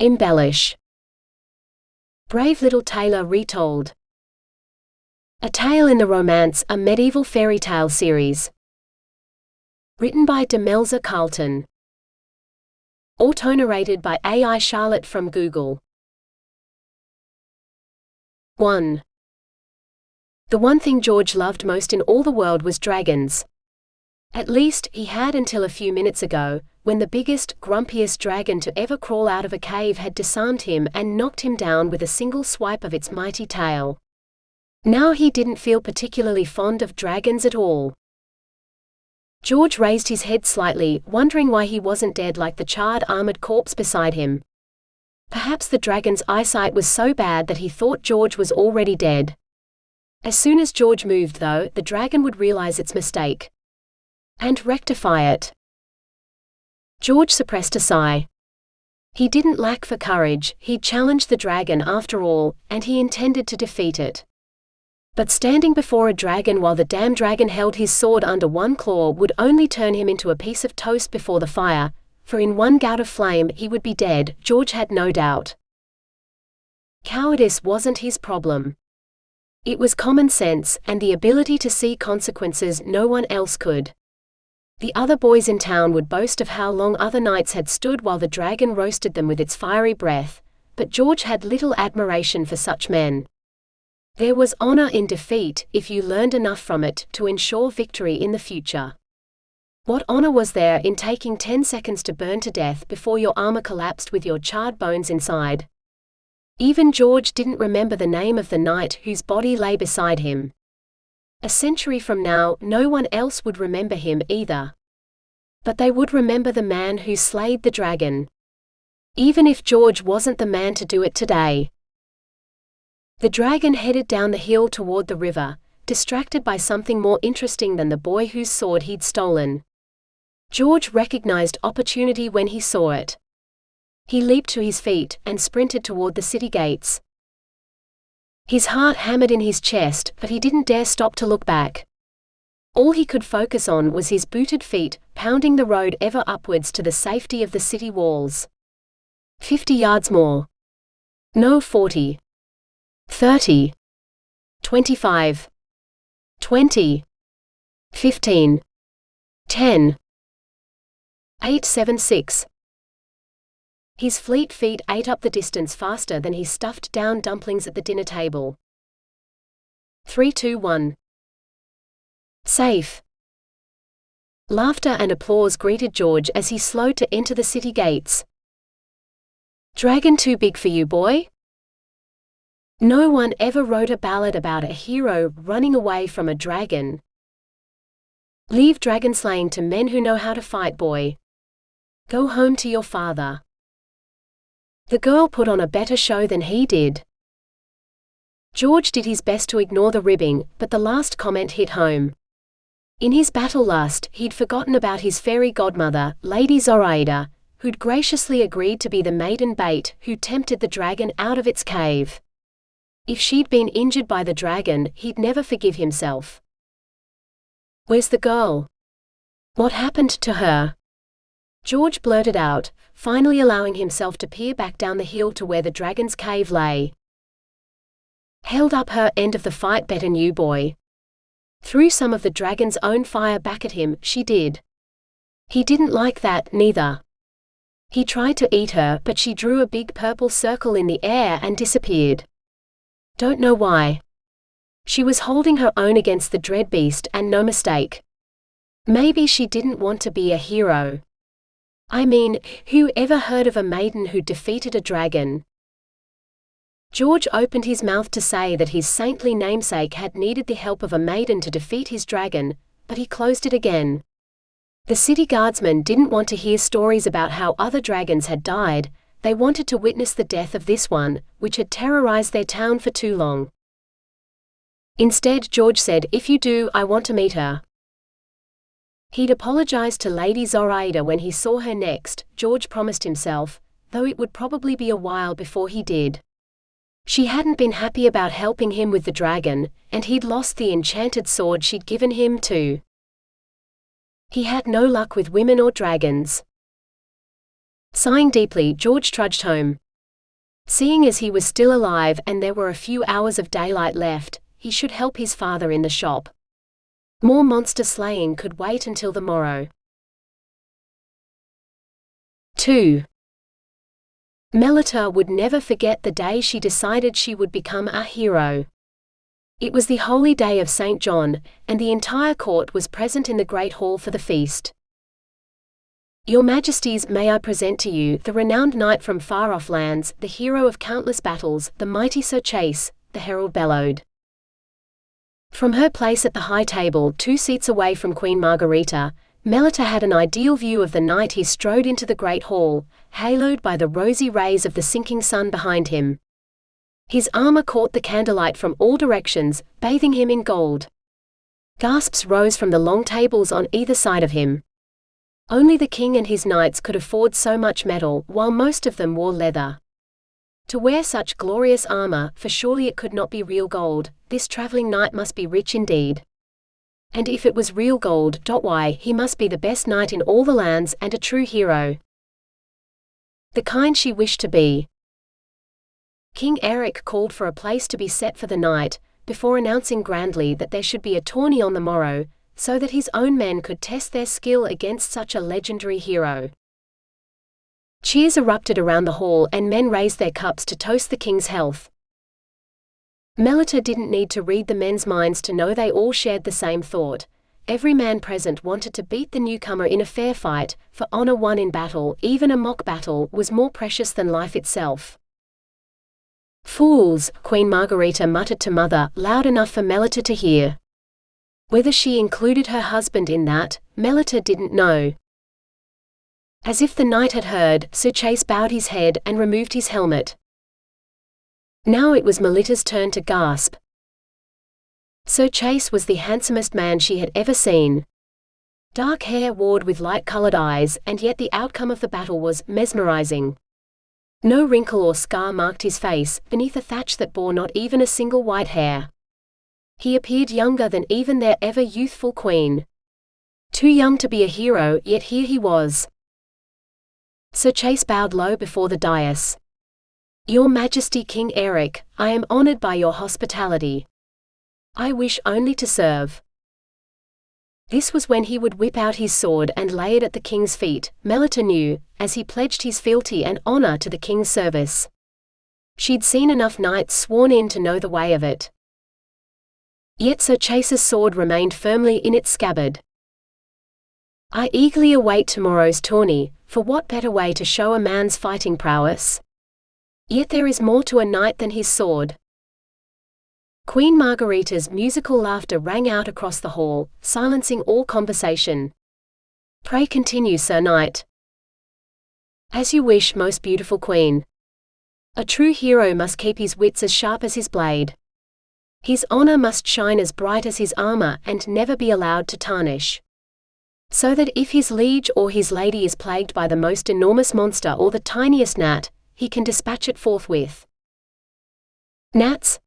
Embellish. Brave Little Tailor Retold. A tale in the romance, a medieval fairy tale series. Written by Demelza, Carlton. Autonarrated by AI Charlotte from Google. 1. The one thing George loved most in all the world was dragons. At least, he had until a few minutes ago, when the biggest, grumpiest dragon to ever crawl out of a cave had disarmed him and knocked him down with a single swipe of its mighty tail. Now he didn't feel particularly fond of dragons at all. George raised his head slightly, wondering why he wasn't dead like the charred armored corpse beside him. Perhaps the dragon's eyesight was so bad that he thought George was already dead. As soon as George moved, though, the dragon would realize its mistake and rectify it. George suppressed a sigh. He didn't lack for courage, he'd challenged the dragon after all, and he intended to defeat it. But standing before a dragon while the damn dragon held his sword under one claw would only turn him into a piece of toast before the fire, for in one gout of flame he would be dead, George had no doubt. Cowardice wasn't his problem. It was common sense, and the ability to see consequences no one else could. The other boys in town would boast of how long other knights had stood while the dragon roasted them with its fiery breath, but George had little admiration for such men. There was honor in defeat, if you learned enough from it to ensure victory in the future. What honor was there in taking 10 seconds to burn to death before your armor collapsed with your charred bones inside? Even George didn't remember the name of the knight whose body lay beside him. A century from now, no one else would remember him either. But they would remember the man who slayed the dragon. Even if George wasn't the man to do it today. The dragon headed down the hill toward the river, distracted by something more interesting than the boy whose sword he'd stolen. George recognized opportunity when he saw it. He leaped to his feet and sprinted toward the city gates. His heart hammered in his chest, but he didn't dare stop to look back. All he could focus on was his booted feet, pounding the road ever upwards to the safety of the city walls. 50 yards more. No, 40. 30. 25. 20. 15. 10. 8, 7, 6. His fleet feet ate up the distance faster than his stuffed down dumplings at the dinner table. 3, 2, 1. Safe. Laughter and applause greeted George as he slowed to enter the city gates. Dragon too big for you, boy? No one ever wrote a ballad about a hero running away from a dragon. Leave dragon slaying to men who know how to fight, boy. Go home to your father. The girl put on a better show than he did. George did his best to ignore the ribbing, but the last comment hit home. In his battle lust, he'd forgotten about his fairy godmother, Lady Zoraida, who'd graciously agreed to be the maiden bait who tempted the dragon out of its cave. If she'd been injured by the dragon, he'd never forgive himself. Where's the girl? What happened to her? George blurted out, finally allowing himself to peer back down the hill to where the dragon's cave lay. Held up her end of the fight better than you, boy. Threw some of the dragon's own fire back at him, she did. He didn't like that, neither. He tried to eat her, but she drew a big purple circle in the air and disappeared. Don't know why. She was holding her own against the dread beast, and no mistake. Maybe she didn't want to be a hero. I mean, who ever heard of a maiden who defeated a dragon? George opened his mouth to say that his saintly namesake had needed the help of a maiden to defeat his dragon, but he closed it again. The city guardsmen didn't want to hear stories about how other dragons had died, they wanted to witness the death of this one, which had terrorized their town for too long. Instead, George said, "If you do, I want to meet her." He'd apologized to Lady Zoraida when he saw her next, George promised himself, though it would probably be a while before he did. She hadn't been happy about helping him with the dragon, and he'd lost the enchanted sword she'd given him too. He had no luck with women or dragons. Sighing deeply, George trudged home. Seeing as he was still alive and there were a few hours of daylight left, he should help his father in the shop. More monster slaying could wait until the morrow. 2. Melitta would never forget the day she decided she would become a hero. It was the holy day of St. John, and the entire court was present in the great hall for the feast. "Your Majesties, may I present to you the renowned knight from far-off lands, the hero of countless battles, the mighty Sir Chase," the herald bellowed. From her place at the high table 2 seats away from Queen Margarita, Melitta had an ideal view of the night he strode into the great hall, haloed by the rosy rays of the sinking sun behind him. His armor caught the candlelight from all directions, bathing him in gold. Gasps rose from the long tables on either side of him. Only the king and his knights could afford so much metal, while most of them wore leather. To wear such glorious armor, for surely it could not be real gold, this traveling knight must be rich indeed. And if it was real gold, why, he must be the best knight in all the lands and a true hero. The kind she wished to be. King Eric called for a place to be set for the night, before announcing grandly that there should be a tourney on the morrow, so that his own men could test their skill against such a legendary hero. Cheers erupted around the hall and men raised their cups to toast the king's health. Melitta didn't need to read the men's minds to know they all shared the same thought. Every man present wanted to beat the newcomer in a fair fight, for honor won in battle, even a mock battle, was more precious than life itself. "Fools," Queen Margarita muttered to Mother, loud enough for Melitta to hear. Whether she included her husband in that, Melitta didn't know. As if the knight had heard, Sir Chase bowed his head and removed his helmet. Now it was Melitta's turn to gasp. Sir Chase was the handsomest man she had ever seen. Dark hair warred with light-colored eyes, and yet the outcome of the battle was mesmerizing. No wrinkle or scar marked his face, beneath a thatch that bore not even a single white hair. He appeared younger than even their ever-youthful queen. Too young to be a hero, yet here he was. Sir Chase bowed low before the dais. "Your Majesty King Eric, I am honored by your hospitality. I wish only to serve." This was when he would whip out his sword and lay it at the king's feet, Melitta knew, as he pledged his fealty and honor to the king's service. She'd seen enough knights sworn in to know the way of it. Yet Sir Chase's sword remained firmly in its scabbard. "I eagerly await tomorrow's tourney, for what better way to show a man's fighting prowess? Yet there is more to a knight than his sword." Queen Margarita's musical laughter rang out across the hall, silencing all conversation. "Pray continue, Sir Knight." "As you wish, most beautiful queen. A true hero must keep his wits as sharp as his blade. His honor must shine as bright as his armor and never be allowed to tarnish. So that if his liege or his lady is plagued by the most enormous monster or the tiniest gnat, he can dispatch it forthwith." Gnats?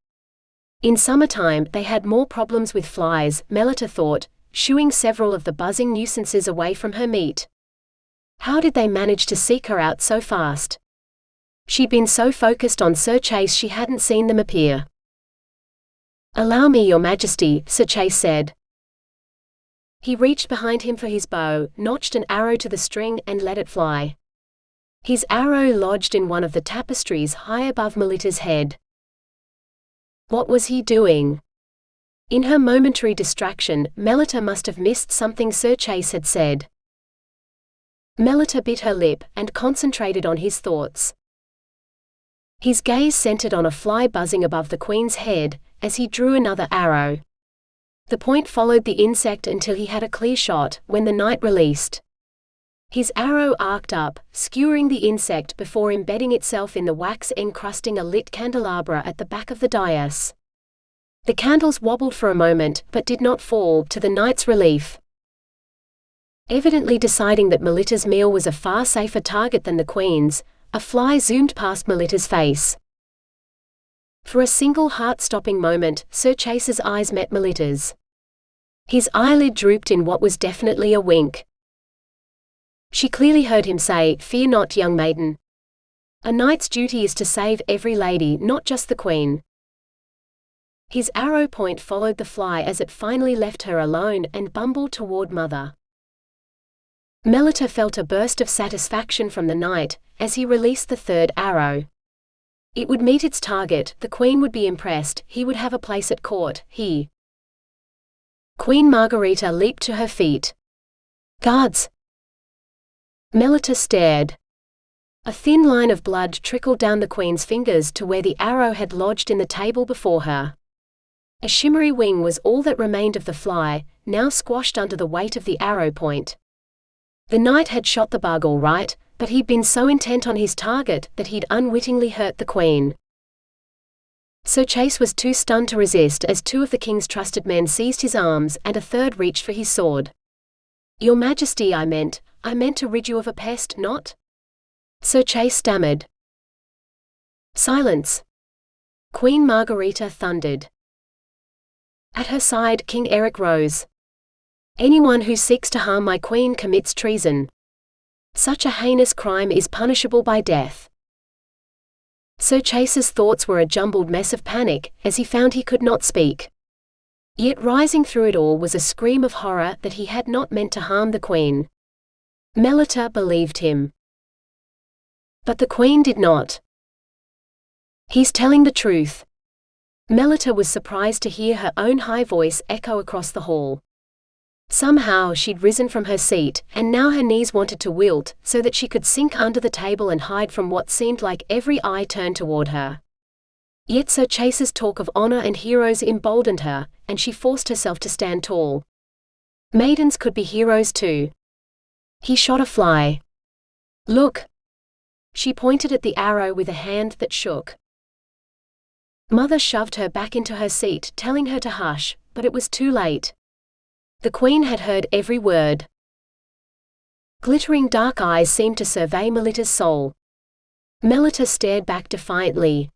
In summertime they had more problems with flies, Melitta thought, shooing several of the buzzing nuisances away from her meat. How did they manage to seek her out so fast? She'd been so focused on Sir Chase she hadn't seen them appear. "Allow me, Your Majesty," Sir Chase said. He reached behind him for his bow, notched an arrow to the string and let it fly. His arrow lodged in one of the tapestries high above Melitta's head. What was he doing? In her momentary distraction, Melitta must have missed something Sir Chase had said. Melitta bit her lip, and concentrated on his thoughts. His gaze centered on a fly buzzing above the queen's head, as he drew another arrow. The point followed the insect until he had a clear shot, when the knight released. His arrow arced up, skewering the insect before embedding itself in the wax encrusting a lit candelabra at the back of the dais. The candles wobbled for a moment, but did not fall, to the knight's relief. Evidently deciding that Melitta's meal was a far safer target than the queen's, a fly zoomed past Melitta's face. For a single heart-stopping moment, Sir Chase's eyes met Melitta's. His eyelid drooped in what was definitely a wink. She clearly heard him say, "Fear not, young maiden." A knight's duty is to save every lady, not just the queen. His arrow point followed the fly as it finally left her alone and bumbled toward Mother. Melitta felt a burst of satisfaction from the knight, as he released the third arrow. It would meet its target, the queen would be impressed, he would have a place at court, Queen Margarita leaped to her feet. "Guards!" Melitta stared. A thin line of blood trickled down the queen's fingers to where the arrow had lodged in the table before her. A shimmery wing was all that remained of the fly, now squashed under the weight of the arrow point. The knight had shot the bug all right, but he'd been so intent on his target that he'd unwittingly hurt the queen. Sir Chase was too stunned to resist as two of the king's trusted men seized his arms and a third reached for his sword. "Your Majesty, I meant to rid you of a pest, not?" Sir Chase stammered. "Silence!" Queen Margarita thundered. At her side, King Eric rose. "Anyone who seeks to harm my queen commits treason. Such a heinous crime is punishable by death." Sir Chase's thoughts were a jumbled mess of panic, as he found he could not speak. Yet rising through it all was a scream of horror that he had not meant to harm the queen. Melitta believed him. But the queen did not. "He's telling the truth." Melitta was surprised to hear her own high voice echo across the hall. Somehow she'd risen from her seat, and now her knees wanted to wilt, so that she could sink under the table and hide from what seemed like every eye turned toward her. Yet Sir Chase's talk of honor and heroes emboldened her, and she forced herself to stand tall. Maidens could be heroes too. He shot a fly. "Look!" She pointed at the arrow with a hand that shook. Mother shoved her back into her seat, telling her to hush, but it was too late. The queen had heard every word. Glittering dark eyes seemed to survey Melitta's soul. Melitta stared back defiantly.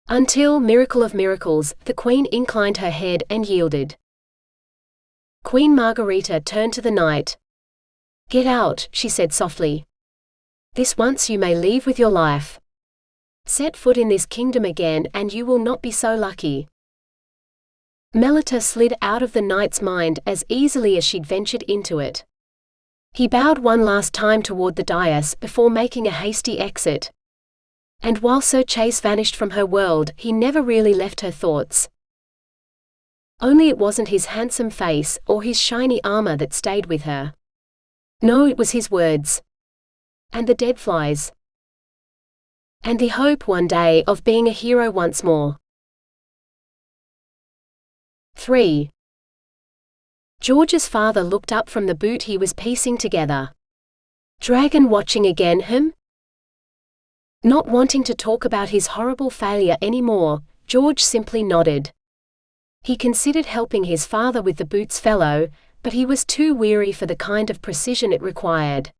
Until, miracle of miracles, the queen inclined her head and yielded. Queen Margarita turned to the knight. "Get out," she said softly. "This once you may leave with your life. Set foot in this kingdom again and you will not be so lucky." Melitta slid out of the knight's mind as easily as she'd ventured into it. He bowed one last time toward the dais before making a hasty exit. And while Sir Chase vanished from her world, he never really left her thoughts. Only it wasn't his handsome face or his shiny armor that stayed with her. No, it was his words. And the dead flies. And the hope one day of being a hero once more. 3. George's father looked up from the boot he was piecing together. "Dragon watching again, him?" Not wanting to talk about his horrible failure anymore, George simply nodded. He considered helping his father with the boot's fellow, but he was too weary for the kind of precision it required.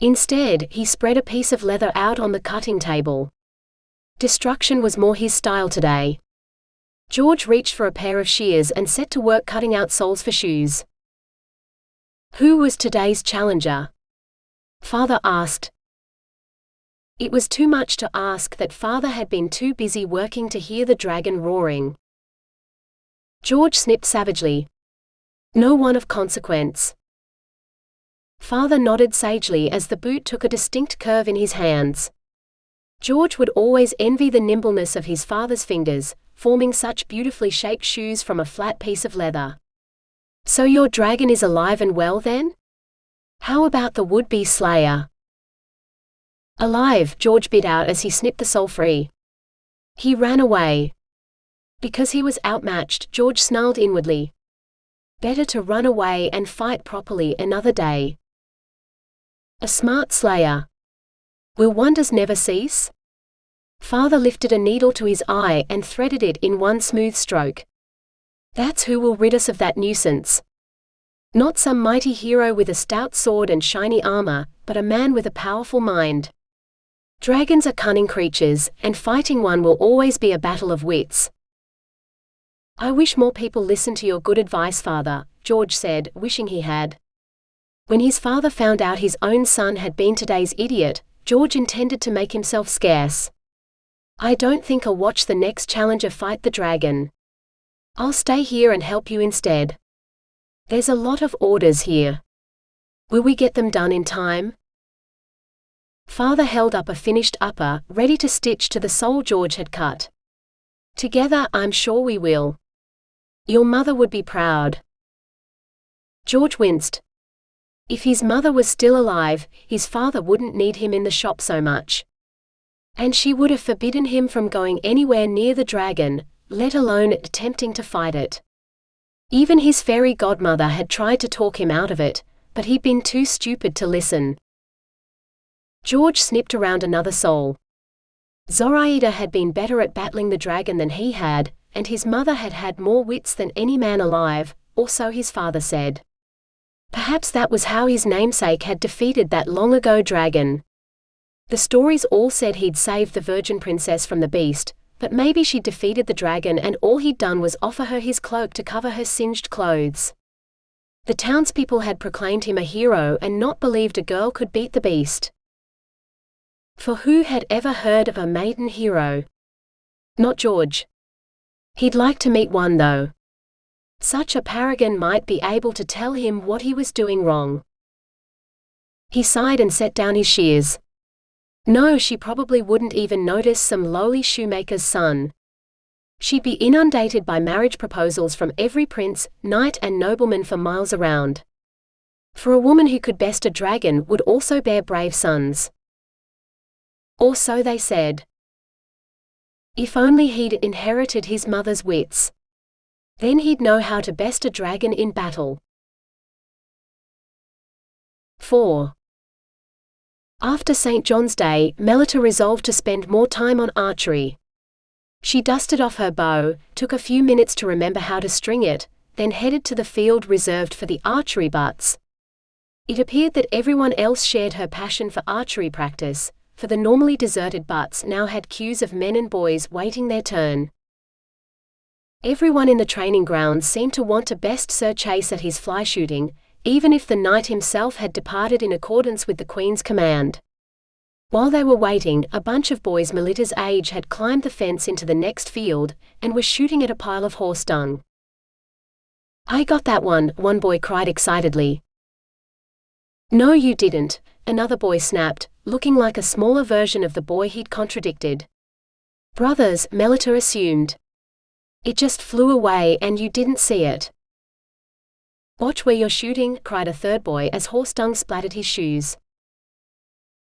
Instead, he spread a piece of leather out on the cutting table. Destruction was more his style today. George reached for a pair of shears and set to work cutting out soles for shoes. "Who was today's challenger?" Father asked. It was too much to ask that Father had been too busy working to hear the dragon roaring. George snipped savagely. "No one of consequence." Father nodded sagely as the boot took a distinct curve in his hands. George would always envy the nimbleness of his father's fingers, forming such beautifully shaped shoes from a flat piece of leather. "So your dragon is alive and well then? How about the would-be slayer?" "Alive," George bit out as he snipped the sole free. "He ran away." Because he was outmatched, George snarled inwardly. Better to run away and fight properly another day. A smart slayer. Will wonders never cease? Father lifted a needle to his eye and threaded it in one smooth stroke. That's who will rid us of that nuisance. Not some mighty hero with a stout sword and shiny armor, but a man with a powerful mind. Dragons are cunning creatures, and fighting one will always be a battle of wits. "I wish more people listened to your good advice, Father," George said, wishing he had. When his father found out his own son had been today's idiot, George intended to make himself scarce. "I don't think I'll watch the next challenger fight the dragon. I'll stay here and help you instead. There's a lot of orders here. Will we get them done in time?" Father held up a finished upper, ready to stitch to the sole George had cut. "Together, I'm sure we will. Your mother would be proud." George winced. If his mother was still alive, his father wouldn't need him in the shop so much. And she would have forbidden him from going anywhere near the dragon, let alone attempting to fight it. Even his fairy godmother had tried to talk him out of it, but he'd been too stupid to listen. George snipped around another sole. Zoraida had been better at battling the dragon than he had, and his mother had had more wits than any man alive, or so his father said. Perhaps that was how his namesake had defeated that long-ago dragon. The stories all said he'd saved the virgin princess from the beast, but maybe she'd defeated the dragon and all he'd done was offer her his cloak to cover her singed clothes. The townspeople had proclaimed him a hero and not believed a girl could beat the beast. For who had ever heard of a maiden hero? Not George. He'd like to meet one though. Such a paragon might be able to tell him what he was doing wrong. He sighed and set down his shears. No, she probably wouldn't even notice some lowly shoemaker's son. She'd be inundated by marriage proposals from every prince, knight and nobleman for miles around. For a woman who could best a dragon would also bear brave sons. Or so they said. If only he'd inherited his mother's wits. Then he'd know how to best a dragon in battle. 4. After St. John's Day, Melitta resolved to spend more time on archery. She dusted off her bow, took a few minutes to remember how to string it, then headed to the field reserved for the archery butts. It appeared that everyone else shared her passion for archery practice, for the normally deserted butts now had queues of men and boys waiting their turn. Everyone in the training grounds seemed to want to best Sir Chase at his fly shooting, even if the knight himself had departed in accordance with the Queen's command. While they were waiting, a bunch of boys Melitta's age had climbed the fence into the next field, and were shooting at a pile of horse dung. "I got that one," one boy cried excitedly. "No you didn't," another boy snapped, looking like a smaller version of the boy he'd contradicted. "Brothers," Melitta assumed. "It just flew away and you didn't see it." "Watch where you're shooting," cried a third boy as horse dung splattered his shoes.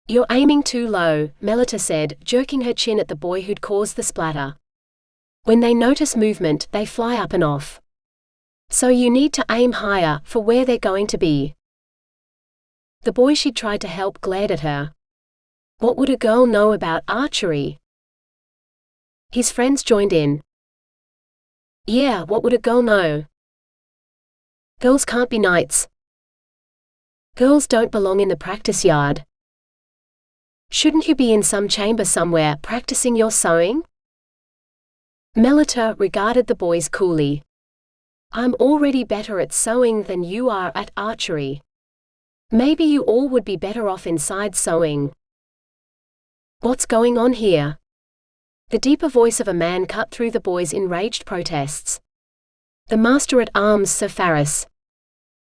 "You're aiming too low," Melitta said, jerking her chin at the boy who'd caused the splatter. "When they notice movement, they fly up and off. So you need to aim higher, for where they're going to be." The boy she'd tried to help glared at her. What would a girl know about archery? His friends joined in. "Yeah, what would a girl know? Girls can't be knights. Girls don't belong in the practice yard. Shouldn't you be in some chamber somewhere practicing your sewing?" Melitta regarded the boys coolly. "I'm already better at sewing than you are at archery. Maybe you all would be better off inside sewing." "What's going on here?" The deeper voice of a man cut through the boys' enraged protests. "The master-at-arms, Sir Faris.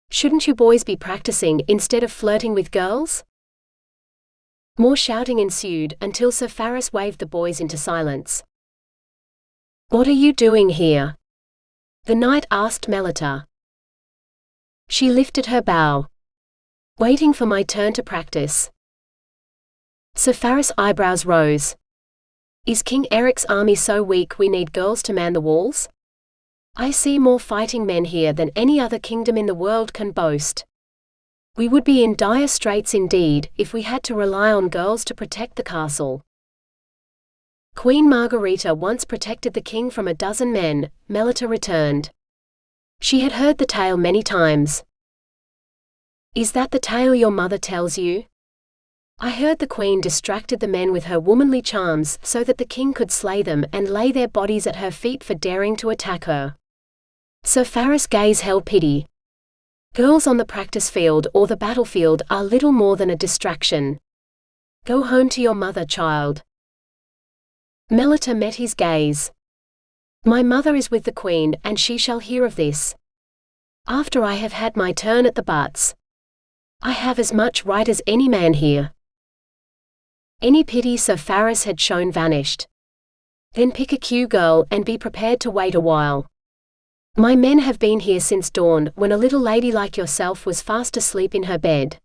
Shouldn't you boys be practicing instead of flirting with girls?" More shouting ensued, until Sir Faris waved the boys into silence. "What are you doing here?" the knight asked Melitta. She lifted her bow. "Waiting for my turn to practice." Sir Faris' eyebrows rose. "Is King Eric's army so weak we need girls to man the walls? I see more fighting men here than any other kingdom in the world can boast. We would be in dire straits indeed, if we had to rely on girls to protect the castle." "Queen Margarita once protected the king from a dozen men," Melitta returned. She had heard the tale many times. "Is that the tale your mother tells you?" "I heard the queen distracted the men with her womanly charms so that the king could slay them and lay their bodies at her feet for daring to attack her." Sir Faris' gaze held pity. "Girls on the practice field or the battlefield are little more than a distraction. Go home to your mother, child. Melitta met his gaze. My mother is with the queen, and she shall hear of this. After I have had my turn at the butts. I have as much right as any man here. Any pity Sir Pharis had shown vanished. Then pick a cue, girl, and be prepared to wait a while. My men have been here since dawn, when a little lady like yourself was fast asleep in her bed.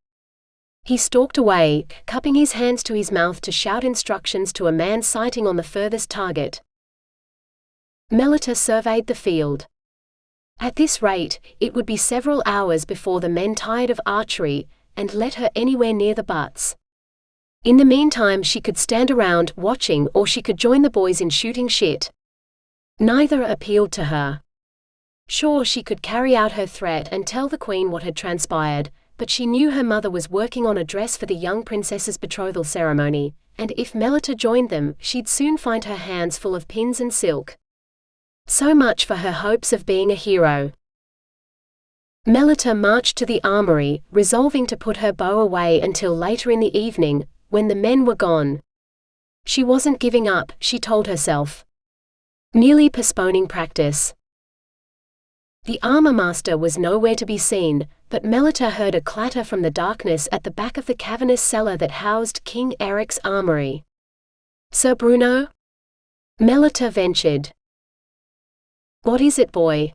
He stalked away, cupping his hands to his mouth to shout instructions to a man sighting on the furthest target. Melitta surveyed the field. At this rate, it would be several hours before the men tired of archery, and let her anywhere near the butts. In the meantime she could stand around, watching, or she could join the boys in shooting shit. Neither appealed to her. Sure, she could carry out her threat and tell the queen what had transpired, but she knew her mother was working on a dress for the young princess's betrothal ceremony, and if Melitta joined them, she'd soon find her hands full of pins and silk. So much for her hopes of being a hero. Melitta marched to the armory, resolving to put her bow away until later in the evening, when the men were gone. She wasn't giving up, she told herself. Merely postponing practice. The armor-master was nowhere to be seen, but Melitta heard a clatter from the darkness at the back of the cavernous cellar that housed King Eric's armory. Sir Bruno? Melitta ventured. What is it, boy?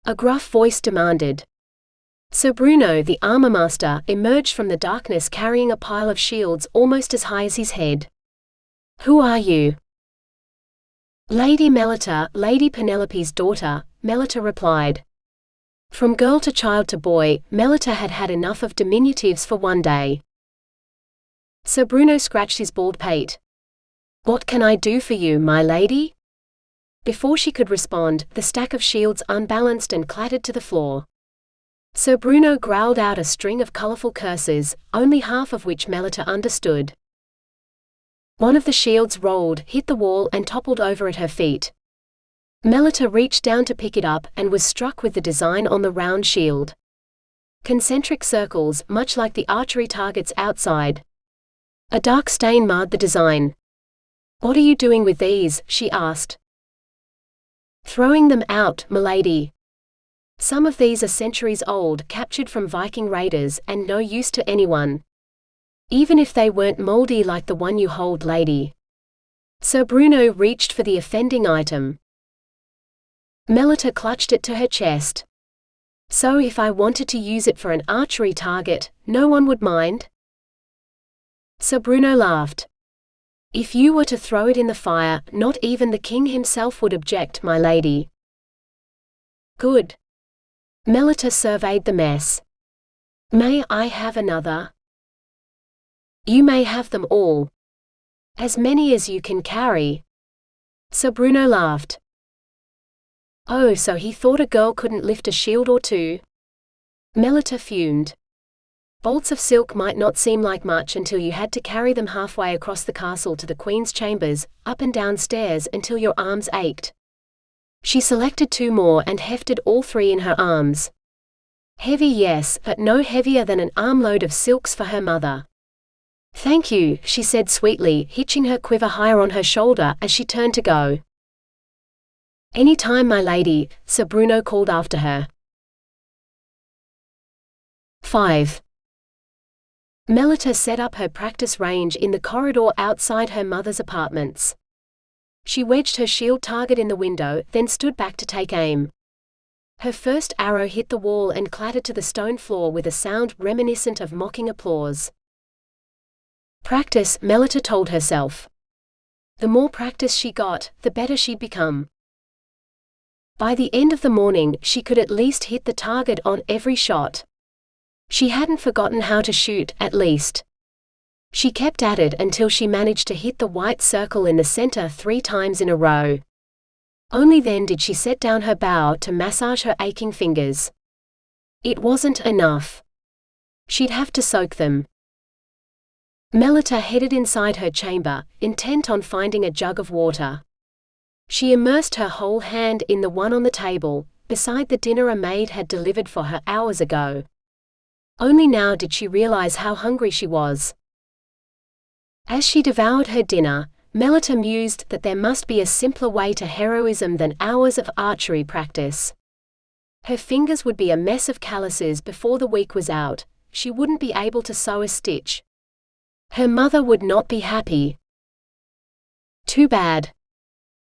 A gruff voice demanded. Sir Bruno, the armor-master, emerged from the darkness carrying a pile of shields almost as high as his head. Who are you? Lady Melitta, Lady Penelope's daughter, Melitta replied. From girl to child to boy, Melitta had had enough of diminutives for one day. Sir Bruno scratched his bald pate. What can I do for you, my lady? Before she could respond, the stack of shields unbalanced and clattered to the floor. Sir Bruno growled out a string of colourful curses, only half of which Melitta understood. One of the shields rolled, hit the wall and toppled over at her feet. Melitta reached down to pick it up and was struck with the design on the round shield. Concentric circles, much like the archery targets outside. A dark stain marred the design. What are you doing with these? She asked. Throwing them out, milady. Some of these are centuries old, captured from Viking raiders, and no use to anyone. Even if they weren't moldy like the one you hold, lady. Sir Bruno reached for the offending item. Melitta clutched it to her chest. So if I wanted to use it for an archery target, no one would mind? Sir Bruno laughed. If you were to throw it in the fire, not even the king himself would object, my lady. Good. Melitta surveyed the mess. May I have another? You may have them all. As many as you can carry. Sir Bruno laughed. Oh, so he thought a girl couldn't lift a shield or two? Melitta fumed. Bolts of silk might not seem like much until you had to carry them halfway across the castle to the queen's chambers, up and down stairs until your arms ached. She selected 2 more and hefted all 3 in her arms. Heavy, yes, but no heavier than an armload of silks for her mother. Thank you, she said sweetly, hitching her quiver higher on her shoulder as she turned to go. Any time, my lady, Sir Bruno called after her. 5. Melitta set up her practice range in the corridor outside her mother's apartments. She wedged her shield target in the window, then stood back to take aim. Her first arrow hit the wall and clattered to the stone floor with a sound reminiscent of mocking applause. Practice, Melitta told herself. The more practice she got, the better she'd become. By the end of the morning, she could at least hit the target on every shot. She hadn't forgotten how to shoot, at least. She kept at it until she managed to hit the white circle in the center 3 times in a row. Only then did she set down her bow to massage her aching fingers. It wasn't enough. She'd have to soak them. Melitta headed inside her chamber, intent on finding a jug of water. She immersed her whole hand in the one on the table, beside the dinner a maid had delivered for her hours ago. Only now did she realize how hungry she was. As she devoured her dinner, Melitta mused that there must be a simpler way to heroism than hours of archery practice. Her fingers would be a mess of calluses before the week was out. She wouldn't be able to sew a stitch. Her mother would not be happy. Too bad.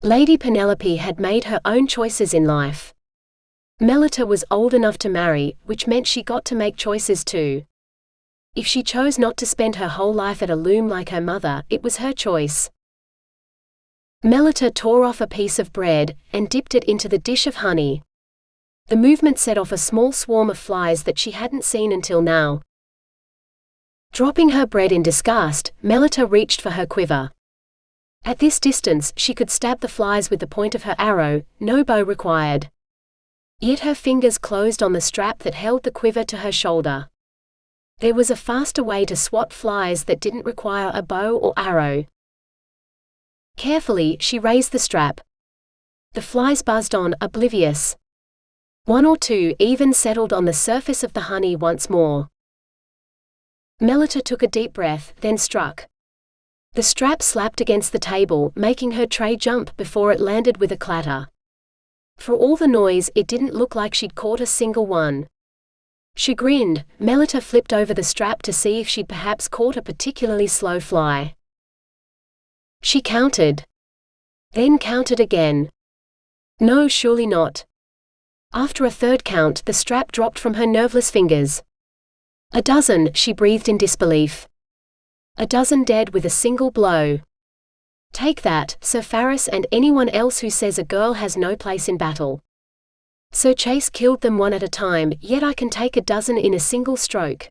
Lady Penelope had made her own choices in life. Melitta was old enough to marry, which meant she got to make choices too. If she chose not to spend her whole life at a loom like her mother, it was her choice. Melitta tore off a piece of bread, and dipped it into the dish of honey. The movement set off a small swarm of flies that she hadn't seen until now. Dropping her bread in disgust, Melitta reached for her quiver. At this distance she could stab the flies with the point of her arrow, no bow required. Yet her fingers closed on the strap that held the quiver to her shoulder. There was a faster way to swat flies that didn't require a bow or arrow. Carefully, she raised the strap. The flies buzzed on, oblivious. One or two even settled on the surface of the honey once more. Melitta took a deep breath, then struck. The strap slapped against the table, making her tray jump before it landed with a clatter. For all the noise, it didn't look like she'd caught a single one. Chagrined, Melitta flipped over the strap to see if she'd perhaps caught a particularly slow fly. She counted. Then counted again. No, surely not. After a third count, the strap dropped from her nerveless fingers. 12, she breathed in disbelief. 12 dead with a single blow. Take that, Sir Pharis, and anyone else who says a girl has no place in battle. Sir Chase killed them one at a time, yet I can take 12 in a single stroke.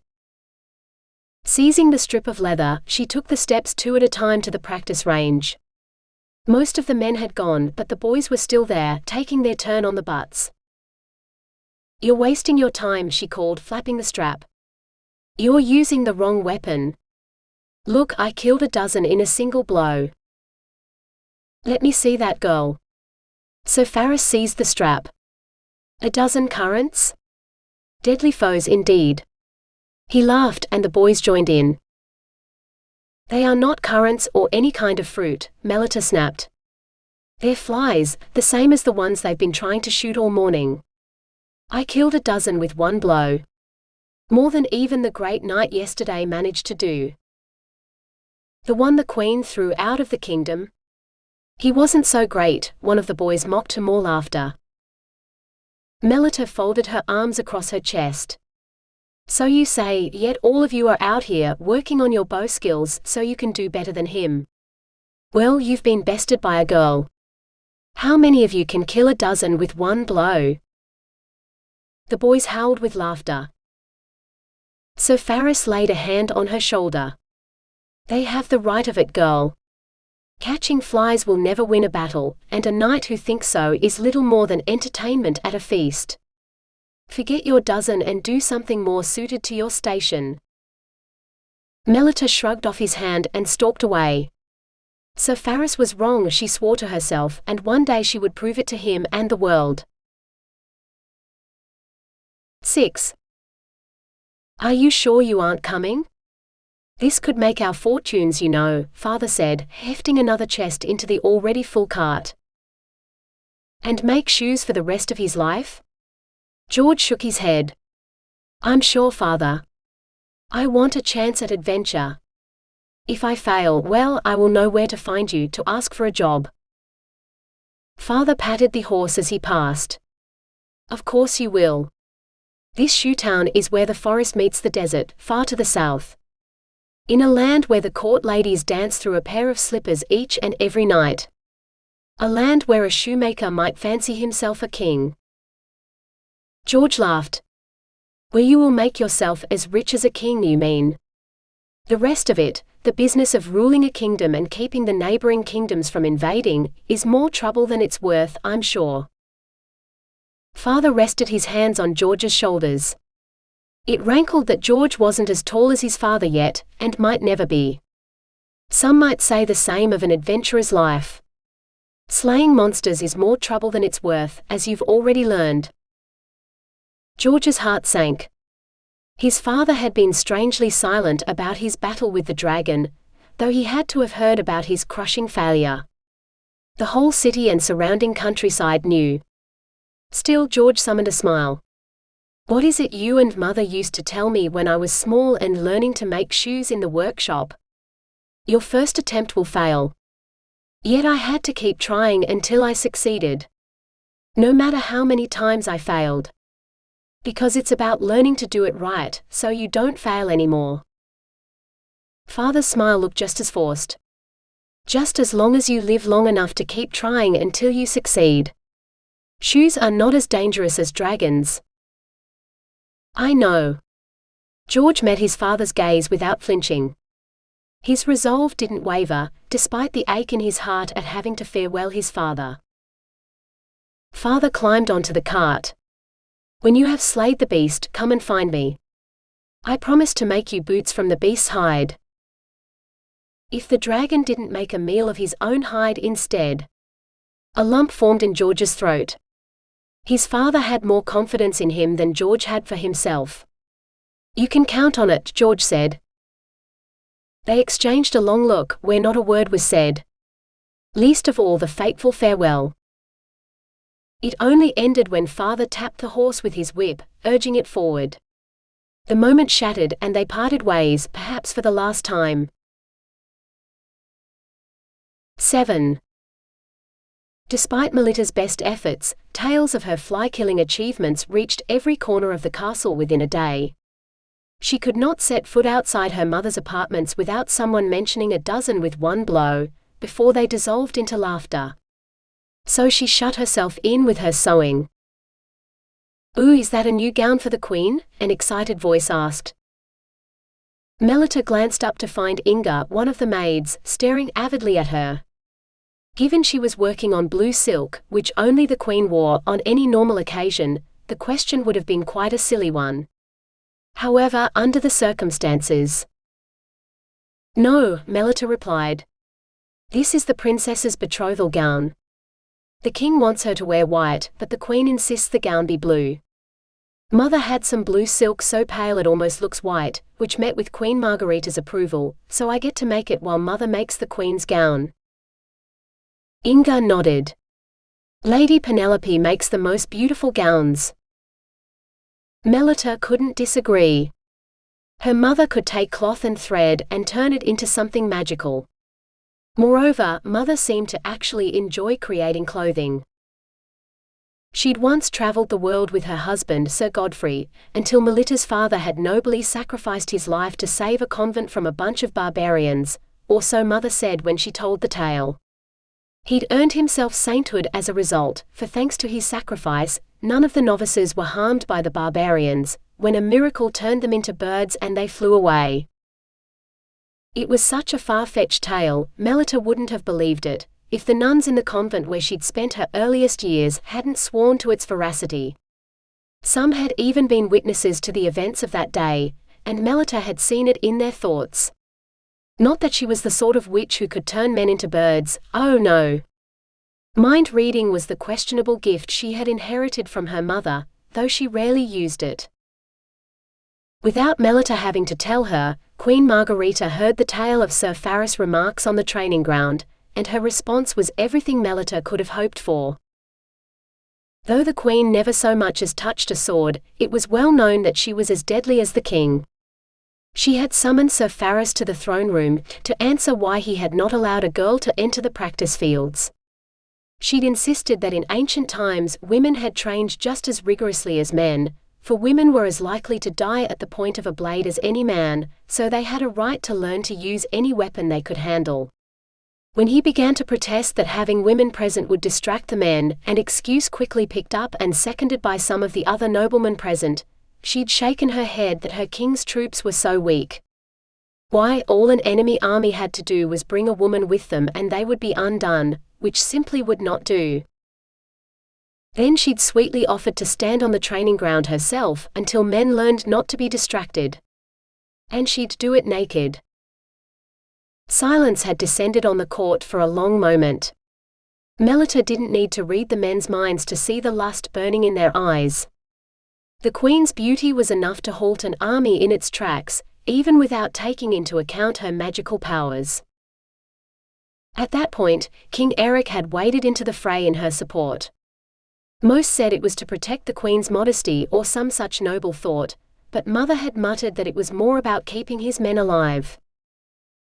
Seizing the strip of leather, she took the steps 2 at a time to the practice range. Most of the men had gone, but the boys were still there, taking their turn on the butts. You're wasting your time, she called, flapping the strap. You're using the wrong weapon. Look, I killed 12 in a single blow. Let me see that, girl. Sir Pharis seized the strap. 12 currants? Deadly foes indeed. He laughed, and the boys joined in. They are not currants or any kind of fruit, Melitta snapped. They're flies, the same as the ones they've been trying to shoot all morning. I killed 12 with one blow. More than even the great knight yesterday managed to do. The one the queen threw out of the kingdom? He wasn't so great, one of the boys mocked to more laughter. Melitta folded her arms across her chest. So you say, yet all of you are out here, working on your bow skills, so you can do better than him. Well, you've been bested by a girl. How many of you can kill 12 with one blow? The boys howled with laughter. Sir Pharis laid a hand on her shoulder. They have the right of it, girl. Catching flies will never win a battle, and a knight who thinks so is little more than entertainment at a feast. Forget your 12 and do something more suited to your station. Melitta shrugged off his hand and stalked away. Sir Pharis was wrong, she swore to herself, and one day she would prove it to him and the world. 6. Are you sure you aren't coming? This could make our fortunes, you know, father said, hefting another chest into the already full cart. And make shoes for the rest of his life? George shook his head. I'm sure, father. I want a chance at adventure. If I fail, well, I will know where to find you to ask for a job. Father patted the horse as he passed. Of course you will. This shoe town is where the forest meets the desert, far to the south. In a land where the court ladies dance through a pair of slippers each and every night. A land where a shoemaker might fancy himself a king. George laughed. Where you will make yourself as rich as a king, you mean? The rest of it, the business of ruling a kingdom and keeping the neighboring kingdoms from invading, is more trouble than it's worth, I'm sure. Father rested his hands on George's shoulders. It rankled that George wasn't as tall as his father yet, and might never be. Some might say the same of an adventurer's life. Slaying monsters is more trouble than it's worth, as you've already learned. George's heart sank. His father had been strangely silent about his battle with the dragon, though he had to have heard about his crushing failure. The whole city and surrounding countryside knew. Still, George summoned a smile. "What is it you and Mother used to tell me when I was small and learning to make shoes in the workshop? Your first attempt will fail. Yet I had to keep trying until I succeeded. No matter how many times I failed. Because it's about learning to do it right, so you don't fail anymore." Father's smile looked just as forced. "Just as long as you live long enough to keep trying until you succeed. Shoes are not as dangerous as dragons." "I know." George met his father's gaze without flinching. His resolve didn't waver, despite the ache in his heart at having to farewell his father. Father climbed onto the cart. "When you have slayed the beast, come and find me. I promise to make you boots from the beast's hide." If the dragon didn't make a meal of his own hide instead. A lump formed in George's throat. His father had more confidence in him than George had for himself. "You can count on it," George said. They exchanged a long look, where not a word was said. Least of all the fateful farewell. It only ended when Father tapped the horse with his whip, urging it forward. The moment shattered and they parted ways, perhaps for the last time. 7. Despite Melitta's best efforts, tales of her fly-killing achievements reached every corner of the castle within a day. She could not set foot outside her mother's apartments without someone mentioning a dozen with one blow, before they dissolved into laughter. So she shut herself in with her sewing. "Ooh, is that a new gown for the Queen?" an excited voice asked. Melitta glanced up to find Inga, one of the maids, staring avidly at her. Given she was working on blue silk, which only the Queen wore on any normal occasion, the question would have been quite a silly one. However, under the circumstances. "No," Melitta replied. "This is the princess's betrothal gown. The king wants her to wear white, but the Queen insists the gown be blue. Mother had some blue silk so pale it almost looks white, which met with Queen Margarita's approval, so I get to make it while Mother makes the Queen's gown." Inga nodded. "Lady Penelope makes the most beautiful gowns." Melitta couldn't disagree. Her mother could take cloth and thread and turn it into something magical. Moreover, Mother seemed to actually enjoy creating clothing. She'd once traveled the world with her husband Sir Godfrey, until Melitta's father had nobly sacrificed his life to save a convent from a bunch of barbarians, or so Mother said when she told the tale. He'd earned himself sainthood as a result, for thanks to his sacrifice, none of the novices were harmed by the barbarians, when a miracle turned them into birds and they flew away. It was such a far-fetched tale, Melitta wouldn't have believed it, if the nuns in the convent where she'd spent her earliest years hadn't sworn to its veracity. Some had even been witnesses to the events of that day, and Melitta had seen it in their thoughts. Not that she was the sort of witch who could turn men into birds, oh no. Mind reading was the questionable gift she had inherited from her mother, though she rarely used it. Without Melitta having to tell her, Queen Margarita heard the tale of Sir Faris' remarks on the training ground, and her response was everything Melitta could have hoped for. Though the Queen never so much as touched a sword, it was well known that she was as deadly as the king. She had summoned Sir Faris to the throne room to answer why he had not allowed a girl to enter the practice fields. She'd insisted that in ancient times women had trained just as rigorously as men, for women were as likely to die at the point of a blade as any man, so they had a right to learn to use any weapon they could handle. When he began to protest that having women present would distract the men, an excuse quickly picked up and seconded by some of the other noblemen present, she'd shaken her head that her king's troops were so weak. Why, all an enemy army had to do was bring a woman with them and they would be undone, which simply would not do. Then she'd sweetly offered to stand on the training ground herself until men learned not to be distracted. And she'd do it naked. Silence had descended on the court for a long moment. Melitta didn't need to read the men's minds to see the lust burning in their eyes. The Queen's beauty was enough to halt an army in its tracks, even without taking into account her magical powers. At that point, King Eric had waded into the fray in her support. Most said it was to protect the queen's modesty or some such noble thought, but Mother had muttered that it was more about keeping his men alive.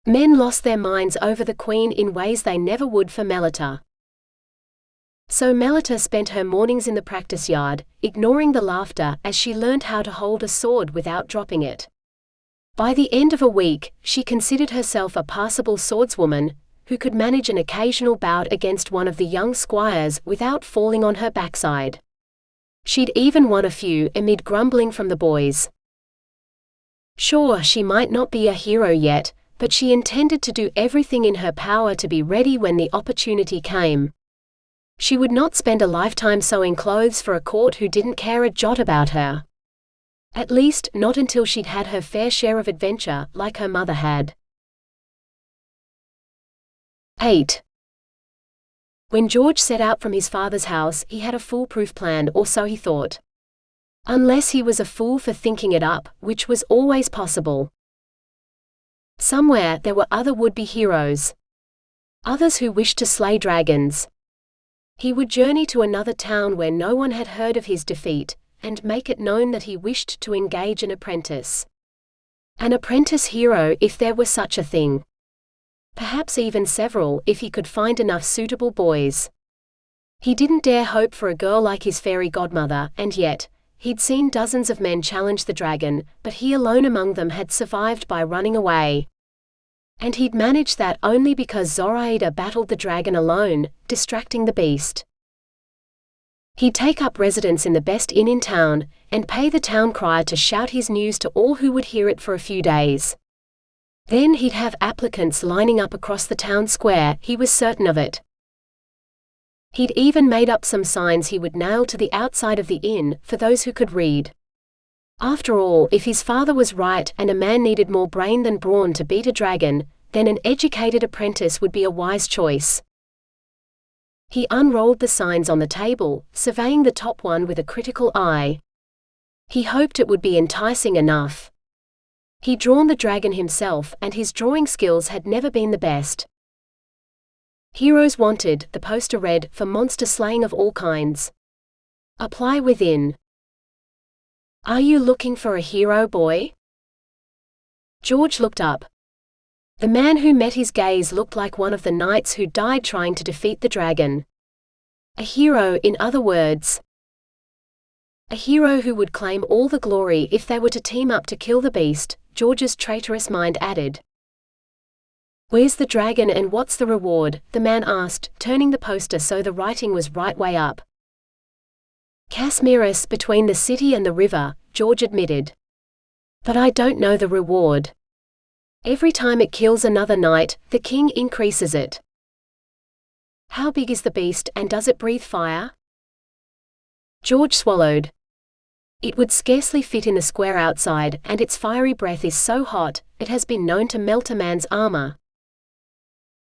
Men lost their minds over the queen in ways they never would for Melitta. So Melitta spent her mornings in the practice yard, ignoring the laughter as she learned how to hold a sword without dropping it. By the end of a week, she considered herself a passable swordswoman, who could manage an occasional bout against one of the young squires without falling on her backside. She'd even won a few amid grumbling from the boys. Sure, she might not be a hero yet, but she intended to do everything in her power to be ready when the opportunity came. She would not spend a lifetime sewing clothes for a court who didn't care a jot about her. At least, not until she'd had her fair share of adventure, like her mother had. 8. When George set out from his father's house, he had a foolproof plan, or so he thought. Unless he was a fool for thinking it up, which was always possible. Somewhere, there were other would-be heroes. Others who wished to slay dragons. He would journey to another town where no one had heard of his defeat, and make it known that he wished to engage an apprentice. An apprentice hero, if there were such a thing. Perhaps even several, if he could find enough suitable boys. He didn't dare hope for a girl like his fairy godmother, and yet, he'd seen dozens of men challenge the dragon, but he alone among them had survived by running away. And he'd managed that only because Zoraida battled the dragon alone, distracting the beast. He'd take up residence in the best inn in town, and pay the town crier to shout his news to all who would hear it for a few days. Then he'd have applicants lining up across the town square, he was certain of it. He'd even made up some signs he would nail to the outside of the inn, for those who could read. After all, if his father was right and a man needed more brain than brawn to beat a dragon, then an educated apprentice would be a wise choice. He unrolled the signs on the table, surveying the top one with a critical eye. He hoped it would be enticing enough. He'd drawn the dragon himself, and his drawing skills had never been the best. Heroes wanted, the poster read, for monster slaying of all kinds. Apply within. Are you looking for a hero, boy? George looked up. The man who met his gaze looked like one of the knights who died trying to defeat the dragon. A hero, in other words. A hero who would claim all the glory if they were to team up to kill the beast, George's traitorous mind added. Where's the dragon and what's the reward? The man asked, turning the poster so the writing was right way up. Casmiris, between the city and the river, George admitted. But I don't know the reward. Every time it kills another knight, the king increases it. How big is the beast, and does it breathe fire? George swallowed. It would scarcely fit in the square outside, and its fiery breath is so hot, it has been known to melt a man's armor.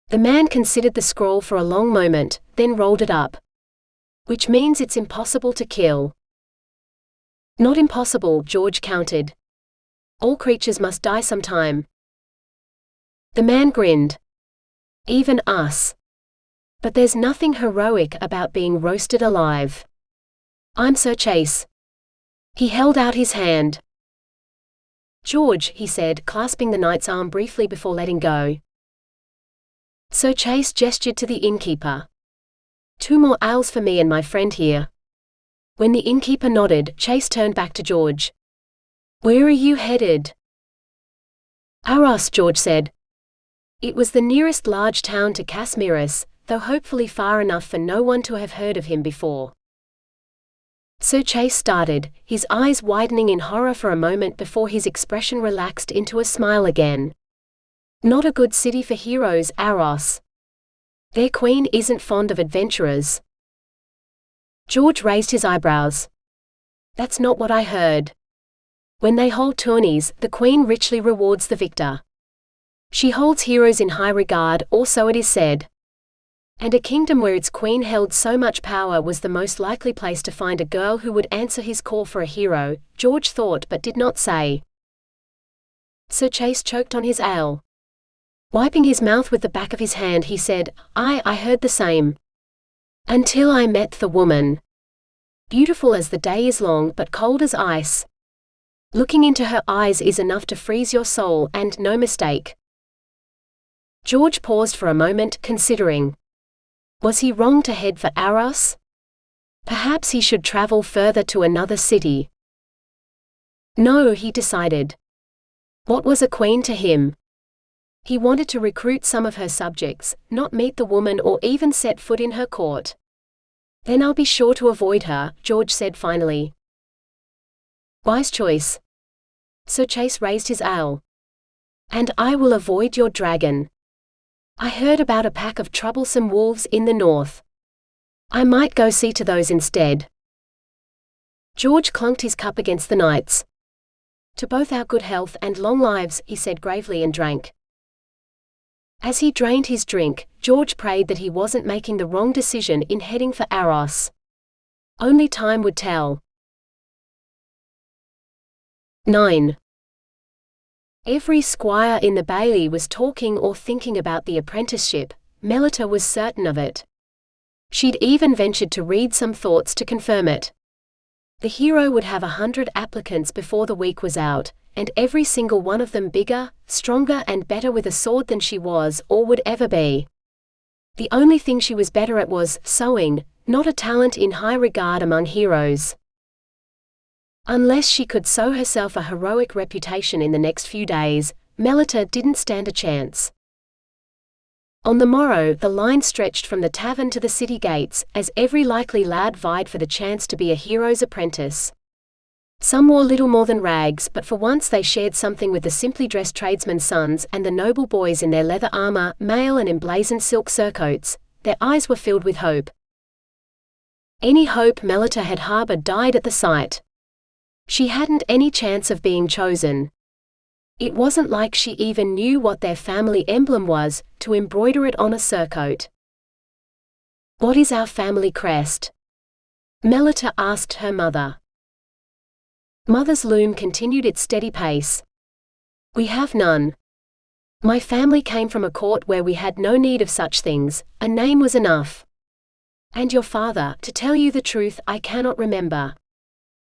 The man considered the scroll for a long moment, then rolled it up. Which means it's impossible to kill. Not impossible, George countered. All creatures must die sometime. The man grinned. Even us. But there's nothing heroic about being roasted alive. I'm Sir Chase. He held out his hand. George, he said, clasping the knight's arm briefly before letting go. Sir Chase gestured to the innkeeper. 2 more ales for me and my friend here. When the innkeeper nodded, Chase turned back to George. Where are you headed? Arras, George said. It was the nearest large town to Casmiris, though hopefully far enough for no one to have heard of him before. Sir Chase started, his eyes widening in horror for a moment before his expression relaxed into a smile again. Not a good city for heroes, Arras. Their queen isn't fond of adventurers. George raised his eyebrows. That's not what I heard. When they hold tourneys, the queen richly rewards the victor. She holds heroes in high regard, or so it is said. And a kingdom where its queen held so much power was the most likely place to find a girl who would answer his call for a hero, George thought but did not say. Sir Chase choked on his ale. Wiping his mouth with the back of his hand, he said, I heard the same. Until I met the woman. Beautiful as the day is long but cold as ice. Looking into her eyes is enough to freeze your soul, and no mistake. George paused for a moment, considering. Was he wrong to head for Arras? Perhaps he should travel further to another city. No, he decided. What was a queen to him? He wanted to recruit some of her subjects, not meet the woman or even set foot in her court. Then I'll be sure to avoid her, George said finally. Wise choice. Sir Chase raised his ale. And I will avoid your dragon. I heard about a pack of troublesome wolves in the north. I might go see to those instead. George clunked his cup against the knight's. To both our good health and long lives, he said gravely, and drank. As he drained his drink, George prayed that he wasn't making the wrong decision in heading for Arras. Only time would tell. 9. Every squire in the bailey was talking or thinking about the apprenticeship. Melitta was certain of it. She'd even ventured to read some thoughts to confirm it. The hero would have 100 applicants before the week was out, and every single one of them bigger, stronger and better with a sword than she was or would ever be. The only thing she was better at was sewing, not a talent in high regard among heroes. Unless she could sew herself a heroic reputation in the next few days, Melitta didn't stand a chance. On the morrow the line stretched from the tavern to the city gates, as every likely lad vied for the chance to be a hero's apprentice. Some wore little more than rags, but for once they shared something with the simply dressed tradesmen's sons and the noble boys in their leather armor, mail and emblazoned silk surcoats. Their eyes were filled with hope. Any hope Melitta had harbored died at the sight. She hadn't any chance of being chosen. It wasn't like she even knew what their family emblem was, to embroider it on a surcoat. What is our family crest? Melitta asked her mother. Mother's loom continued its steady pace. We have none. My family came from a court where we had no need of such things, a name was enough. And your father, to tell you the truth, I cannot remember.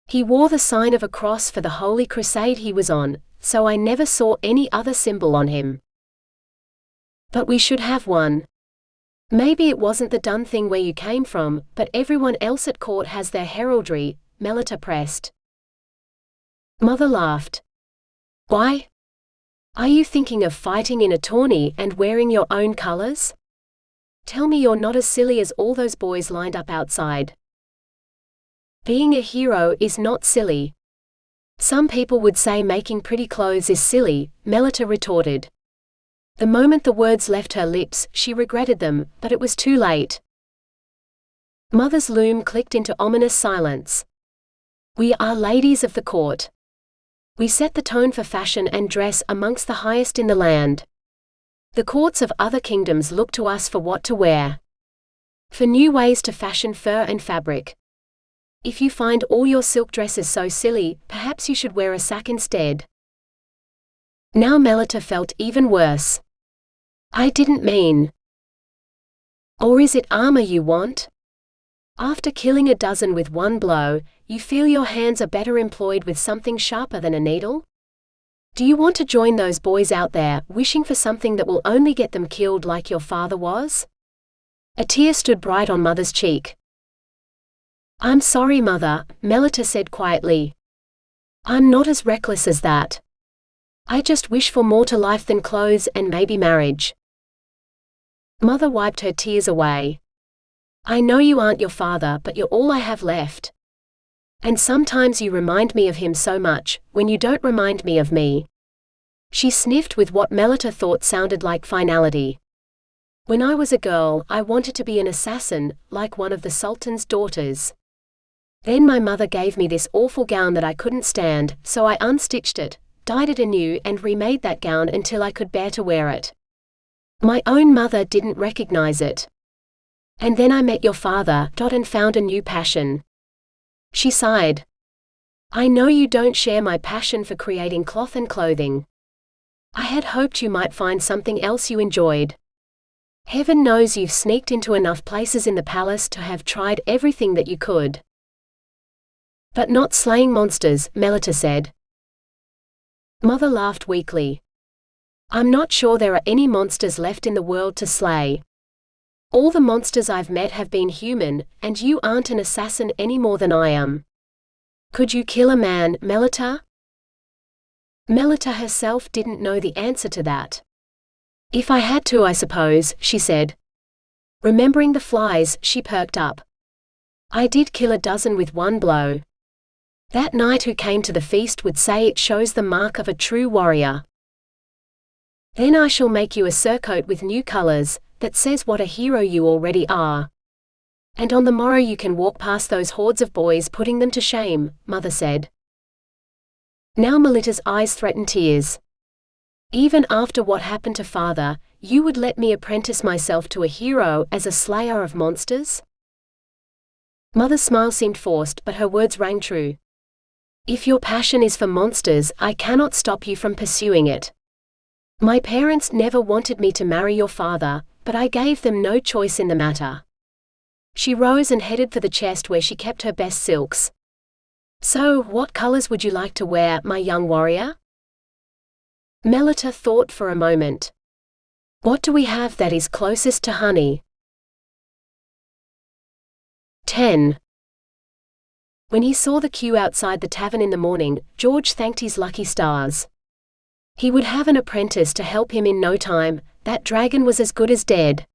He wore the sign of a cross for the holy crusade he was on, so I never saw any other symbol on him. But we should have one. Maybe it wasn't the done thing where you came from, but everyone else at court has their heraldry, Melitta pressed. Mother laughed. Why? Are you thinking of fighting in a tourney and wearing your own colors? Tell me you're not as silly as all those boys lined up outside. Being a hero is not silly. Some people would say making pretty clothes is silly, Melitta retorted. The moment the words left her lips, she regretted them, but it was too late. Mother's loom clicked into ominous silence. We are ladies of the court. We set the tone for fashion and dress amongst the highest in the land. The courts of other kingdoms look to us for what to wear. For new ways to fashion fur and fabric. If you find all your silk dresses so silly, perhaps you should wear a sack instead. Now Melitta felt even worse. I didn't mean. Or is it armor you want? After killing a dozen with one blow, you feel your hands are better employed with something sharper than a needle? Do you want to join those boys out there, wishing for something that will only get them killed like your father was? A tear stood bright on Mother's cheek. I'm sorry, Mother, Melitta said quietly. I'm not as reckless as that. I just wish for more to life than clothes and maybe marriage. Mother wiped her tears away. I know you aren't your father, but you're all I have left. And sometimes you remind me of him so much, when you don't remind me of me. She sniffed with what Melitta thought sounded like finality. When I was a girl, I wanted to be an assassin, like one of the Sultan's daughters. Then my mother gave me this awful gown that I couldn't stand, so I unstitched it, dyed it anew and remade that gown until I could bear to wear it. My own mother didn't recognize it. And then I met your father, and found a new passion. She sighed. I know you don't share my passion for creating cloth and clothing. I had hoped you might find something else you enjoyed. Heaven knows you've sneaked into enough places in the palace to have tried everything that you could. But not slaying monsters, Melitta said. Mother laughed weakly. I'm not sure there are any monsters left in the world to slay. All the monsters I've met have been human, and you aren't an assassin any more than I am. Could you kill a man, Melitta? Melitta herself didn't know the answer to that. If I had to, I suppose, she said. Remembering the flies, she perked up. I did kill a dozen with one blow. That knight who came to the feast would say it shows the mark of a true warrior. Then I shall make you a surcoat with new colors, that says what a hero you already are. And on the morrow you can walk past those hordes of boys putting them to shame, Mother said. Now Melitta's eyes threatened tears. Even after what happened to Father, you would let me apprentice myself to a hero as a slayer of monsters? Mother's smile seemed forced, but her words rang true. If your passion is for monsters, I cannot stop you from pursuing it. My parents never wanted me to marry your father, but I gave them no choice in the matter. She rose and headed for the chest where she kept her best silks. So, what colors would you like to wear, my young warrior? Melitta thought for a moment. What do we have that is closest to honey? 10. When he saw the queue outside the tavern in the morning, George thanked his lucky stars. He would have an apprentice to help him in no time. That dragon was as good as dead.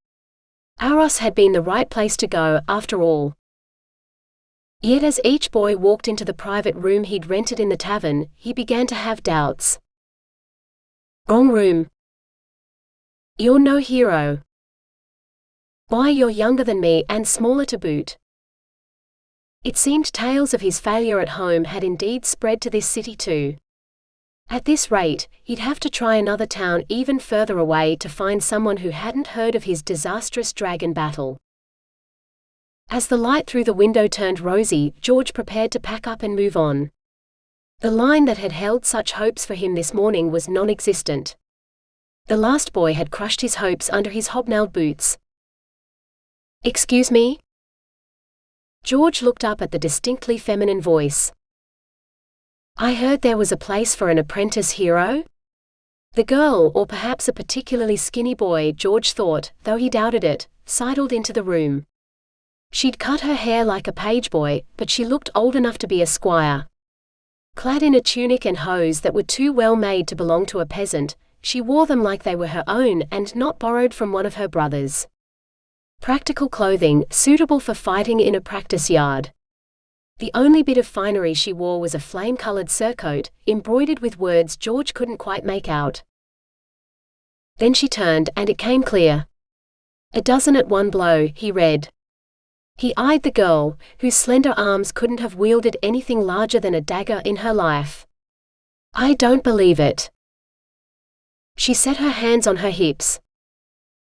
Aros had been the right place to go, after all. Yet as each boy walked into the private room he'd rented in the tavern, he began to have doubts. Wrong room. You're no hero. Why, you're younger than me and smaller to boot. It seemed tales of his failure at home had indeed spread to this city too. At this rate, he'd have to try another town even further away to find someone who hadn't heard of his disastrous dragon battle. As the light through the window turned rosy, George prepared to pack up and move on. The line that had held such hopes for him this morning was non-existent. The last boy had crushed his hopes under his hobnailed boots. Excuse me? George looked up at the distinctly feminine voice. I heard there was a place for an apprentice hero? The girl, or perhaps a particularly skinny boy, George thought, though he doubted it, sidled into the room. She'd cut her hair like a page boy, but she looked old enough to be a squire. Clad in a tunic and hose that were too well made to belong to a peasant, she wore them like they were her own and not borrowed from one of her brothers. Practical clothing, suitable for fighting in a practice yard. The only bit of finery she wore was a flame-colored surcoat, embroidered with words George couldn't quite make out. Then she turned, and it came clear. A dozen at one blow, he read. He eyed the girl, whose slender arms couldn't have wielded anything larger than a dagger in her life. I don't believe it. She set her hands on her hips.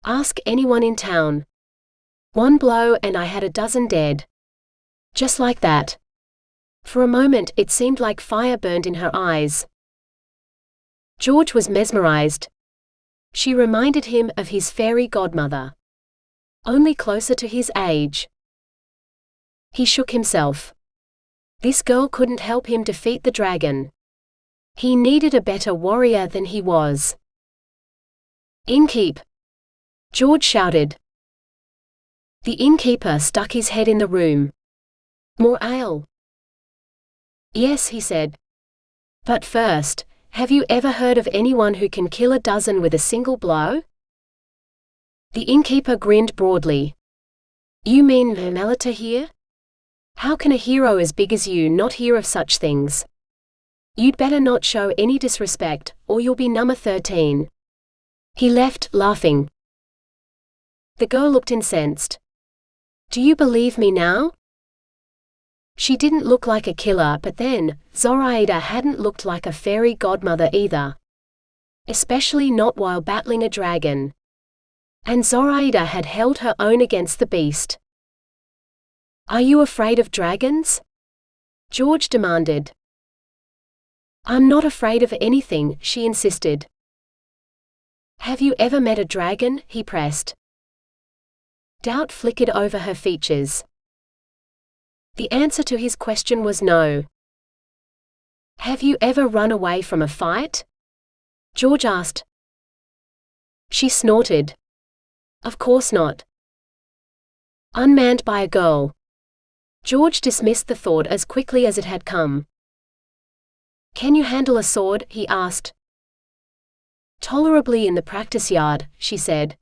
Ask anyone in town. One blow and I had a dozen dead. Just like that. For a moment it seemed like fire burned in her eyes. George was mesmerized. She reminded him of his fairy godmother. Only closer to his age. He shook himself. This girl couldn't help him defeat the dragon. He needed a better warrior than he was. Innkeep! George shouted. The innkeeper stuck his head in the room. More ale? Yes, he said. But first, have you ever heard of anyone who can kill a dozen with a single blow? The innkeeper grinned broadly. You mean Melitta here? How can a hero as big as you not hear of such things? You'd better not show any disrespect, or you'll be number 13. He left, laughing. The girl looked incensed. Do you believe me now? She didn't look like a killer, but then, Zoraida hadn't looked like a fairy godmother either. Especially not while battling a dragon. And Zoraida had held her own against the beast. Are you afraid of dragons? George demanded. I'm not afraid of anything, she insisted. Have you ever met a dragon? He pressed. Doubt flickered over her features. The answer to his question was no. Have you ever run away from a fight? George asked. She snorted. Of course not. Unmanned by a girl. George dismissed the thought as quickly as it had come. Can you handle a sword? He asked. Tolerably in the practice yard, she said.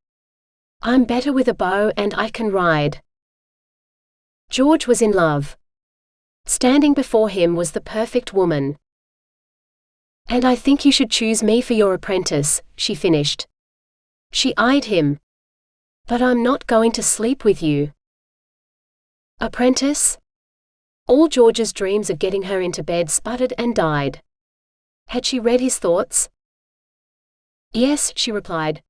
I'm better with a bow and I can ride. George was in love. Standing before him was the perfect woman. And I think you should choose me for your apprentice, she finished. She eyed him. But I'm not going to sleep with you. Apprentice? All George's dreams of getting her into bed sputtered and died. Had she read his thoughts? Yes, she replied.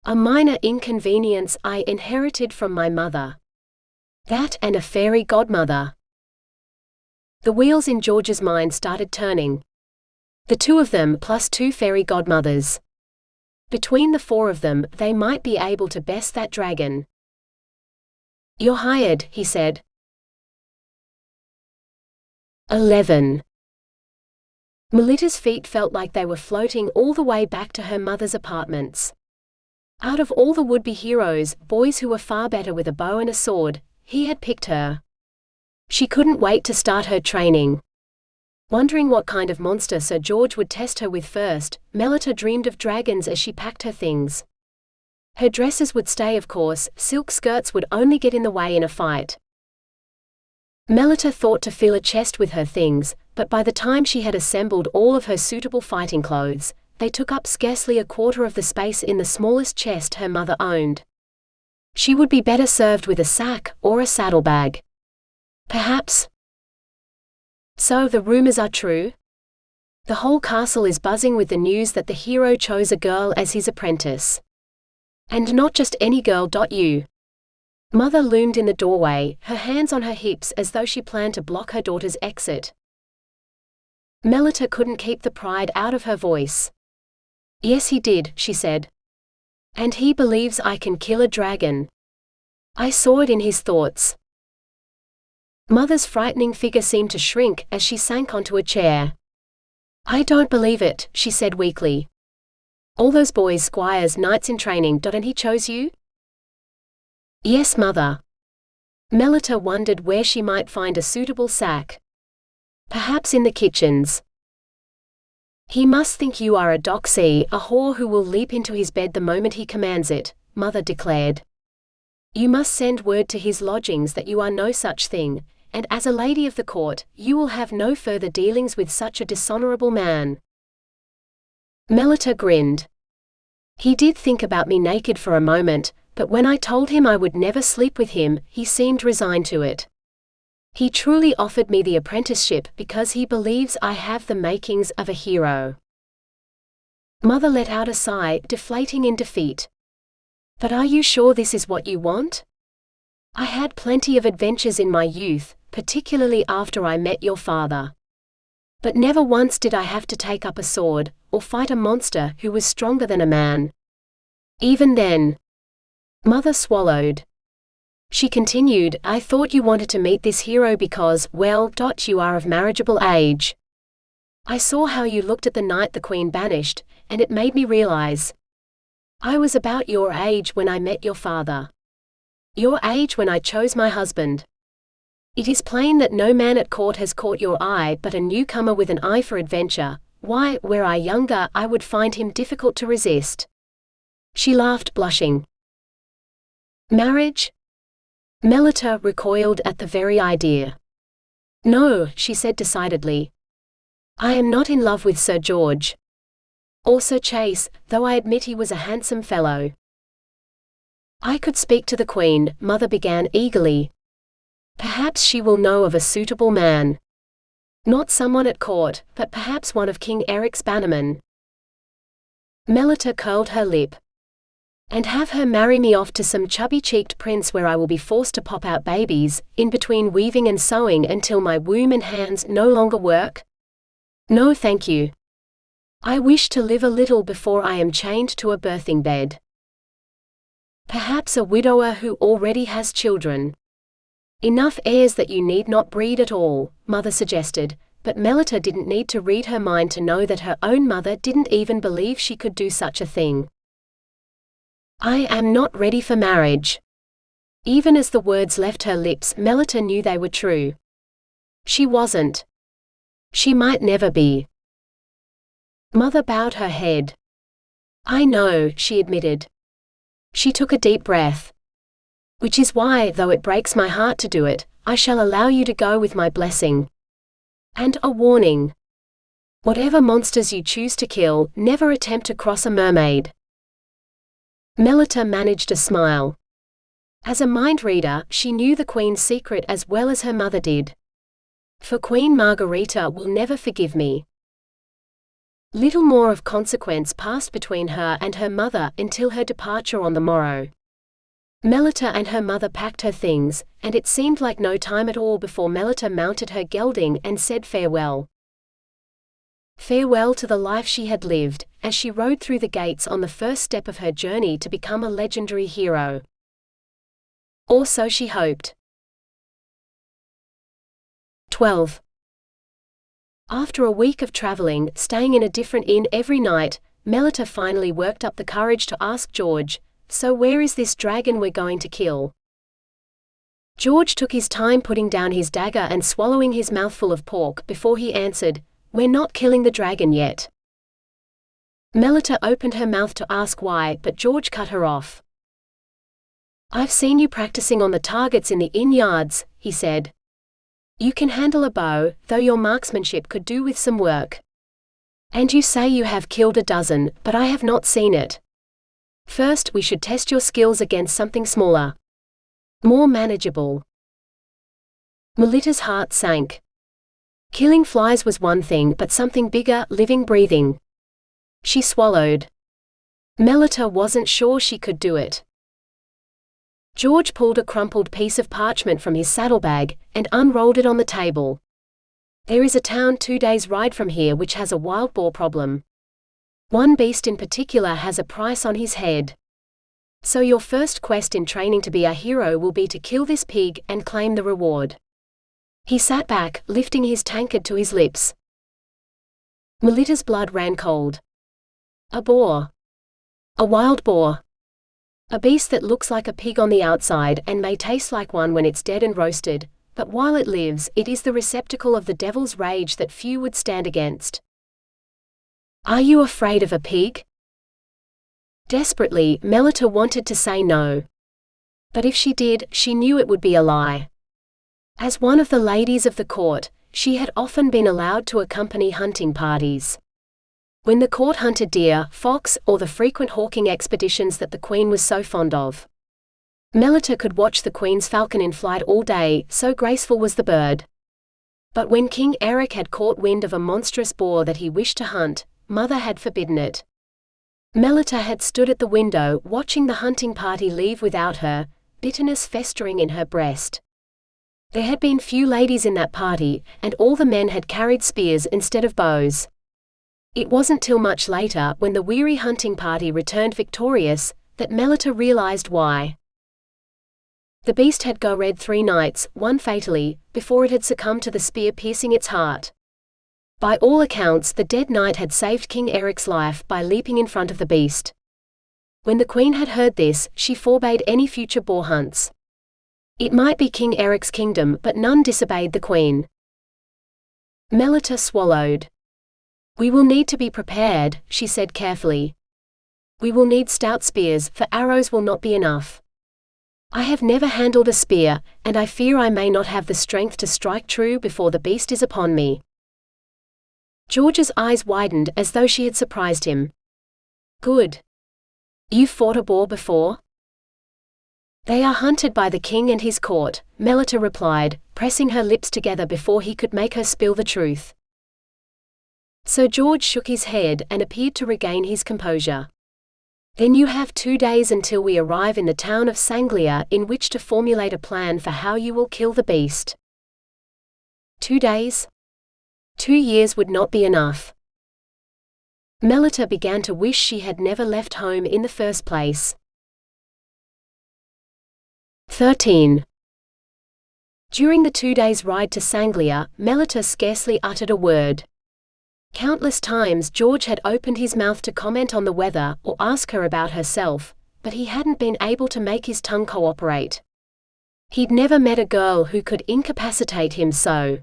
A minor inconvenience I inherited from my mother. That and a fairy godmother. The wheels in George's mind started turning. The two of them plus 2 fairy godmothers. Between the 4 of them, they might be able to best that dragon. You're hired, he said. 11. Melitta's feet felt like they were floating all the way back to her mother's apartments. Out of all the would-be heroes, boys who were far better with a bow and a sword, he had picked her. She couldn't wait to start her training. Wondering what kind of monster Sir George would test her with first, Melitta dreamed of dragons as she packed her things. Her dresses would stay, of course, silk skirts would only get in the way in a fight. Melitta thought to fill a chest with her things, but by the time she had assembled all of her suitable fighting clothes, they took up scarcely a quarter of the space in the smallest chest her mother owned. She would be better served with a sack or a saddlebag. Perhaps. So the rumors are true? The whole castle is buzzing with the news that the hero chose a girl as his apprentice. And not just any girl. You. Mother loomed in the doorway, her hands on her hips as though she planned to block her daughter's exit. Melitta couldn't keep the pride out of her voice. Yes, he did, she said. And he believes I can kill a dragon. I saw it in his thoughts. Mother's frightening figure seemed to shrink as she sank onto a chair. I don't believe it, she said weakly. All those boys, squires, knights in training. And he chose you? Yes, Mother. Melitta wondered where she might find a suitable sack. Perhaps in the kitchens. He must think you are a doxy, a whore who will leap into his bed the moment he commands it, Mother declared. You must send word to his lodgings that you are no such thing, and as a lady of the court, you will have no further dealings with such a dishonorable man. Melitta grinned. He did think about me naked for a moment, but when I told him I would never sleep with him, he seemed resigned to it. He truly offered me the apprenticeship because he believes I have the makings of a hero. Mother let out a sigh, deflating in defeat. But are you sure this is what you want? I had plenty of adventures in my youth, particularly after I met your father. But never once did I have to take up a sword, or fight a monster who was stronger than a man. Even then. Mother swallowed. She continued, I thought you wanted to meet this hero because, well, you are of marriageable age. I saw how you looked at the knight the queen banished, and it made me realize. I was about your age when I met your father. Your age when I chose my husband. It is plain that no man at court has caught your eye but a newcomer with an eye for adventure. Why, were I younger, I would find him difficult to resist. She laughed, blushing. Marriage? Melitta recoiled at the very idea. No, she said decidedly. I am not in love with Sir George. Or Sir Chase, though I admit he was a handsome fellow. I could speak to the Queen, Mother began eagerly. Perhaps she will know of a suitable man. Not someone at court, but perhaps one of King Eric's bannermen. Melitta curled her lip. And have her marry me off to some chubby-cheeked prince where I will be forced to pop out babies, in between weaving and sewing until my womb and hands no longer work? No thank you. I wish to live a little before I am chained to a birthing bed. Perhaps a widower who already has children. Enough heirs that you need not breed at all, Mother suggested, but Melitta didn't need to read her mind to know that her own mother didn't even believe she could do such a thing. I am not ready for marriage. Even as the words left her lips, Melitta knew they were true. She wasn't. She might never be. Mother bowed her head. I know, she admitted. She took a deep breath. Which is why, though it breaks my heart to do it, I shall allow you to go with my blessing. And a warning. Whatever monsters you choose to kill, never attempt to cross a mermaid. Melitta managed a smile. As a mind reader, she knew the Queen's secret as well as her mother did. For Queen Margarita will never forgive me. Little more of consequence passed between her and her mother until her departure on the morrow. Melitta and her mother packed her things, and it seemed like no time at all before Melitta mounted her gelding and said farewell. Farewell to the life she had lived, as she rode through the gates on the first step of her journey to become a legendary hero. Or so she hoped. 12. After a week of traveling, staying in a different inn every night, Melitta finally worked up the courage to ask George, so where is this dragon we're going to kill? George took his time putting down his dagger and swallowing his mouthful of pork before he answered, we're not killing the dragon yet. Melitta opened her mouth to ask why, but George cut her off. I've seen you practicing on the targets in the inn yards, he said. You can handle a bow, though your marksmanship could do with some work. And you say you have killed a dozen, but I have not seen it. First, we should test your skills against something smaller. More manageable. Melitta's heart sank. Killing flies was one thing, but something bigger, living, breathing. She swallowed. Melitta wasn't sure she could do it. George pulled a crumpled piece of parchment from his saddlebag, and unrolled it on the table. There is a town 2 days' ride from here which has a wild boar problem. One beast in particular has a price on his head. So your first quest in training to be a hero will be to kill this pig and claim the reward. He sat back, lifting his tankard to his lips. Melitta's blood ran cold. A boar. A wild boar. A beast that looks like a pig on the outside and may taste like one when it's dead and roasted, but while it lives, it is the receptacle of the devil's rage that few would stand against. Are you afraid of a pig? Desperately, Melitta wanted to say no. But if she did, she knew it would be a lie. As one of the ladies of the court, she had often been allowed to accompany hunting parties. When the court hunted deer, fox, or the frequent hawking expeditions that the Queen was so fond of. Melitta could watch the Queen's falcon in flight all day, so graceful was the bird. But when King Eric had caught wind of a monstrous boar that he wished to hunt, Mother had forbidden it. Melitta had stood at the window, watching the hunting party leave without her, bitterness festering in her breast. There had been few ladies in that party, and all the men had carried spears instead of bows. It wasn't till much later, when the weary hunting party returned victorious, that Melitta realized why. The beast had go-red 3 nights, one fatally, before it had succumbed to the spear piercing its heart. By all accounts, the dead knight had saved King Eric's life by leaping in front of the beast. When the Queen had heard this, she forbade any future boar hunts. It might be King Eric's kingdom, but none disobeyed the Queen. Melitta swallowed. We will need to be prepared, she said carefully. We will need stout spears, for arrows will not be enough. I have never handled a spear, and I fear I may not have the strength to strike true before the beast is upon me. George's eyes widened as though she had surprised him. Good. You've fought a boar before? They are hunted by the king and his court, Melitta replied, pressing her lips together before he could make her spill the truth. Sir George shook his head and appeared to regain his composure. Then you have 2 days until we arrive in the town of Sanglia in which to formulate a plan for how you will kill the beast. 2 days? 2 years would not be enough. Melitta began to wish she had never left home in the first place. 13. During the 2 days' ride to Sanglia, Melitta scarcely uttered a word. Countless times George had opened his mouth to comment on the weather or ask her about herself, but he hadn't been able to make his tongue cooperate. He'd never met a girl who could incapacitate him so.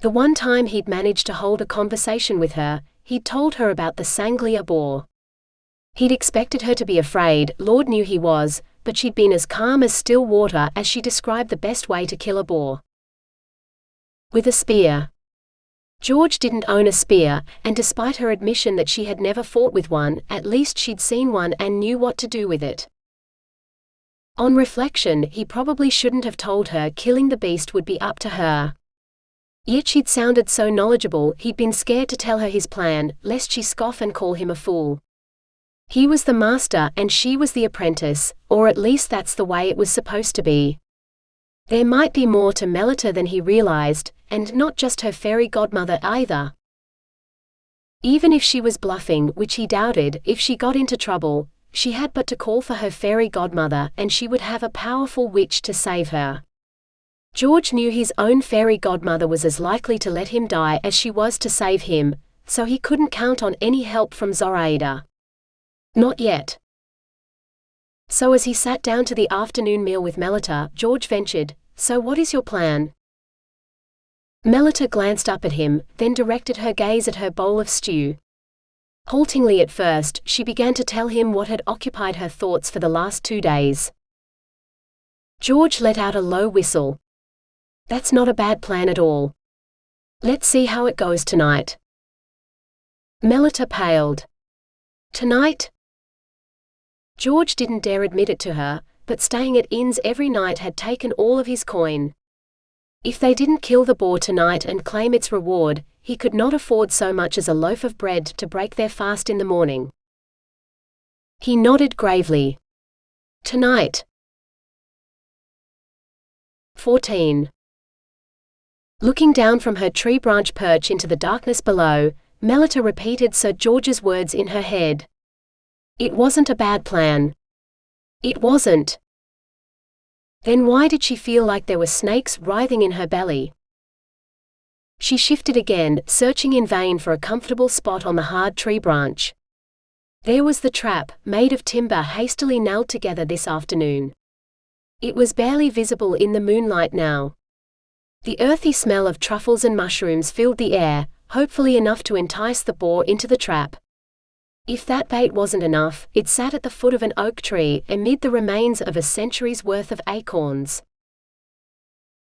The one time he'd managed to hold a conversation with her, he'd told her about the Sanglia boar. He'd expected her to be afraid, Lord knew he was, but she'd been as calm as still water as she described the best way to kill a boar. With a spear. George didn't own a spear, and despite her admission that she had never fought with one, at least she'd seen one and knew what to do with it. On reflection, he probably shouldn't have told her killing the beast would be up to her. Yet she'd sounded so knowledgeable, he'd been scared to tell her his plan, lest she scoff and call him a fool. He was the master and she was the apprentice, or at least that's the way it was supposed to be. There might be more to Melitta than he realized, and not just her fairy godmother either. Even if she was bluffing, which he doubted, if she got into trouble, she had but to call for her fairy godmother and she would have a powerful witch to save her. George knew his own fairy godmother was as likely to let him die as she was to save him, so he couldn't count on any help from Zoraida. Not yet. So as he sat down to the afternoon meal with Melitta, George ventured, "So what is your plan?" Melitta glanced up at him, then directed her gaze at her bowl of stew. Haltingly at first, she began to tell him what had occupied her thoughts for the last 2 days. George let out a low whistle. "That's not a bad plan at all. Let's see how it goes tonight." Melitta paled. "Tonight?" George didn't dare admit it to her, but staying at inns every night had taken all of his coin. If they didn't kill the boar tonight and claim its reward, he could not afford so much as a loaf of bread to break their fast in the morning. He nodded gravely. "Tonight." 14. Looking down from her tree branch perch into the darkness below, Melitta repeated Sir George's words in her head. It wasn't a bad plan. It wasn't. Then why did she feel like there were snakes writhing in her belly? She shifted again, searching in vain for a comfortable spot on the hard tree branch. There was the trap, made of timber hastily nailed together this afternoon. It was barely visible in the moonlight now. The earthy smell of truffles and mushrooms filled the air, hopefully enough to entice the boar into the trap. If that bait wasn't enough, it sat at the foot of an oak tree, amid the remains of a century's worth of acorns.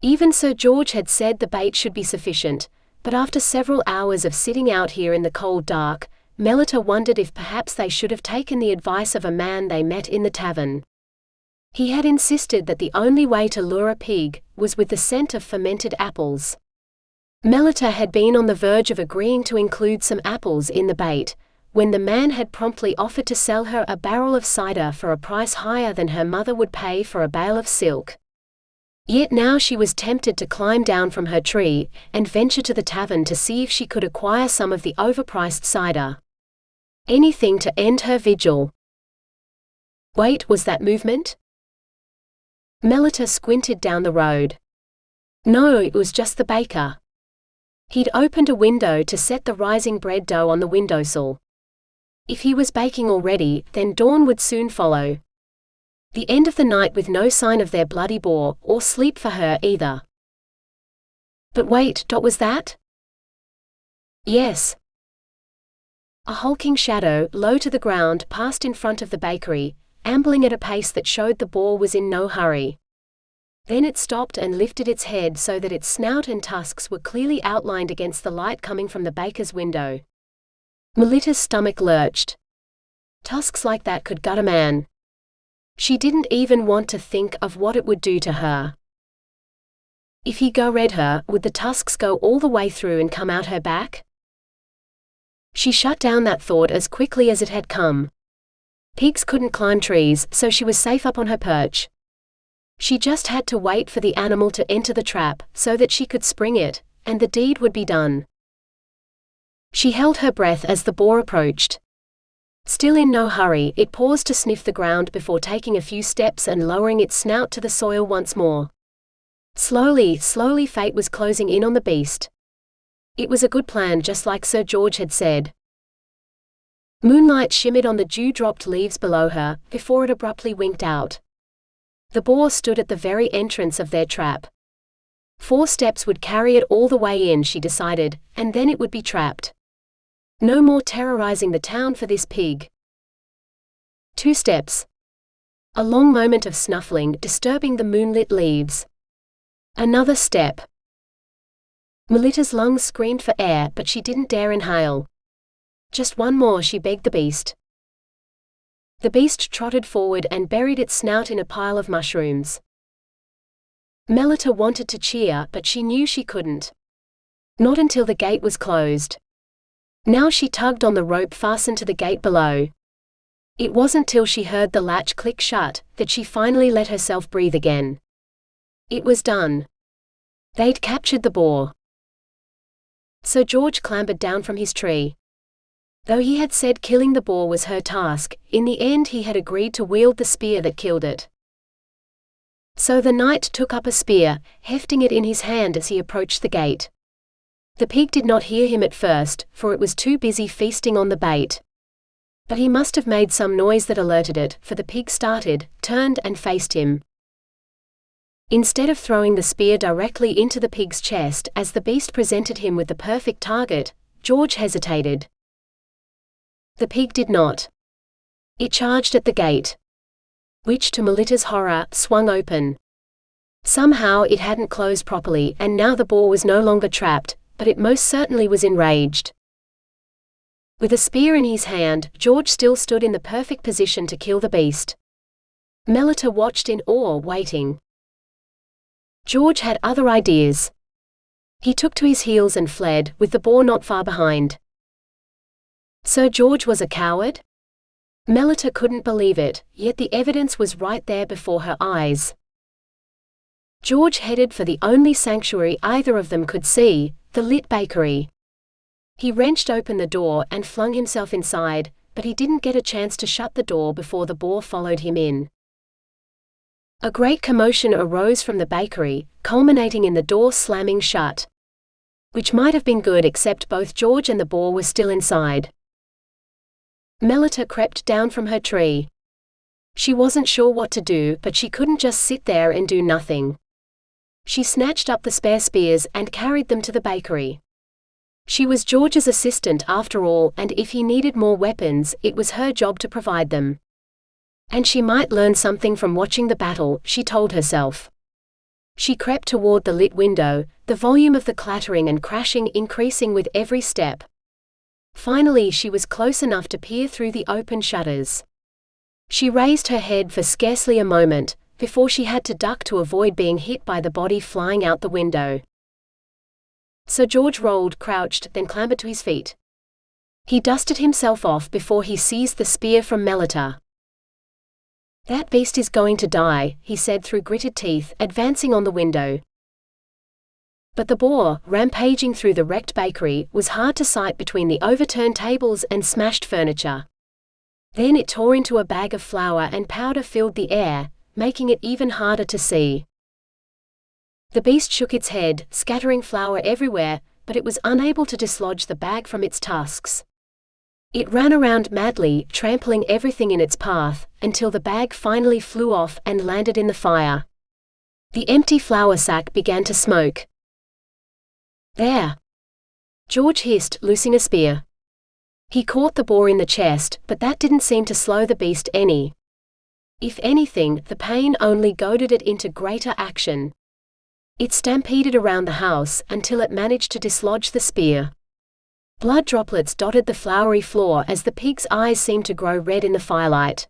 Even Sir George had said the bait should be sufficient, but after several hours of sitting out here in the cold dark, Melitta wondered if perhaps they should have taken the advice of a man they met in the tavern. He had insisted that the only way to lure a pig was with the scent of fermented apples. Melitta had been on the verge of agreeing to include some apples in the bait, when the man had promptly offered to sell her a barrel of cider for a price higher than her mother would pay for a bale of silk. Yet now she was tempted to climb down from her tree and venture to the tavern to see if she could acquire some of the overpriced cider. Anything to end her vigil. Wait, was that movement? Melitta squinted down the road. No, it was just the baker. He'd opened a window to set the rising bread dough on the windowsill. If he was baking already, then dawn would soon follow. The end of the night with no sign of their bloody boar, or sleep for her either. But wait, was that? Yes. A hulking shadow, low to the ground, passed in front of the bakery, ambling at a pace that showed the boar was in no hurry. Then it stopped and lifted its head so that its snout and tusks were clearly outlined against the light coming from the baker's window. Melitta's stomach lurched. Tusks like that could gut a man. She didn't even want to think of what it would do to her. If he read her, would the tusks go all the way through and come out her back? She shut down that thought as quickly as it had come. Pigs couldn't climb trees, so she was safe up on her perch. She just had to wait for the animal to enter the trap, so that she could spring it, and the deed would be done. She held her breath as the boar approached. Still in no hurry, it paused to sniff the ground before taking a few steps and lowering its snout to the soil once more. Slowly, fate was closing in on the beast. It was a good plan, just like Sir George had said. Moonlight shimmered on the dew-dropped leaves below her, before it abruptly winked out. The boar stood at the very entrance of their trap. 4 steps would carry it all the way in, she decided, and then it would be trapped. No more terrorizing the town for this pig. 2 steps. A long moment of snuffling, disturbing the moonlit leaves. Another step. Melitta's lungs screamed for air, but she didn't dare inhale. Just one more, she begged the beast. The beast trotted forward and buried its snout in a pile of mushrooms. Melitta wanted to cheer, but she knew she couldn't. Not until the gate was closed. Now she tugged on the rope fastened to the gate below. It wasn't till she heard the latch click shut that she finally let herself breathe again. It was done. They'd captured the boar. Sir George clambered down from his tree. Though he had said killing the boar was her task, in the end he had agreed to wield the spear that killed it. So the knight took up a spear, hefting it in his hand as he approached the gate. The pig did not hear him at first, for it was too busy feasting on the bait. But he must have made some noise that alerted it, for the pig started, turned and faced him. Instead of throwing the spear directly into the pig's chest as the beast presented him with the perfect target, George hesitated. The pig did not. It charged at the gate, which to Melitta's horror, swung open. Somehow it hadn't closed properly, and now the boar was no longer trapped, but it most certainly was enraged. With a spear in his hand, George still stood in the perfect position to kill the beast. Melitta watched in awe, waiting. George had other ideas. He took to his heels and fled, with the boar not far behind. Sir George was a coward? Melitta couldn't believe it, yet the evidence was right there before her eyes. George headed for the only sanctuary either of them could see, the lit bakery. He wrenched open the door and flung himself inside, but he didn't get a chance to shut the door before the boar followed him in. A great commotion arose from the bakery, culminating in the door slamming shut. Which might have been good, except both George and the boar were still inside. Melitta crept down from her tree. She wasn't sure what to do, but she couldn't just sit there and do nothing. She snatched up the spare spears and carried them to the bakery. She was George's assistant after all, and if he needed more weapons, it was her job to provide them. And she might learn something from watching the battle, she told herself. She crept toward the lit window, the volume of the clattering and crashing increasing with every step. Finally she was close enough to peer through the open shutters. She raised her head for scarcely a moment, before she had to duck to avoid being hit by the body flying out the window. Sir George rolled, crouched, then clambered to his feet. He dusted himself off before he seized the spear from Melitta. "That beast is going to die," he said through gritted teeth, advancing on the window. But the boar, rampaging through the wrecked bakery, was hard to sight between the overturned tables and smashed furniture. Then it tore into a bag of flour and powder filled the air, making it even harder to see. The beast shook its head, scattering flour everywhere, but it was unable to dislodge the bag from its tusks. It ran around madly, trampling everything in its path, until the bag finally flew off and landed in the fire. The empty flour sack began to smoke. "There!" George hissed, loosing a spear. He caught the boar in the chest, but that didn't seem to slow the beast any. If anything, the pain only goaded it into greater action. It stampeded around the house until it managed to dislodge the spear. Blood droplets dotted the floury floor as the pig's eyes seemed to grow red in the firelight.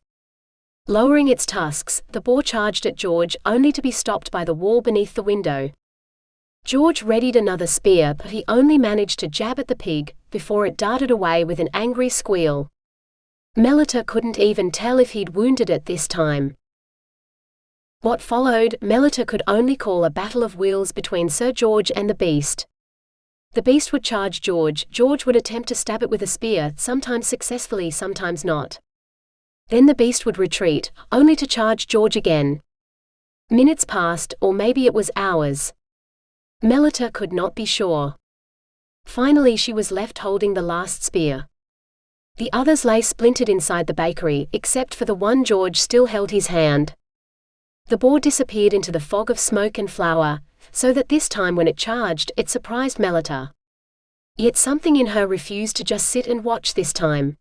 Lowering its tusks, the boar charged at George, only to be stopped by the wall beneath the window. George readied another spear, but he only managed to jab at the pig, before it darted away with an angry squeal. Melitta couldn't even tell if he'd wounded it this time. What followed, Melitta could only call a battle of wills between Sir George and the beast. The beast would charge George. George would attempt to stab it with a spear, sometimes successfully, sometimes not. Then the beast would retreat, only to charge George again. Minutes passed, or maybe it was hours. Melitta could not be sure. Finally she was left holding the last spear. The others lay splintered inside the bakery, except for the one George still held his hand. The boar disappeared into the fog of smoke and flour, so that this time when it charged, it surprised Melitta. Yet something in her refused to just sit and watch this time.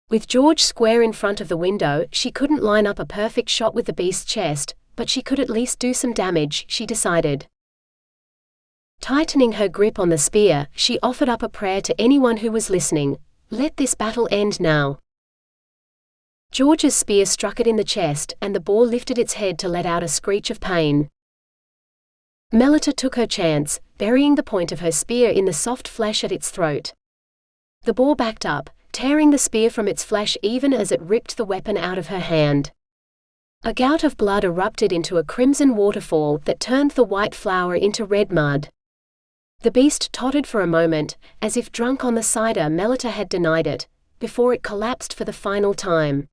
With George square in front of the window, she couldn't line up a perfect shot with the beast's chest, but she could at least do some damage, she decided. Tightening her grip on the spear, she offered up a prayer to anyone who was listening. Let this battle end now. George's spear struck it in the chest, and the boar lifted its head to let out a screech of pain. Melitta took her chance, burying the point of her spear in the soft flesh at its throat. The boar backed up, tearing the spear from its flesh even as it ripped the weapon out of her hand. A gout of blood erupted into a crimson waterfall that turned the white flour into red mud. The beast tottered for a moment, as if drunk on the cider Melitta had denied it, before it collapsed for the final time.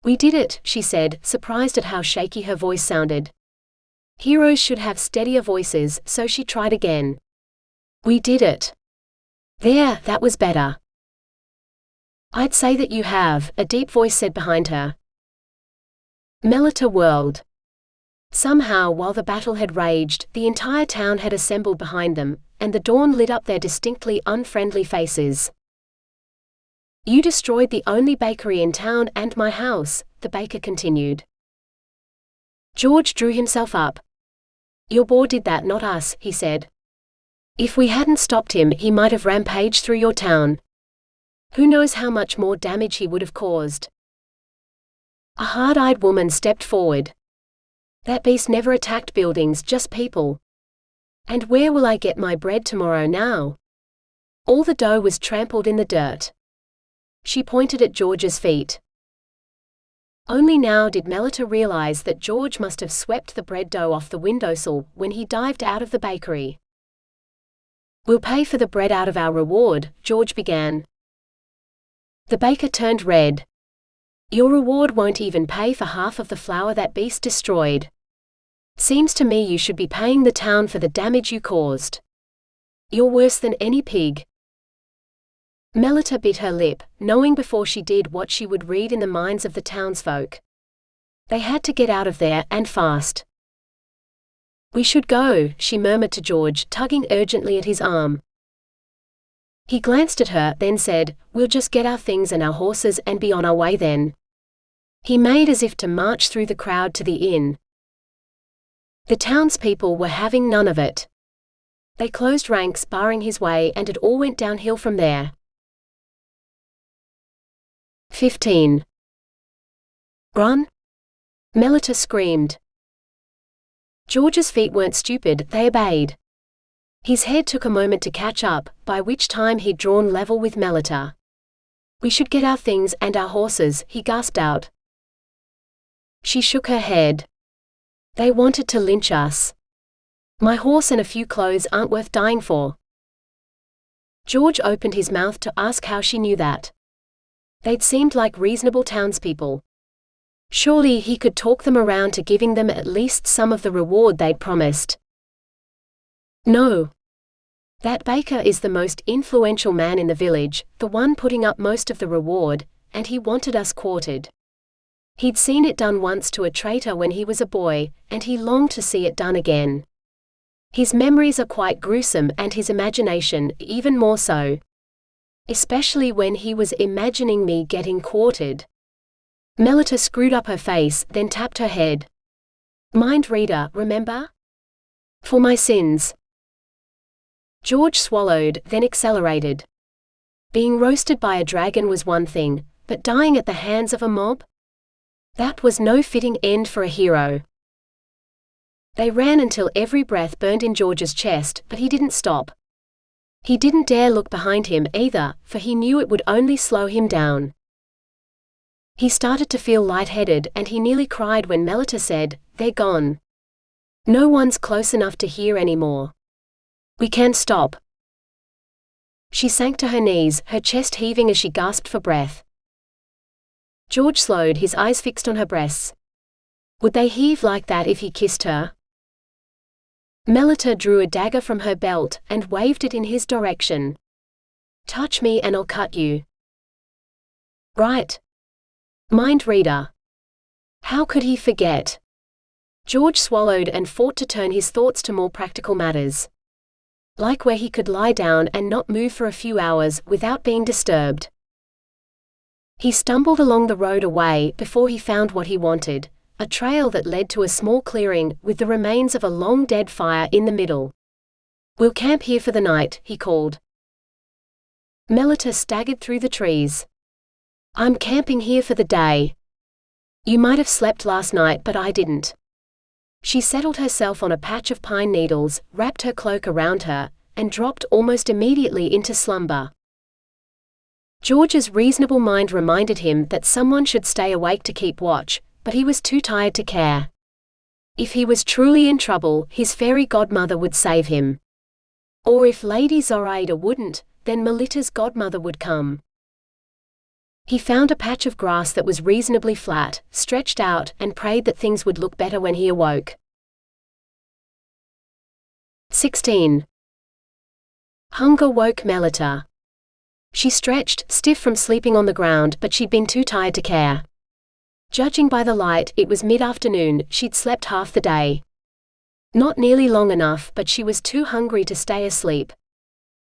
"We did it," she said, surprised at how shaky her voice sounded. Heroes should have steadier voices, so she tried again. "We did it. There, that was better." "I'd say that you have," a deep voice said behind her. Melitta whirled. Somehow, while the battle had raged, the entire town had assembled behind them, and the dawn lit up their distinctly unfriendly faces. "You destroyed the only bakery in town and my house," the baker continued. George drew himself up. "Your boar did that, not us," he said. "If we hadn't stopped him, he might have rampaged through your town. Who knows how much more damage he would have caused." A hard-eyed woman stepped forward. "That beast never attacked buildings, just people. And where will I get my bread tomorrow now?" All the dough was trampled in the dirt. She pointed at George's feet. Only now did Melitta realize that George must have swept the bread dough off the windowsill when he dived out of the bakery. "We'll pay for the bread out of our reward," George began. The baker turned red. "Your reward won't even pay for half of the flour that beast destroyed. Seems to me you should be paying the town for the damage you caused. You're worse than any pig." Melitta bit her lip, knowing before she did what she would read in the minds of the townsfolk. They had to get out of there, and fast. "We should go," she murmured to George, tugging urgently at his arm. He glanced at her, then said, "We'll just get our things and our horses and be on our way then." He made as if to march through the crowd to the inn. The townspeople were having none of it. They closed ranks, barring his way, and it all went downhill from there. 15. "Run!" Melitta screamed. George's feet weren't stupid, they obeyed. His head took a moment to catch up, by which time he'd drawn level with Melitta. "We should get our things and our horses," he gasped out. She shook her head. "They wanted to lynch us. My horse and a few clothes aren't worth dying for." George opened his mouth to ask how she knew that. They'd seemed like reasonable townspeople. Surely he could talk them around to giving them at least some of the reward they'd promised. "No. That baker is the most influential man in the village, the one putting up most of the reward, and he wanted us quartered. He'd seen it done once to a traitor when he was a boy, and he longed to see it done again. His memories are quite gruesome and his imagination even more so. Especially when he was imagining me getting quartered." Melitta screwed up her face, then tapped her head. "Mind reader, remember? For my sins." George swallowed, then accelerated. Being roasted by a dragon was one thing, but dying at the hands of a mob? That was no fitting end for a hero. They ran until every breath burned in George's chest, but he didn't stop. He didn't dare look behind him either, for he knew it would only slow him down. He started to feel lightheaded and he nearly cried when Melitta said, "They're gone. No one's close enough to hear anymore." We can't stop. She sank to her knees, her chest heaving as she gasped for breath. George slowed, his eyes fixed on her breasts. Would they heave like that if he kissed her? Melitta drew a dagger from her belt and waved it in his direction. Touch me and I'll cut you. Right. Mind reader. How could he forget? George swallowed and fought to turn his thoughts to more practical matters. Like where he could lie down and not move for a few hours without being disturbed. He stumbled along the road away before he found what he wanted, a trail that led to a small clearing with the remains of a long dead fire in the middle. We'll camp here for the night, he called. Melitta staggered through the trees. I'm camping here for the day. You might have slept last night, but I didn't. She settled herself on a patch of pine needles, wrapped her cloak around her, and dropped almost immediately into slumber. George's reasonable mind reminded him that someone should stay awake to keep watch, but he was too tired to care. If he was truly in trouble, his fairy godmother would save him. Or if Lady Zoraida wouldn't, then Melitta's godmother would come. He found a patch of grass that was reasonably flat, stretched out, and prayed that things would look better when he awoke. 16. Hunger woke Melitta. She stretched, stiff from sleeping on the ground, but she'd been too tired to care. Judging by the light, it was mid-afternoon, she'd slept half the day. Not nearly long enough, but she was too hungry to stay asleep.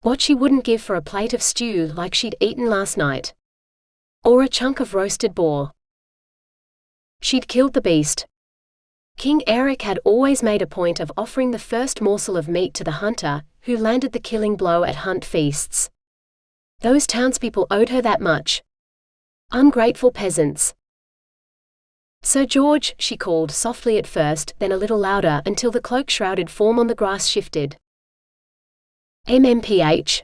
What she wouldn't give for a plate of stew like she'd eaten last night. Or a chunk of roasted boar. She'd killed the beast. King Eric had always made a point of offering the first morsel of meat to the hunter, who landed the killing blow at hunt feasts. Those townspeople owed her that much. Ungrateful peasants. Sir George, she called softly at first, then a little louder until the cloak-shrouded form on the grass shifted. MMPH.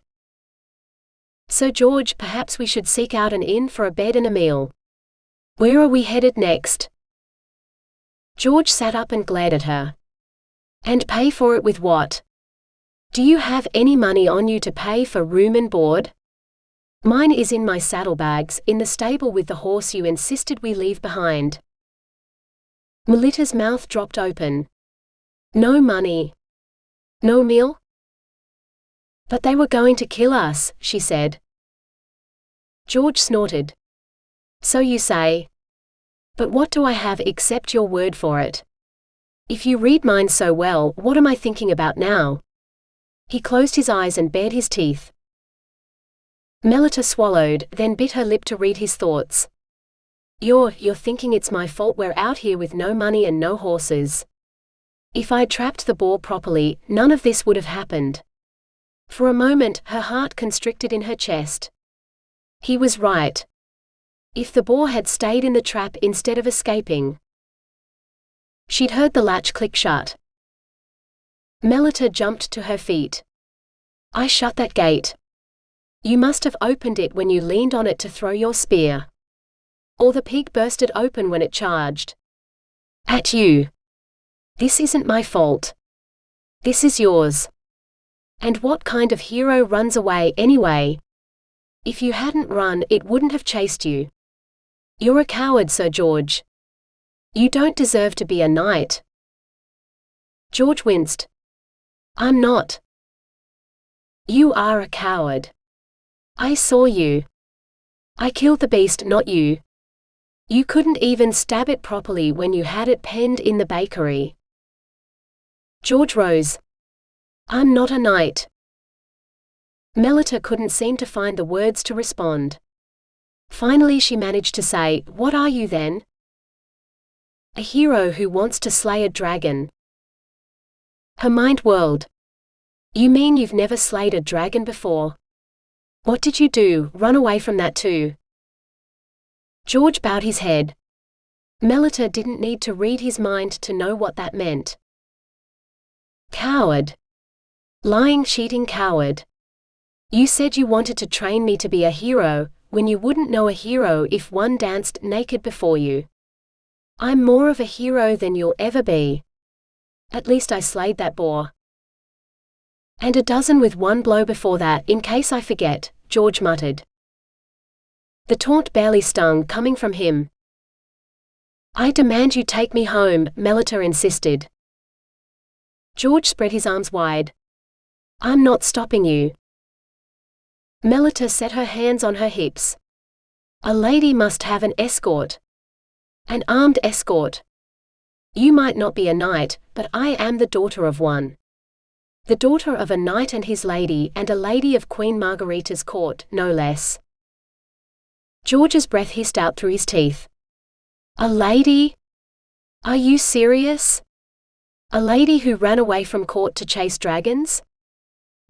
Sir George, perhaps we should seek out an inn for a bed and a meal. Where are we headed next? George sat up and glared at her. And pay for it with what? Do you have any money on you to pay for room and board? Mine is in my saddlebags, in the stable with the horse you insisted we leave behind. Melitta's mouth dropped open. No money. No meal? But they were going to kill us, she said. George snorted. So you say. But what do I have except your word for it? If you read mine so well, what am I thinking about now? He closed his eyes and bared his teeth. Melitta swallowed, then bit her lip to read his thoughts. You're thinking it's my fault we're out here with no money and no horses. If I'd trapped the boar properly, none of this would have happened. For a moment, her heart constricted in her chest. He was right. If the boar had stayed in the trap instead of escaping. She'd heard the latch click shut. Melitta jumped to her feet. I shut that gate. You must have opened it when you leaned on it to throw your spear. Or the pig burst it open when it charged. At you. This isn't my fault. This is yours. And what kind of hero runs away anyway? If you hadn't run, it wouldn't have chased you. You're a coward, Sir George. You don't deserve to be a knight. George winced. I'm not. You are a coward. I saw you. I killed the beast, not you. You couldn't even stab it properly when you had it penned in the bakery. George rose. I'm not a knight. Melitta couldn't seem to find the words to respond. Finally she managed to say, What are you then? A hero who wants to slay a dragon. Her mind whirled. You mean you've never slayed a dragon before? What did you do, run away from that too? George bowed his head. Melitta didn't need to read his mind to know what that meant. Coward. Lying, cheating coward. You said you wanted to train me to be a hero, when you wouldn't know a hero if one danced naked before you. I'm more of a hero than you'll ever be. At least I slayed that boar. And a dozen with one blow before that, in case I forget, George muttered. The taunt barely stung coming from him. I demand you take me home, Melitta insisted. George spread his arms wide. I'm not stopping you. Melitta set her hands on her hips. A lady must have an escort. An armed escort. You might not be a knight, but I am the daughter of one. The daughter of a knight and his lady, and a lady of Queen Margarita's court, no less. George's breath hissed out through his teeth. A lady? Are you serious? A lady who ran away from court to chase dragons?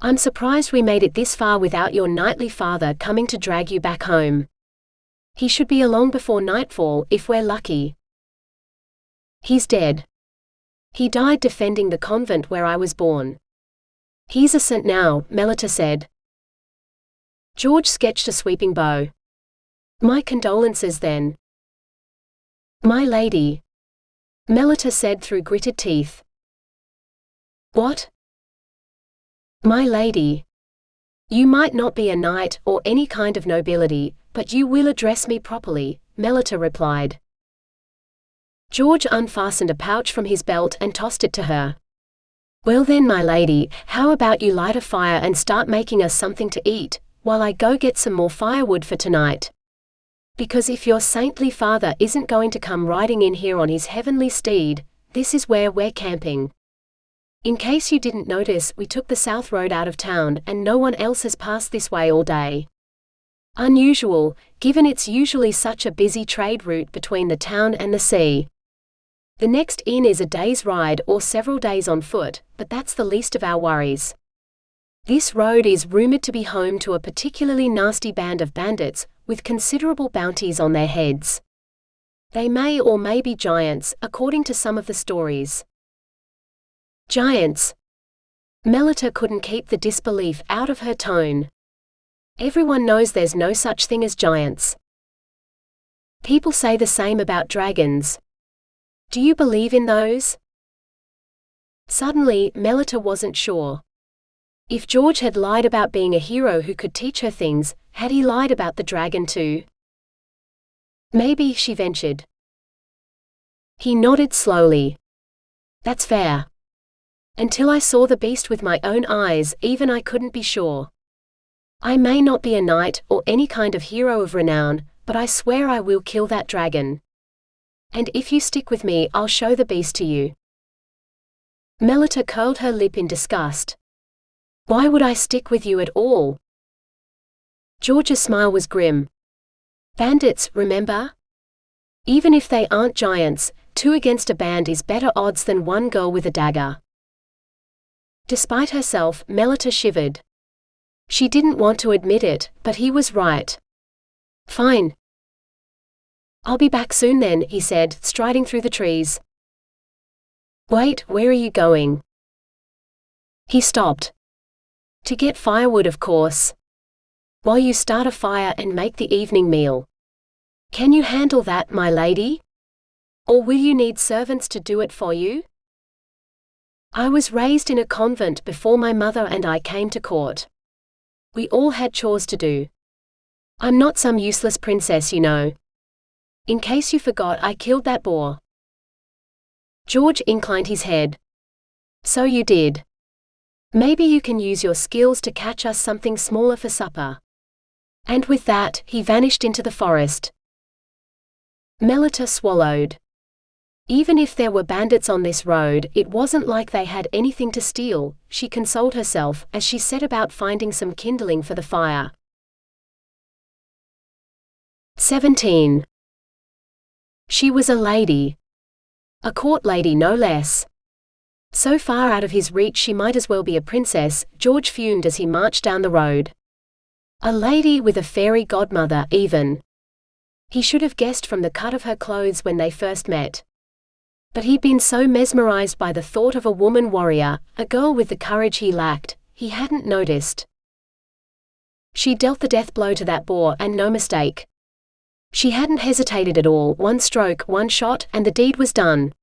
I'm surprised we made it this far without your knightly father coming to drag you back home. He should be along before nightfall, if we're lucky. He's dead. He died defending the convent where I was born. He's a saint now, Melitta said. George sketched a sweeping bow. My condolences then. My lady. Melitta said through gritted teeth. What? My lady. You might not be a knight or any kind of nobility, but you will address me properly, Melitta replied. George unfastened a pouch from his belt and tossed it to her. Well then, my lady, how about you light a fire and start making us something to eat, while I go get some more firewood for tonight? Because if your saintly father isn't going to come riding in here on his heavenly steed, this is where we're camping. In case you didn't notice, we took the south road out of town and no one else has passed this way all day. Unusual, given it's usually such a busy trade route between the town and the sea. The next inn is a day's ride or several days on foot, but that's the least of our worries. This road is rumored to be home to a particularly nasty band of bandits, with considerable bounties on their heads. They may or may be giants, according to some of the stories. Giants. Melitta couldn't keep the disbelief out of her tone. Everyone knows there's no such thing as giants. People say the same about dragons. Do you believe in those? Suddenly, Melitta wasn't sure. If George had lied about being a hero who could teach her things, had he lied about the dragon too? Maybe, she ventured. He nodded slowly. That's fair. Until I saw the beast with my own eyes, even I couldn't be sure. I may not be a knight or any kind of hero of renown, but I swear I will kill that dragon. And if you stick with me, I'll show the beast to you. Melitta curled her lip in disgust. Why would I stick with you at all? George's smile was grim. Bandits, remember? Even if they aren't giants, 2 against a band is better odds than 1 girl with a dagger. Despite herself, Melitta shivered. She didn't want to admit it, but he was right. Fine. I'll be back soon then, he said, striding through the trees. Wait, where are you going? He stopped. To get firewood, of course. While you start a fire and make the evening meal. Can you handle that, my lady? Or will you need servants to do it for you? I was raised in a convent before my mother and I came to court. We all had chores to do. I'm not some useless princess, you know. In case you forgot, I killed that boar. George inclined his head. So you did. Maybe you can use your skills to catch us something smaller for supper. And with that, he vanished into the forest. Melitta swallowed. Even if there were bandits on this road, it wasn't like they had anything to steal, she consoled herself as she set about finding some kindling for the fire. 17. She was a lady. A court lady, no less. So far out of his reach she might as well be a princess, George fumed as he marched down the road. A lady with a fairy godmother, even. He should have guessed from the cut of her clothes when they first met. But he'd been so mesmerized by the thought of a woman warrior, a girl with the courage he lacked, he hadn't noticed. She dealt the death blow to that boar, and no mistake. She hadn't hesitated at all, 1 stroke, 1 shot, and the deed was done.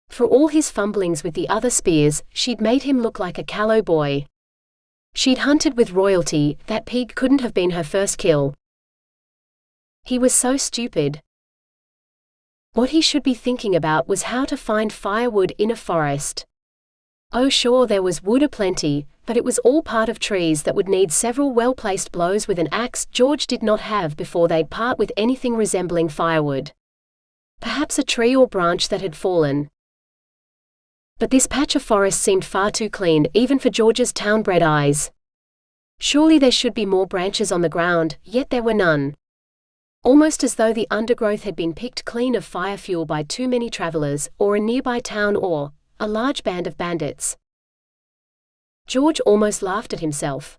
For all his fumblings with the other spears, she'd made him look like a callow boy. She'd hunted with royalty, that pig couldn't have been her first kill. He was so stupid. What he should be thinking about was how to find firewood in a forest. Oh sure, there was wood aplenty, but it was all part of trees that would need several well-placed blows with an axe George did not have before they'd part with anything resembling firewood. Perhaps a tree or branch that had fallen. But this patch of forest seemed far too clean, even for George's town-bred eyes. Surely there should be more branches on the ground, yet there were none. Almost as though the undergrowth had been picked clean of fire fuel by too many travelers, or a nearby town, or a large band of bandits. George almost laughed at himself.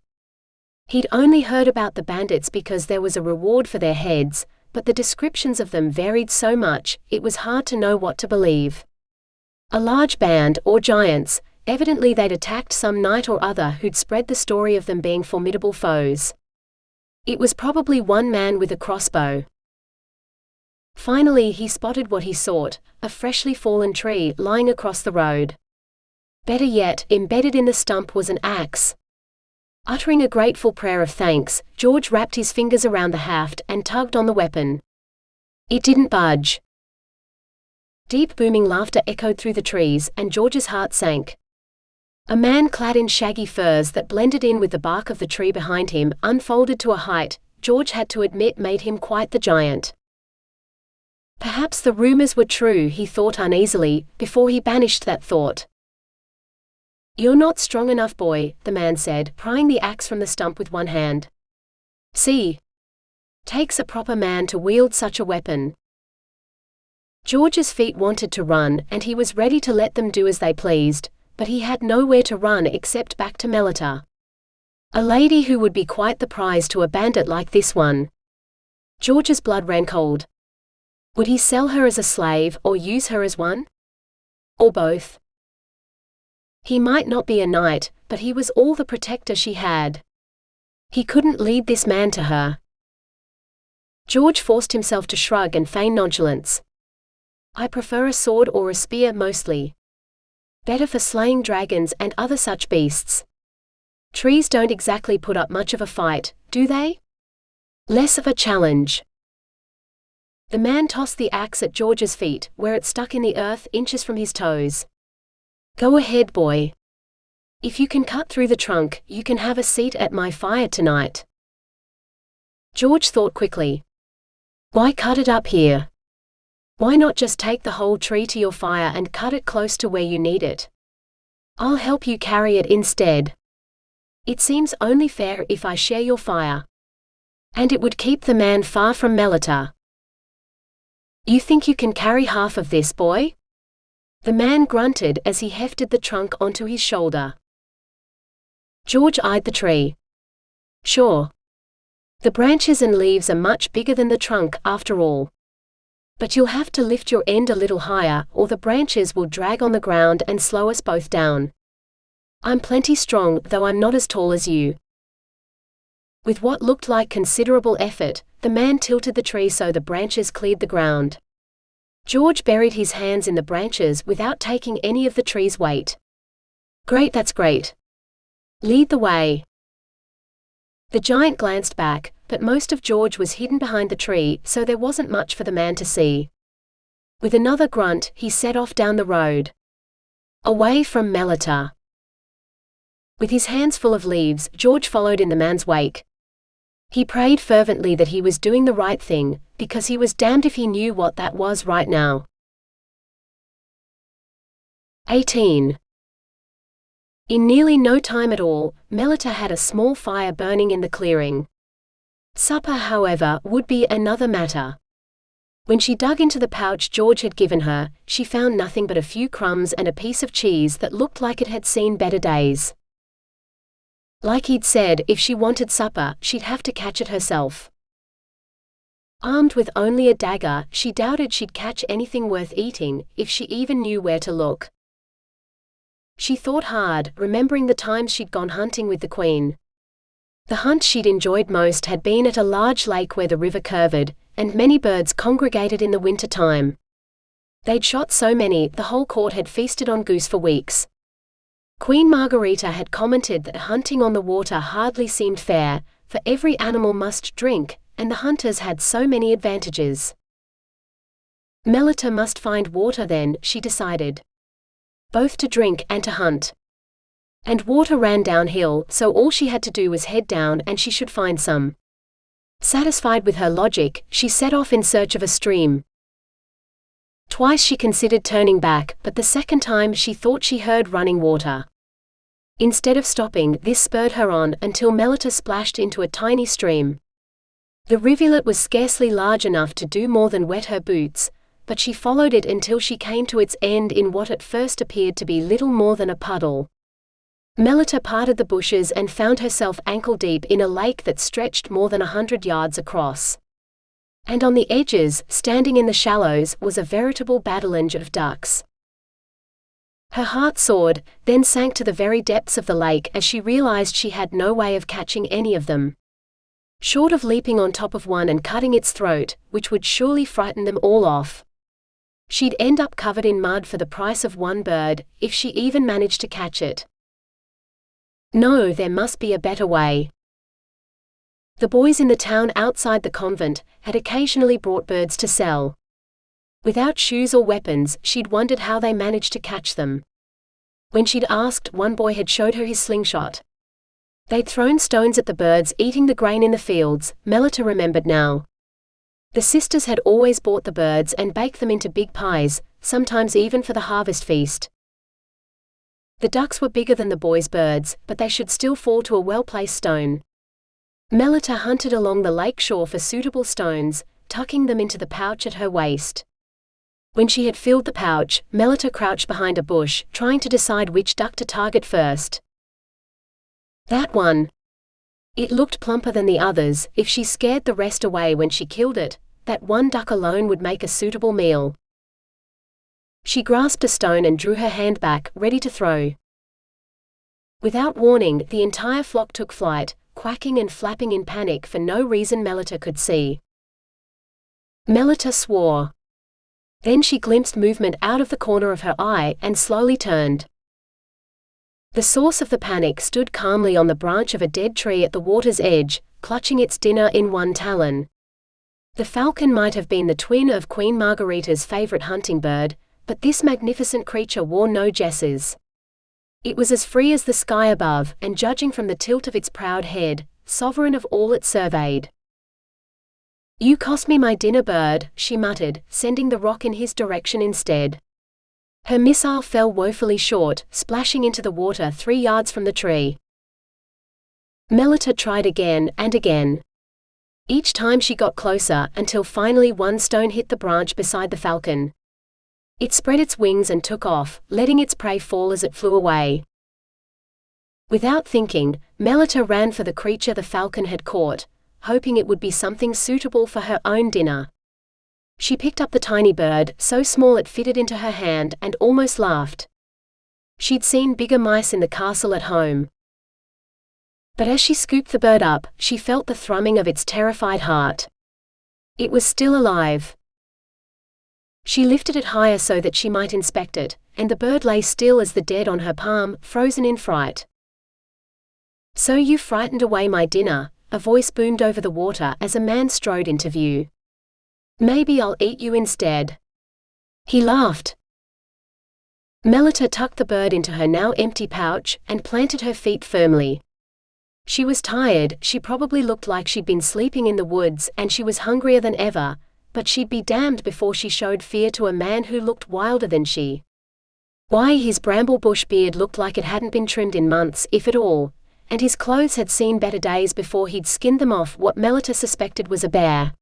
He'd only heard about the bandits because there was a reward for their heads, but the descriptions of them varied so much, it was hard to know what to believe. A large band, or giants, evidently they'd attacked some knight or other who'd spread the story of them being formidable foes. It was probably one man with a crossbow. Finally he spotted what he sought, a freshly fallen tree lying across the road. Better yet, embedded in the stump was an axe. Uttering a grateful prayer of thanks, George wrapped his fingers around the haft and tugged on the weapon. It didn't budge. Deep booming laughter echoed through the trees, and George's heart sank. A man clad in shaggy furs that blended in with the bark of the tree behind him unfolded to a height George had to admit made him quite the giant. Perhaps the rumors were true, he thought uneasily, before he banished that thought. You're not strong enough, boy, the man said, prying the axe from the stump with one hand. See? Takes a proper man to wield such a weapon. George's feet wanted to run, and he was ready to let them do as they pleased, but he had nowhere to run except back to Melitta. A lady who would be quite the prize to a bandit like this one. George's blood ran cold. Would he sell her as a slave, or use her as one? Or both? He might not be a knight, but he was all the protector she had. He couldn't lead this man to her. George forced himself to shrug and feign nonchalance. I prefer a sword or a spear mostly. Better for slaying dragons and other such beasts. Trees don't exactly put up much of a fight, do they? Less of a challenge. The man tossed the axe at George's feet, where it stuck in the earth inches from his toes. Go ahead, boy. If you can cut through the trunk, you can have a seat at my fire tonight. George thought quickly. Why cut it up here? Why not just take the whole tree to your fire and cut it close to where you need it? I'll help you carry it instead. It seems only fair if I share your fire. And it would keep the man far from Melitta. You think you can carry half of this, boy? The man grunted as he hefted the trunk onto his shoulder. George eyed the tree. Sure. The branches and leaves are much bigger than the trunk, after all. But you'll have to lift your end a little higher, or the branches will drag on the ground and slow us both down. I'm plenty strong, though I'm not as tall as you. With what looked like considerable effort, the man tilted the tree so the branches cleared the ground. George buried his hands in the branches without taking any of the tree's weight. Great, that's great. Lead the way. The giant glanced back, but most of George was hidden behind the tree, so there wasn't much for the man to see. With another grunt, he set off down the road. Away from Melitta. With his hands full of leaves, George followed in the man's wake. He prayed fervently that he was doing the right thing, because he was damned if he knew what that was right now. 18. In nearly no time at all, Melitta had a small fire burning in the clearing. Supper, however, would be another matter. When she dug into the pouch George had given her, she found nothing but a few crumbs and a piece of cheese that looked like it had seen better days. Like he'd said, if she wanted supper, she'd have to catch it herself. Armed with only a dagger, she doubted she'd catch anything worth eating, if she even knew where to look. She thought hard, remembering the times she'd gone hunting with the Queen. The hunt she'd enjoyed most had been at a large lake where the river curved, and many birds congregated in the winter time. They'd shot so many, the whole court had feasted on goose for weeks. Queen Margarita had commented that hunting on the water hardly seemed fair, for every animal must drink, and the hunters had so many advantages. Melitta must find water then, she decided. Both to drink and to hunt. And water ran downhill, so all she had to do was head down and she should find some. Satisfied with her logic, she set off in search of a stream. Twice she considered turning back, but the second time she thought she heard running water. Instead of stopping, this spurred her on until Melitta splashed into a tiny stream. The rivulet was scarcely large enough to do more than wet her boots, but she followed it until she came to its end in what at first appeared to be little more than a puddle. Melitta parted the bushes and found herself ankle-deep in a lake that stretched more than 100 yards across. And on the edges, standing in the shallows, was a veritable battalion of ducks. Her heart soared, then sank to the very depths of the lake as she realized she had no way of catching any of them. Short of leaping on top of one and cutting its throat, which would surely frighten them all off. She'd end up covered in mud for the price of one bird, if she even managed to catch it. No, there must be a better way. The boys in the town outside the convent had occasionally brought birds to sell. Without shoes or weapons, she'd wondered how they managed to catch them. When she'd asked, one boy had showed her his slingshot. They'd thrown stones at the birds eating the grain in the fields, Melitta remembered now. The sisters had always bought the birds and baked them into big pies, sometimes even for the harvest feast. The ducks were bigger than the boys' birds, but they should still fall to a well-placed stone. Melitta hunted along the lake shore for suitable stones, tucking them into the pouch at her waist. When she had filled the pouch, Melitta crouched behind a bush, trying to decide which duck to target first. That one. It looked plumper than the others. If she scared the rest away when she killed it, that one duck alone would make a suitable meal. She grasped a stone and drew her hand back, ready to throw. Without warning, the entire flock took flight, quacking and flapping in panic for no reason Melitta could see. Melitta swore. Then she glimpsed movement out of the corner of her eye and slowly turned. The source of the panic stood calmly on the branch of a dead tree at the water's edge, clutching its dinner in one talon. The falcon might have been the twin of Queen Margarita's favorite hunting bird, but this magnificent creature wore no jesses. It was as free as the sky above, and judging from the tilt of its proud head, sovereign of all it surveyed. "You cost me my dinner, bird," she muttered, sending the rock in his direction instead. Her missile fell woefully short, splashing into the water 3 yards from the tree. Melitta tried again and again. Each time she got closer, until finally one stone hit the branch beside the falcon. It spread its wings and took off, letting its prey fall as it flew away. Without thinking, Melitta ran for the creature the falcon had caught, hoping it would be something suitable for her own dinner. She picked up the tiny bird, so small it fitted into her hand, and almost laughed. She'd seen bigger mice in the castle at home. But as she scooped the bird up, she felt the thrumming of its terrified heart. It was still alive. She lifted it higher so that she might inspect it, and the bird lay still as the dead on her palm, frozen in fright. "So you frightened away my dinner," a voice boomed over the water as a man strode into view. "Maybe I'll eat you instead." He laughed. Melitta tucked the bird into her now empty pouch, and planted her feet firmly. She was tired, she probably looked like she'd been sleeping in the woods, and she was hungrier than ever, but she'd be damned before she showed fear to a man who looked wilder than she. Why, his bramble bush beard looked like it hadn't been trimmed in months, if at all, and his clothes had seen better days before he'd skinned them off what Melitta suspected was a bear.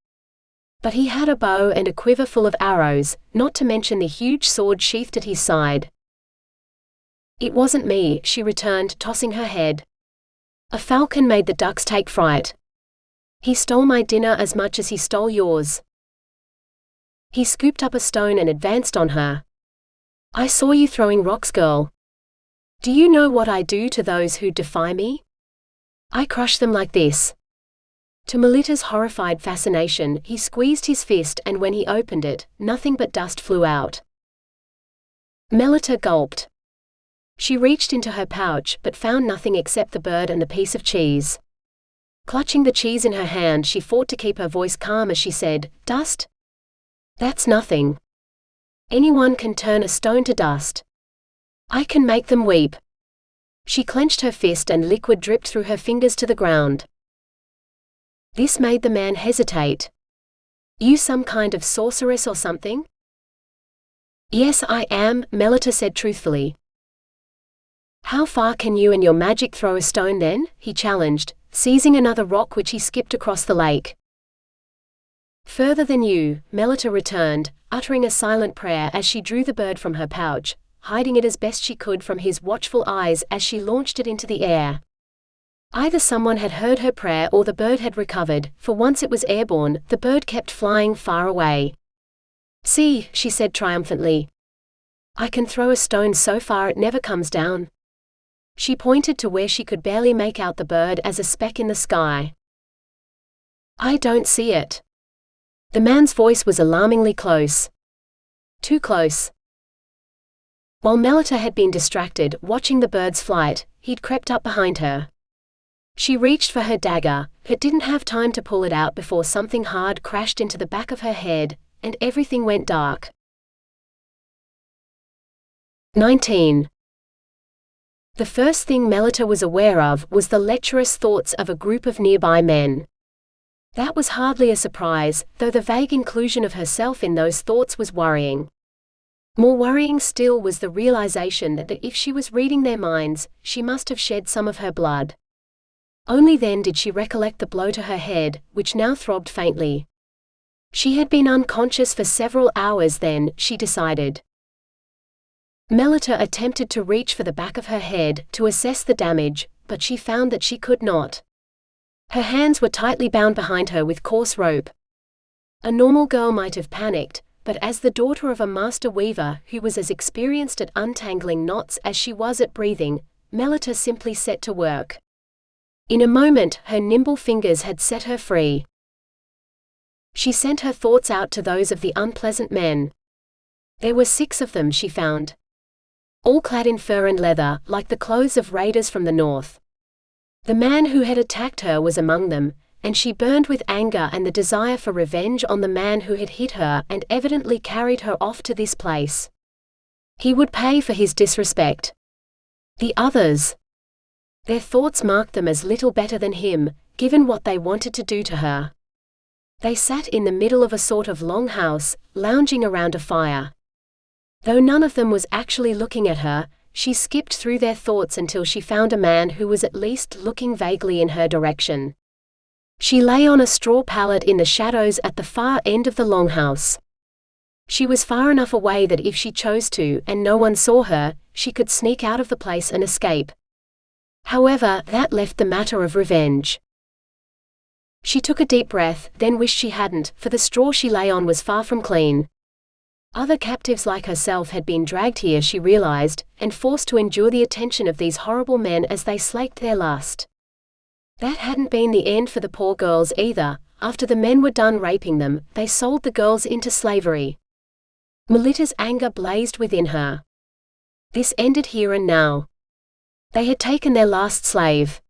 But he had a bow and a quiver full of arrows, not to mention the huge sword sheathed at his side. "It wasn't me," she returned, tossing her head. "A falcon made the ducks take fright. He stole my dinner as much as he stole yours." He scooped up a stone and advanced on her. "I saw you throwing rocks, girl. Do you know what I do to those who defy me? I crush them like this." To Melitta's horrified fascination, he squeezed his fist, and when he opened it, nothing but dust flew out. Melitta gulped. She reached into her pouch but found nothing except the bird and the piece of cheese. Clutching the cheese in her hand, she fought to keep her voice calm as she said, "Dust? That's nothing. Anyone can turn a stone to dust. I can make them weep." She clenched her fist and liquid dripped through her fingers to the ground. This made the man hesitate. "You some kind of sorceress or something?" "Yes, I am," Melitta said truthfully. "How far can you and your magic throw a stone then?" he challenged, seizing another rock which he skipped across the lake. "Further than you," Melitta returned, uttering a silent prayer as she drew the bird from her pouch, hiding it as best she could from his watchful eyes as she launched it into the air. Either someone had heard her prayer or the bird had recovered, for once it was airborne, the bird kept flying far away. "See," she said triumphantly. "I can throw a stone so far it never comes down." She pointed to where she could barely make out the bird as a speck in the sky. "I don't see it." The man's voice was alarmingly close. Too close. While Melitta had been distracted, watching the bird's flight, he'd crept up behind her. She reached for her dagger, but didn't have time to pull it out before something hard crashed into the back of her head, and everything went dark. 19. The first thing Melitta was aware of was the lecherous thoughts of a group of nearby men. That was hardly a surprise, though the vague inclusion of herself in those thoughts was worrying. More worrying still was the realization that if she was reading their minds, she must have shed some of her blood. Only then did she recollect the blow to her head, which now throbbed faintly. She had been unconscious for several hours then, she decided. Melitta attempted to reach for the back of her head to assess the damage, but she found that she could not. Her hands were tightly bound behind her with coarse rope. A normal girl might have panicked, but as the daughter of a master weaver who was as experienced at untangling knots as she was at breathing, Melitta simply set to work. In a moment, her nimble fingers had set her free. She sent her thoughts out to those of the unpleasant men. There were 6 of them, she found. All clad in fur and leather, like the clothes of raiders from the north. The man who had attacked her was among them, and she burned with anger and the desire for revenge on the man who had hit her and evidently carried her off to this place. He would pay for his disrespect. The others. Their thoughts marked them as little better than him, given what they wanted to do to her. They sat in the middle of a sort of long house, lounging around a fire. Though none of them was actually looking at her, she skipped through their thoughts until she found a man who was at least looking vaguely in her direction. She lay on a straw pallet in the shadows at the far end of the longhouse. She was far enough away that if she chose to and no one saw her, she could sneak out of the place and escape. However, that left the matter of revenge. She took a deep breath, then wished she hadn't, for the straw she lay on was far from clean. Other captives like herself had been dragged here, she realized, and forced to endure the attention of these horrible men as they slaked their lust. That hadn't been the end for the poor girls either. After the men were done raping them, they sold the girls into slavery. Melitta's anger blazed within her. This ended here and now. They had taken their last slave.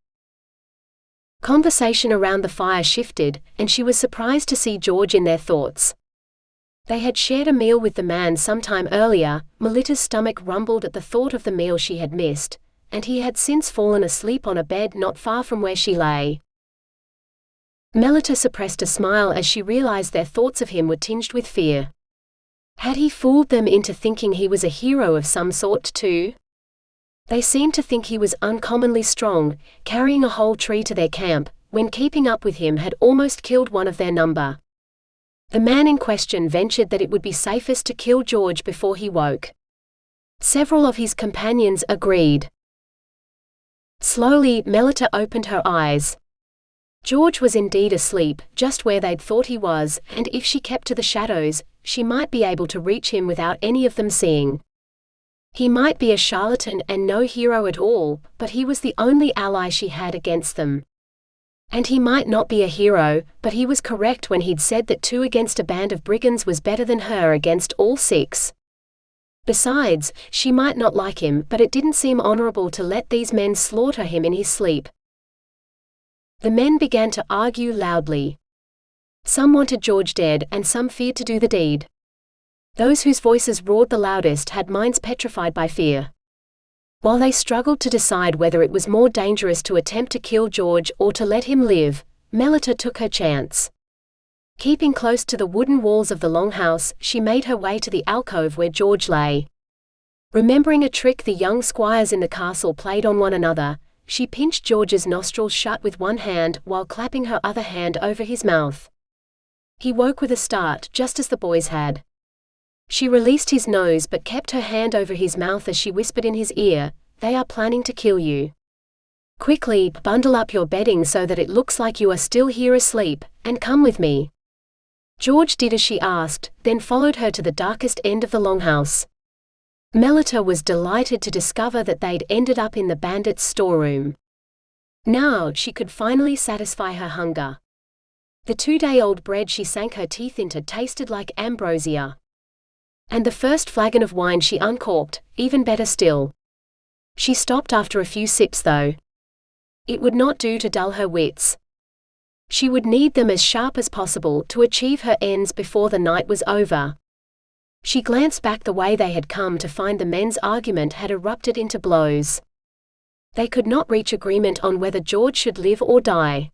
Conversation around the fire shifted, and she was surprised to see George in their thoughts. They had shared a meal with the man some time earlier. Melitta's stomach rumbled at the thought of the meal she had missed, and he had since fallen asleep on a bed not far from where she lay. Melitta suppressed a smile as she realized their thoughts of him were tinged with fear. Had he fooled them into thinking he was a hero of some sort too? They seemed to think he was uncommonly strong, carrying a whole tree to their camp, when keeping up with him had almost killed one of their number. The man in question ventured that it would be safest to kill George before he woke. Several of his companions agreed. Slowly, Melitta opened her eyes. George was indeed asleep, just where they'd thought he was, and if she kept to the shadows, she might be able to reach him without any of them seeing. He might be a charlatan and no hero at all, but he was the only ally she had against them. And he might not be a hero, but he was correct when he'd said that 2 against a band of brigands was better than her against all 6. Besides, she might not like him, but it didn't seem honorable to let these men slaughter him in his sleep. The men began to argue loudly. Some wanted George dead, and some feared to do the deed. Those whose voices roared the loudest had minds petrified by fear. While they struggled to decide whether it was more dangerous to attempt to kill George or to let him live, Melitta took her chance. Keeping close to the wooden walls of the longhouse, she made her way to the alcove where George lay. Remembering a trick the young squires in the castle played on one another, she pinched George's nostrils shut with one hand while clapping her other hand over his mouth. He woke with a start, just as the boys had. She released his nose but kept her hand over his mouth as she whispered in his ear, "They are planning to kill you. Quickly, bundle up your bedding so that it looks like you are still here asleep, and come with me." George did as she asked, then followed her to the darkest end of the longhouse. Melitta was delighted to discover that they'd ended up in the bandits' storeroom. Now she could finally satisfy her hunger. The 2-day-old bread she sank her teeth into tasted like ambrosia. And the first flagon of wine she uncorked, even better still. She stopped after a few sips though. It would not do to dull her wits. She would need them as sharp as possible to achieve her ends before the night was over. She glanced back the way they had come to find the men's argument had erupted into blows. They could not reach agreement on whether George should live or die.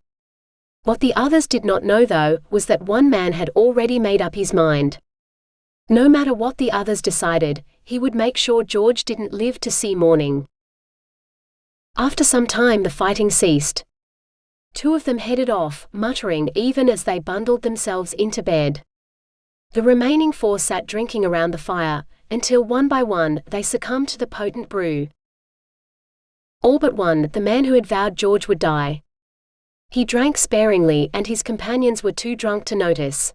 What the others did not know though, was that one man had already made up his mind. No matter what the others decided, he would make sure George didn't live to see morning. After some time the fighting ceased. 2 of them headed off, muttering even as they bundled themselves into bed. The remaining 4 sat drinking around the fire, until one by one, they succumbed to the potent brew. All but one, the man who had vowed George would die. He drank sparingly and his companions were too drunk to notice.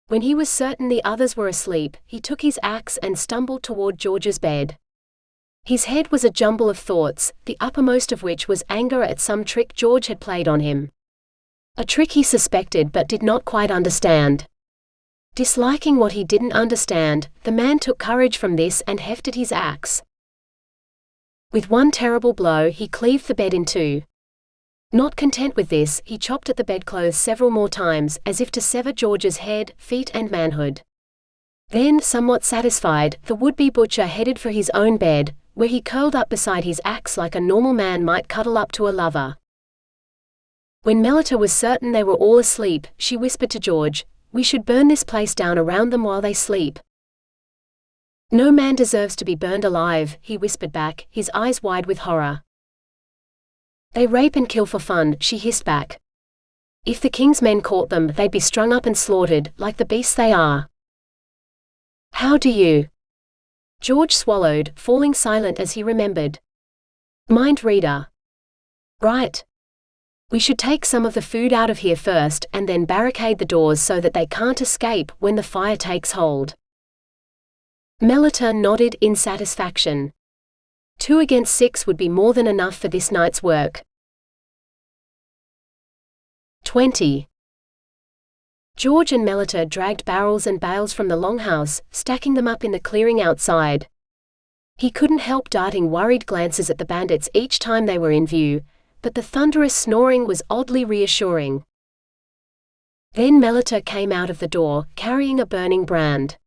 When he was certain the others were asleep, he took his axe and stumbled toward George's bed. His head was a jumble of thoughts, the uppermost of which was anger at some trick George had played on him. A trick he suspected but did not quite understand. Disliking what he didn't understand, the man took courage from this and hefted his axe. With one terrible blow he cleaved the bed in 2. Not content with this, he chopped at the bedclothes several more times, as if to sever George's head, feet and manhood. Then, somewhat satisfied, the would-be butcher headed for his own bed, where he curled up beside his axe like a normal man might cuddle up to a lover. When Melitta was certain they were all asleep, she whispered to George, "We should burn this place down around them while they sleep." "No man deserves to be burned alive," he whispered back, his eyes wide with horror. "They rape and kill for fun," she hissed back. "If the king's men caught them, they'd be strung up and slaughtered, like the beasts they are." "How do you?" George swallowed, falling silent as he remembered. "Mind reader." "Right. We should take some of the food out of here first, and then barricade the doors so that they can't escape when the fire takes hold." Melitta nodded in satisfaction. 2 against 6 would be more than enough for this night's work. 20. George and Melitta dragged barrels and bales from the longhouse, stacking them up in the clearing outside. He couldn't help darting worried glances at the bandits each time they were in view, but the thunderous snoring was oddly reassuring. Then Melitta came out of the door, carrying a burning brand.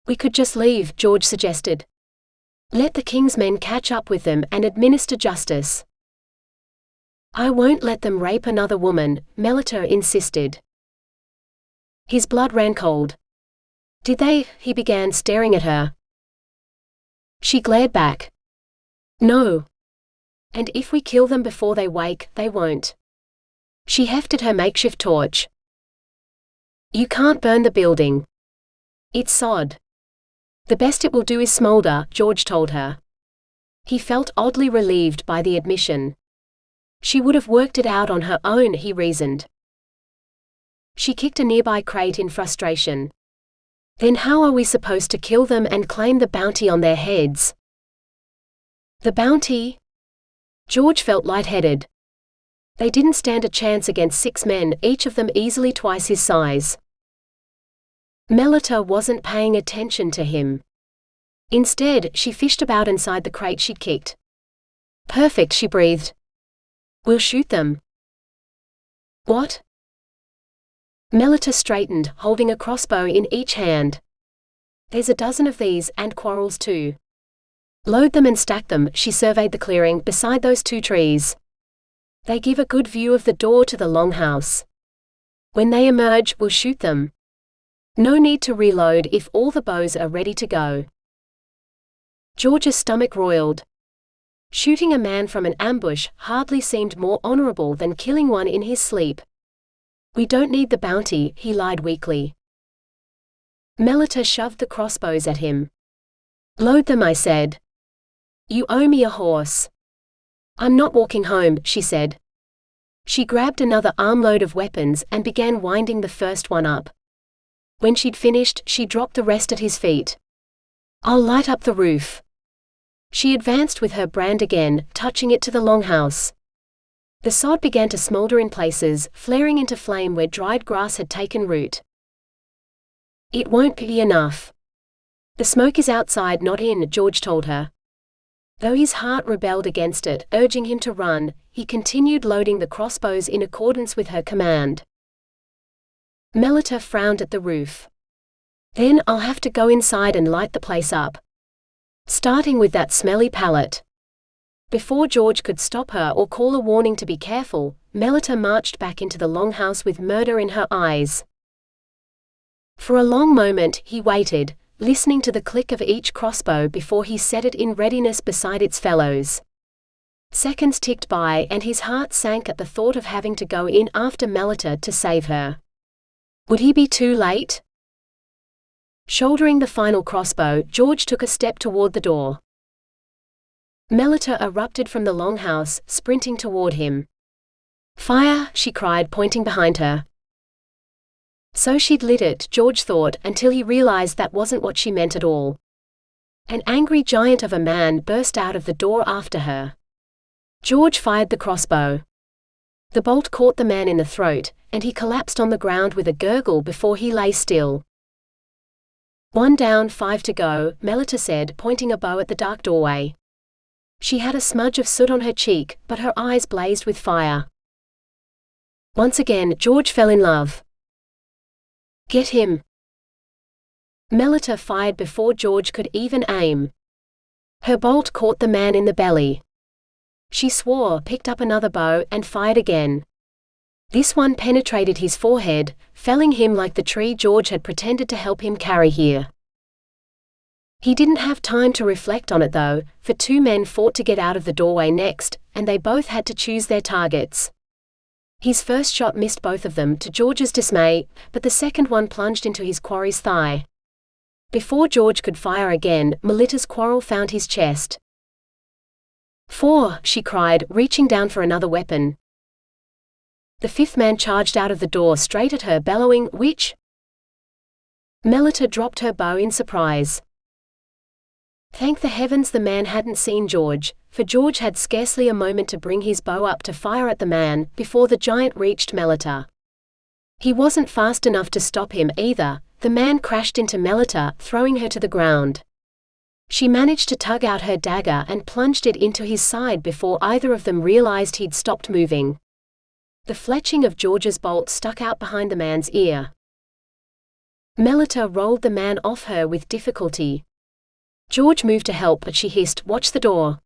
"We could just leave," George suggested. "Let the king's men catch up with them and administer justice." "I won't let them rape another woman," Melitta insisted. His blood ran cold. "Did they?" he began, staring at her. She glared back. "No. And if we kill them before they wake, they won't." She hefted her makeshift torch. "You can't burn the building. It's sod. The best it will do is smolder," George told her. He felt oddly relieved by the admission. She would have worked it out on her own, he reasoned. She kicked a nearby crate in frustration. "Then how are we supposed to kill them and claim the bounty on their heads?" "The bounty?" George felt lightheaded. They didn't stand a chance against 6 men, each of them easily twice his size. Melitta wasn't paying attention to him. Instead, she fished about inside the crate she'd kicked. "Perfect," she breathed. "We'll shoot them." "What?" Melitta straightened, holding a crossbow in each hand. "There's a dozen of these, and quarrels too. Load them and stack them." She surveyed the clearing beside those 2 trees. "They give a good view of the door to the longhouse. When they emerge, we'll shoot them. No need to reload if all the bows are ready to go." George's stomach roiled. Shooting a man from an ambush hardly seemed more honorable than killing one in his sleep. "We don't need the bounty," he lied weakly. Melitta shoved the crossbows at him. "Load them," I said. "You owe me a horse." "I'm not walking home," she said. She grabbed another armload of weapons and began winding the first one up. When she'd finished, she dropped the rest at his feet. "I'll light up the roof." She advanced with her brand again, touching it to the longhouse. The sod began to smolder in places, flaring into flame where dried grass had taken root. "It won't be enough. The smoke is outside, not in," George told her. Though his heart rebelled against it, urging him to run, he continued loading the crossbows in accordance with her command. Melitta frowned at the roof. "Then I'll have to go inside and light the place up. Starting with that smelly pallet." Before George could stop her or call a warning to be careful, Melitta marched back into the longhouse with murder in her eyes. For a long moment he waited, listening to the click of each crossbow before he set it in readiness beside its fellows. Seconds ticked by and his heart sank at the thought of having to go in after Melitta to save her. Would he be too late? Shouldering the final crossbow, George took a step toward the door. Melitta erupted from the longhouse, sprinting toward him. "Fire!" she cried, pointing behind her. So she'd lit it, George thought, until he realized that wasn't what she meant at all. An angry giant of a man burst out of the door after her. George fired the crossbow. The bolt caught the man in the throat, and he collapsed on the ground with a gurgle before he lay still. "1 down, 5 to go," Melitta said, pointing a bow at the dark doorway. She had a smudge of soot on her cheek, but her eyes blazed with fire. Once again, George fell in love. "Get him!" Melitta fired before George could even aim. Her bolt caught the man in the belly. She swore, picked up another bow, and fired again. This one penetrated his forehead, felling him like the tree George had pretended to help him carry here. He didn't have time to reflect on it though, for 2 men fought to get out of the doorway next, and they both had to choose their targets. His first shot missed both of them to George's dismay, but the second one plunged into his quarry's thigh. Before George could fire again, Melitta's quarrel found his chest. "4!" she cried, reaching down for another weapon. The 5th man charged out of the door straight at her, bellowing, "Witch!" Melitta dropped her bow in surprise. Thank the heavens the man hadn't seen George, for George had scarcely a moment to bring his bow up to fire at the man, before the giant reached Melitta. He wasn't fast enough to stop him either. The man crashed into Melitta, throwing her to the ground. She managed to tug out her dagger and plunged it into his side before either of them realized he'd stopped moving. The fletching of George's bolt stuck out behind the man's ear. Melitta rolled the man off her with difficulty. George moved to help, but she hissed, "Watch the door.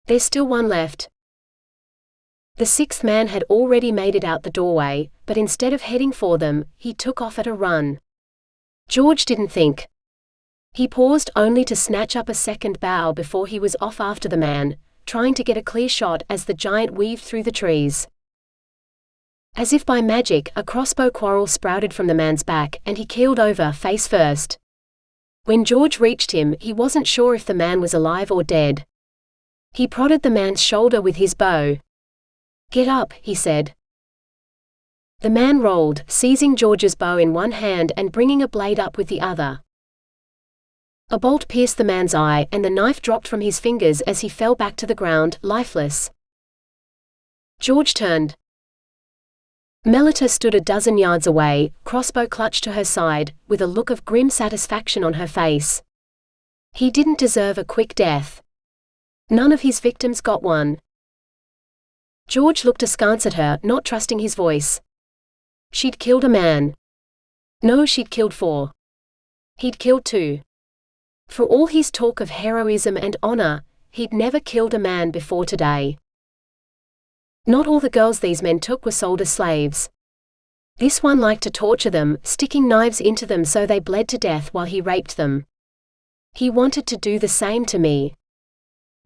There's still one left." The 6th man had already made it out the doorway, but instead of heading for them, he took off at a run. George didn't think. He paused only to snatch up a second bow before he was off after the man, trying to get a clear shot as the giant weaved through the trees. As if by magic, a crossbow quarrel sprouted from the man's back, and he keeled over face first. When George reached him, he wasn't sure if the man was alive or dead. He prodded the man's shoulder with his bow. "Get up," he said. The man rolled, seizing George's bow in one hand and bringing a blade up with the other. A bolt pierced the man's eye, and the knife dropped from his fingers as he fell back to the ground, lifeless. George turned. Melitta stood a dozen yards away, crossbow clutched to her side, with a look of grim satisfaction on her face. He didn't deserve a quick death. None of his victims got one. George looked askance at her, not trusting his voice. She'd killed a man. No, she'd killed 4. He'd killed 2. For all his talk of heroism and honor, he'd never killed a man before today. Not all the girls these men took were sold as slaves. This one liked to torture them, sticking knives into them so they bled to death while he raped them. He wanted to do the same to me.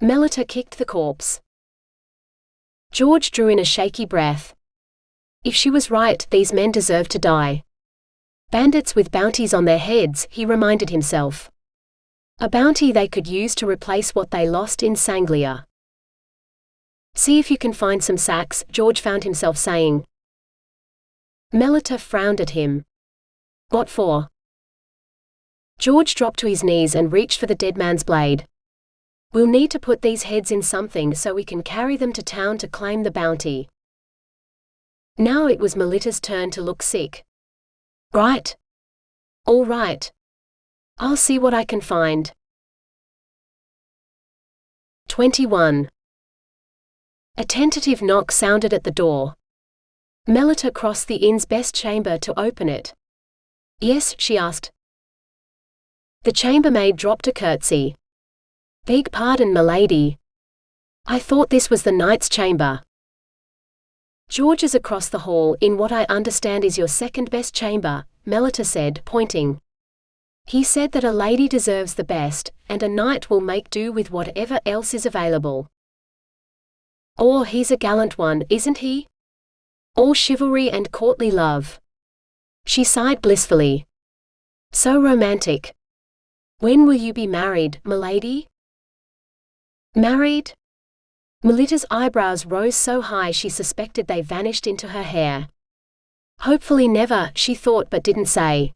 Melitta kicked the corpse. George drew in a shaky breath. If she was right, these men deserved to die. Bandits with bounties on their heads, he reminded himself. A bounty they could use to replace what they lost in Sanglia. See if you can find some sacks, George found himself saying. Melitta frowned at him. What for? George dropped to his knees and reached for the dead man's blade. We'll need to put these heads in something so we can carry them to town to claim the bounty. Now it was Melitta's turn to look sick. Right. All right. I'll see what I can find. 21. A tentative knock sounded at the door. Melitta crossed the inn's best chamber to open it. Yes, she asked. The chambermaid dropped a curtsy. Beg pardon, m'lady. I thought this was the knight's chamber. George is across the hall in what I understand is your second-best chamber, Melitta said, pointing. He said that a lady deserves the best, and a knight will make do with whatever else is available. Oh, he's a gallant one, isn't he? All chivalry and courtly love. She sighed blissfully. So romantic. When will you be married, m'lady? Married? Melitta's eyebrows rose so high she suspected they vanished into her hair. Hopefully never, she thought but didn't say.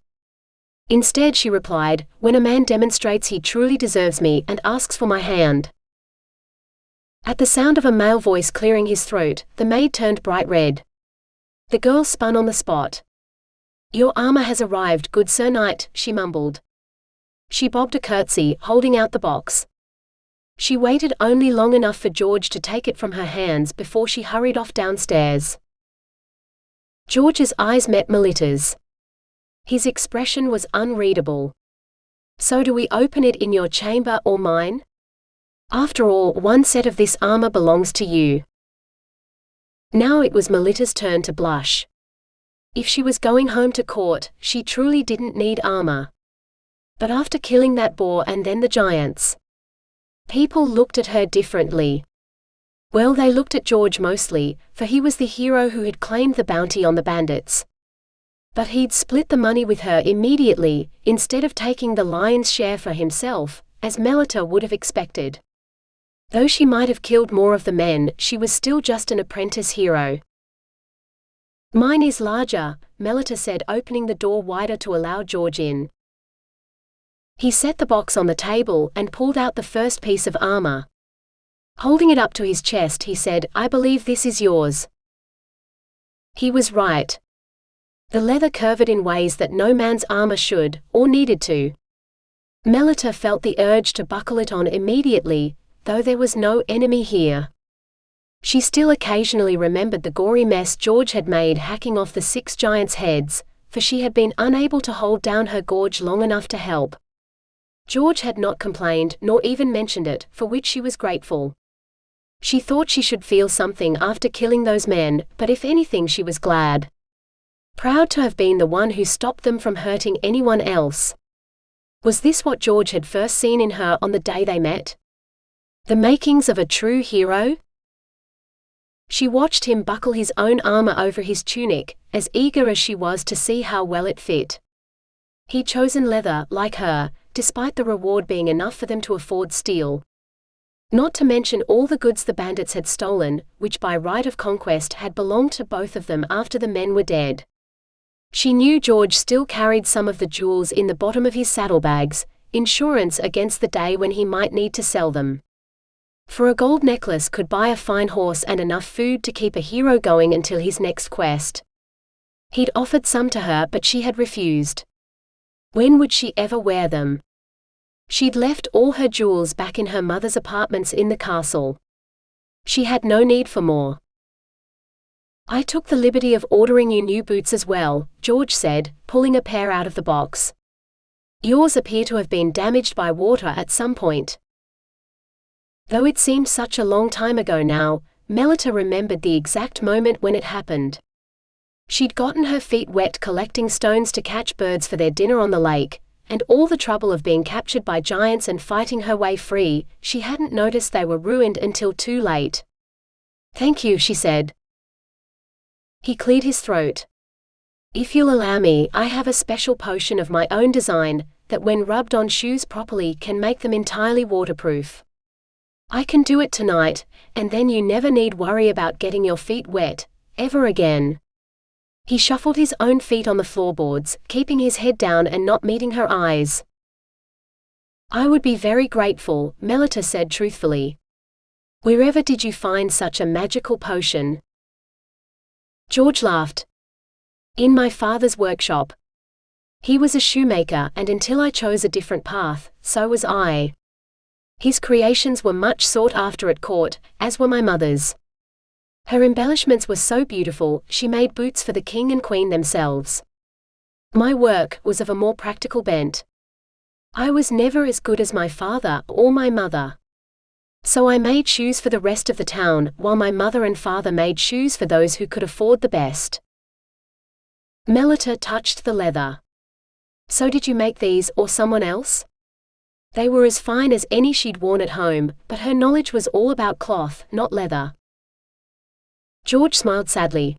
Instead she replied, when a man demonstrates he truly deserves me and asks for my hand. At the sound of a male voice clearing his throat, the maid turned bright red. The girl spun on the spot. Your armor has arrived, good sir knight, she mumbled. She bobbed a curtsy, holding out the box. She waited only long enough for George to take it from her hands before she hurried off downstairs. George's eyes met Melitta's. His expression was unreadable. So do we open it in your chamber or mine? After all, one set of this armor belongs to you. Now it was Melitta's turn to blush. If she was going home to court, she truly didn't need armor. But after killing that boar and then the giants, people looked at her differently. Well, they looked at George mostly, for he was the hero who had claimed the bounty on the bandits. But he'd split the money with her immediately, instead of taking the lion's share for himself, as Melitta would have expected. Though she might have killed more of the men, she was still just an apprentice hero. Mine is larger, Melitta said, opening the door wider to allow George in. He set the box on the table and pulled out the first piece of armor. Holding it up to his chest, he said, I believe this is yours. He was right. The leather curved in ways that no man's armor should, or needed to. Melitta felt the urge to buckle it on immediately, though there was no enemy here. She still occasionally remembered the gory mess George had made hacking off the 6 giants' heads, for she had been unable to hold down her gorge long enough to help. George had not complained, nor even mentioned it, for which she was grateful. She thought she should feel something after killing those men, but if anything she was glad. Proud to have been the one who stopped them from hurting anyone else. Was this what George had first seen in her on the day they met? The makings of a true hero? She watched him buckle his own armor over his tunic, as eager as she was to see how well it fit. He'd chosen leather, like her, despite the reward being enough for them to afford steel. Not to mention all the goods the bandits had stolen, which by right of conquest had belonged to both of them after the men were dead. She knew George still carried some of the jewels in the bottom of his saddlebags, insurance against the day when he might need to sell them. For a gold necklace could buy a fine horse and enough food to keep a hero going until his next quest. He'd offered some to her, but she had refused. When would she ever wear them? She'd left all her jewels back in her mother's apartments in the castle. She had no need for more. "I took the liberty of ordering you new boots as well," George said, pulling a pair out of the box. "Yours appear to have been damaged by water at some point." Though it seemed such a long time ago now, Melitta remembered the exact moment when it happened. She'd gotten her feet wet collecting stones to catch birds for their dinner on the lake, and all the trouble of being captured by giants and fighting her way free, she hadn't noticed they were ruined until too late. "Thank you," she said. He cleared his throat. "If you'll allow me, I have a special potion of my own design, that when rubbed on shoes properly can make them entirely waterproof. I can do it tonight, and then you never need worry about getting your feet wet, ever again." He shuffled his own feet on the floorboards, keeping his head down and not meeting her eyes. "I would be very grateful," Melitta said truthfully. "Wherever did you find such a magical potion?" George laughed. "In my father's workshop. He was a shoemaker, and until I chose a different path, so was I. His creations were much sought after at court, as were my mother's. Her embellishments were so beautiful, she made boots for the king and queen themselves. My work was of a more practical bent. I was never as good as my father or my mother. So I made shoes for the rest of the town, while my mother and father made shoes for those who could afford the best." Melitta touched the leather. "So did you make these, or someone else?" They were as fine as any she'd worn at home, but her knowledge was all about cloth, not leather. George smiled sadly.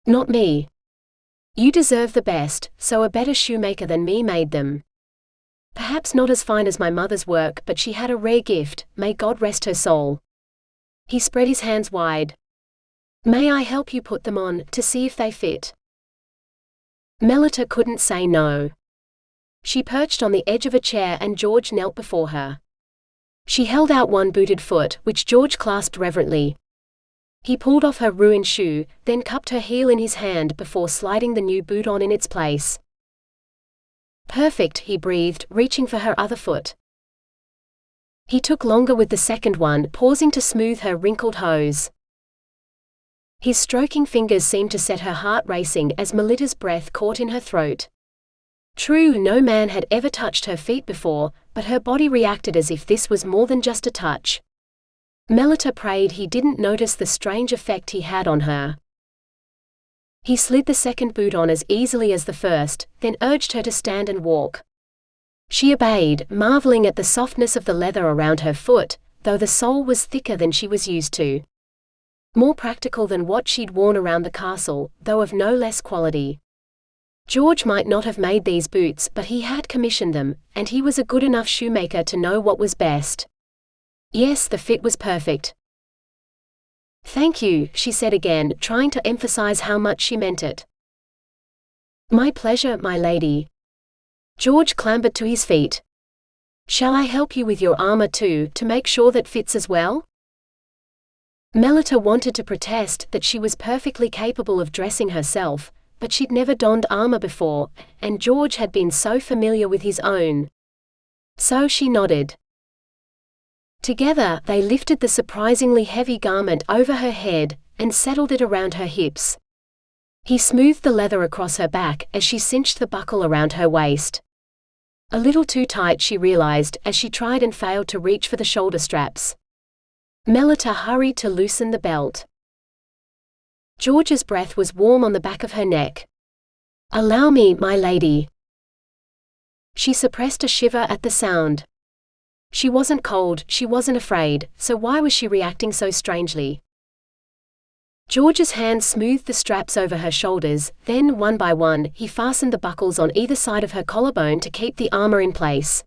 "Not me. You deserve the best, so a better shoemaker than me made them. Perhaps not as fine as my mother's work, but she had a rare gift, may God rest her soul." He spread his hands wide. "May I help you put them on, to see if they fit?" Melitta couldn't say no. She perched on the edge of a chair and George knelt before her. She held out one booted foot, which George clasped reverently. He pulled off her ruined shoe, then cupped her heel in his hand before sliding the new boot on in its place. "Perfect," he breathed, reaching for her other foot. He took longer with the second one, pausing to smooth her wrinkled hose. His stroking fingers seemed to set her heart racing as Melitta's breath caught in her throat. True, no man had ever touched her feet before, but her body reacted as if this was more than just a touch. Melitta prayed he didn't notice the strange effect he had on her. He slid the second boot on as easily as the first, then urged her to stand and walk. She obeyed, marveling at the softness of the leather around her foot, though the sole was thicker than she was used to. More practical than what she'd worn around the castle, though of no less quality. George might not have made these boots, but he had commissioned them, and he was a good enough shoemaker to know what was best. Yes, the fit was perfect. "Thank you," she said again, trying to emphasize how much she meant it. "My pleasure, my lady." George clambered to his feet. "Shall I help you with your armor too, to make sure that fits as well?" Melitta wanted to protest that she was perfectly capable of dressing herself, but she'd never donned armor before, and George had been so familiar with his own. So she nodded. Together, they lifted the surprisingly heavy garment over her head, and settled it around her hips. He smoothed the leather across her back as she cinched the buckle around her waist. A little too tight, she realized, as she tried and failed to reach for the shoulder straps. Melitta hurried to loosen the belt. George's breath was warm on the back of her neck. "Allow me, my lady." She suppressed a shiver at the sound. She wasn't cold, she wasn't afraid, so why was she reacting so strangely? George's hand smoothed the straps over her shoulders, then, one by one, he fastened the buckles on either side of her collarbone to keep the armor in place.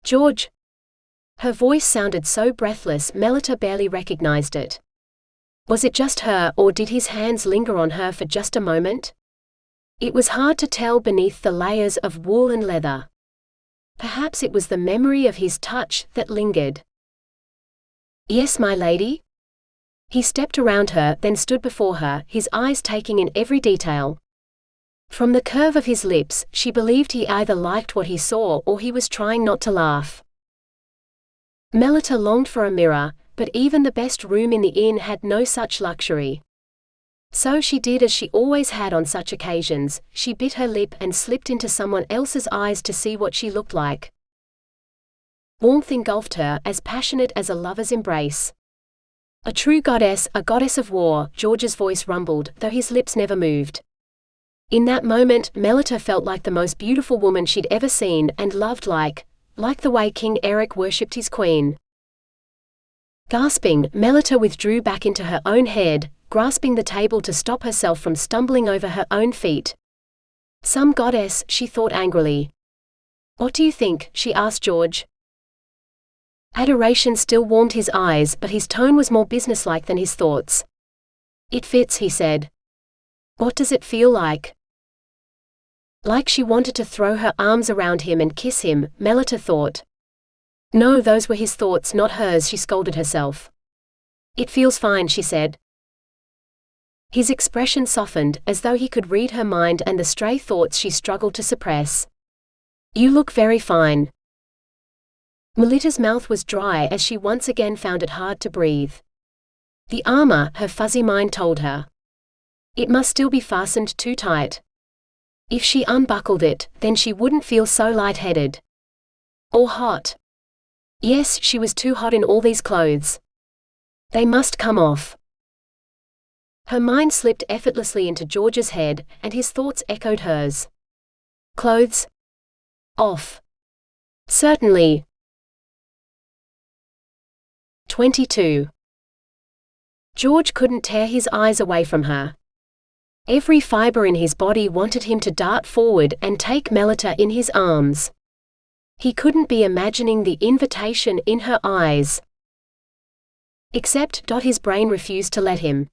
"George." Her voice sounded so breathless Melitta barely recognized it. Was it just her, or did his hands linger on her for just a moment? It was hard to tell beneath the layers of wool and leather. Perhaps it was the memory of his touch that lingered. "Yes, my lady?" He stepped around her, then stood before her, his eyes taking in every detail. From the curve of his lips, she believed he either liked what he saw or he was trying not to laugh. Melitta longed for a mirror, but even the best room in the inn had no such luxury. So she did as she always had on such occasions, she bit her lip and slipped into someone else's eyes to see what she looked like. Warmth engulfed her, as passionate as a lover's embrace. A true goddess, a goddess of war, George's voice rumbled, though his lips never moved. In that moment, Melitta felt like the most beautiful woman she'd ever seen, and loved like the way King Eric worshipped his queen. Gasping, Melitta withdrew back into her own head, grasping the table to stop herself from stumbling over her own feet. Some goddess, she thought angrily. What do you think? She asked George. Adoration still warmed his eyes, but his tone was more businesslike than his thoughts. It fits, he said. What does it feel like? Like she wanted to throw her arms around him and kiss him, Melitta thought. No, those were his thoughts, not hers, she scolded herself. It feels fine, she said. His expression softened, as though he could read her mind and the stray thoughts she struggled to suppress. You look very fine. Melitta's mouth was dry as she once again found it hard to breathe. The armor, her fuzzy mind told her. It must still be fastened too tight. If she unbuckled it, then she wouldn't feel so lightheaded. Or hot. Yes, she was too hot in all these clothes. They must come off. Her mind slipped effortlessly into George's head, and his thoughts echoed hers. Clothes? Off. Certainly. 22. George couldn't tear his eyes away from her. Every fiber in his body wanted him to dart forward and take Melitta in his arms. He couldn't be imagining the invitation in her eyes. Except his brain refused to let him.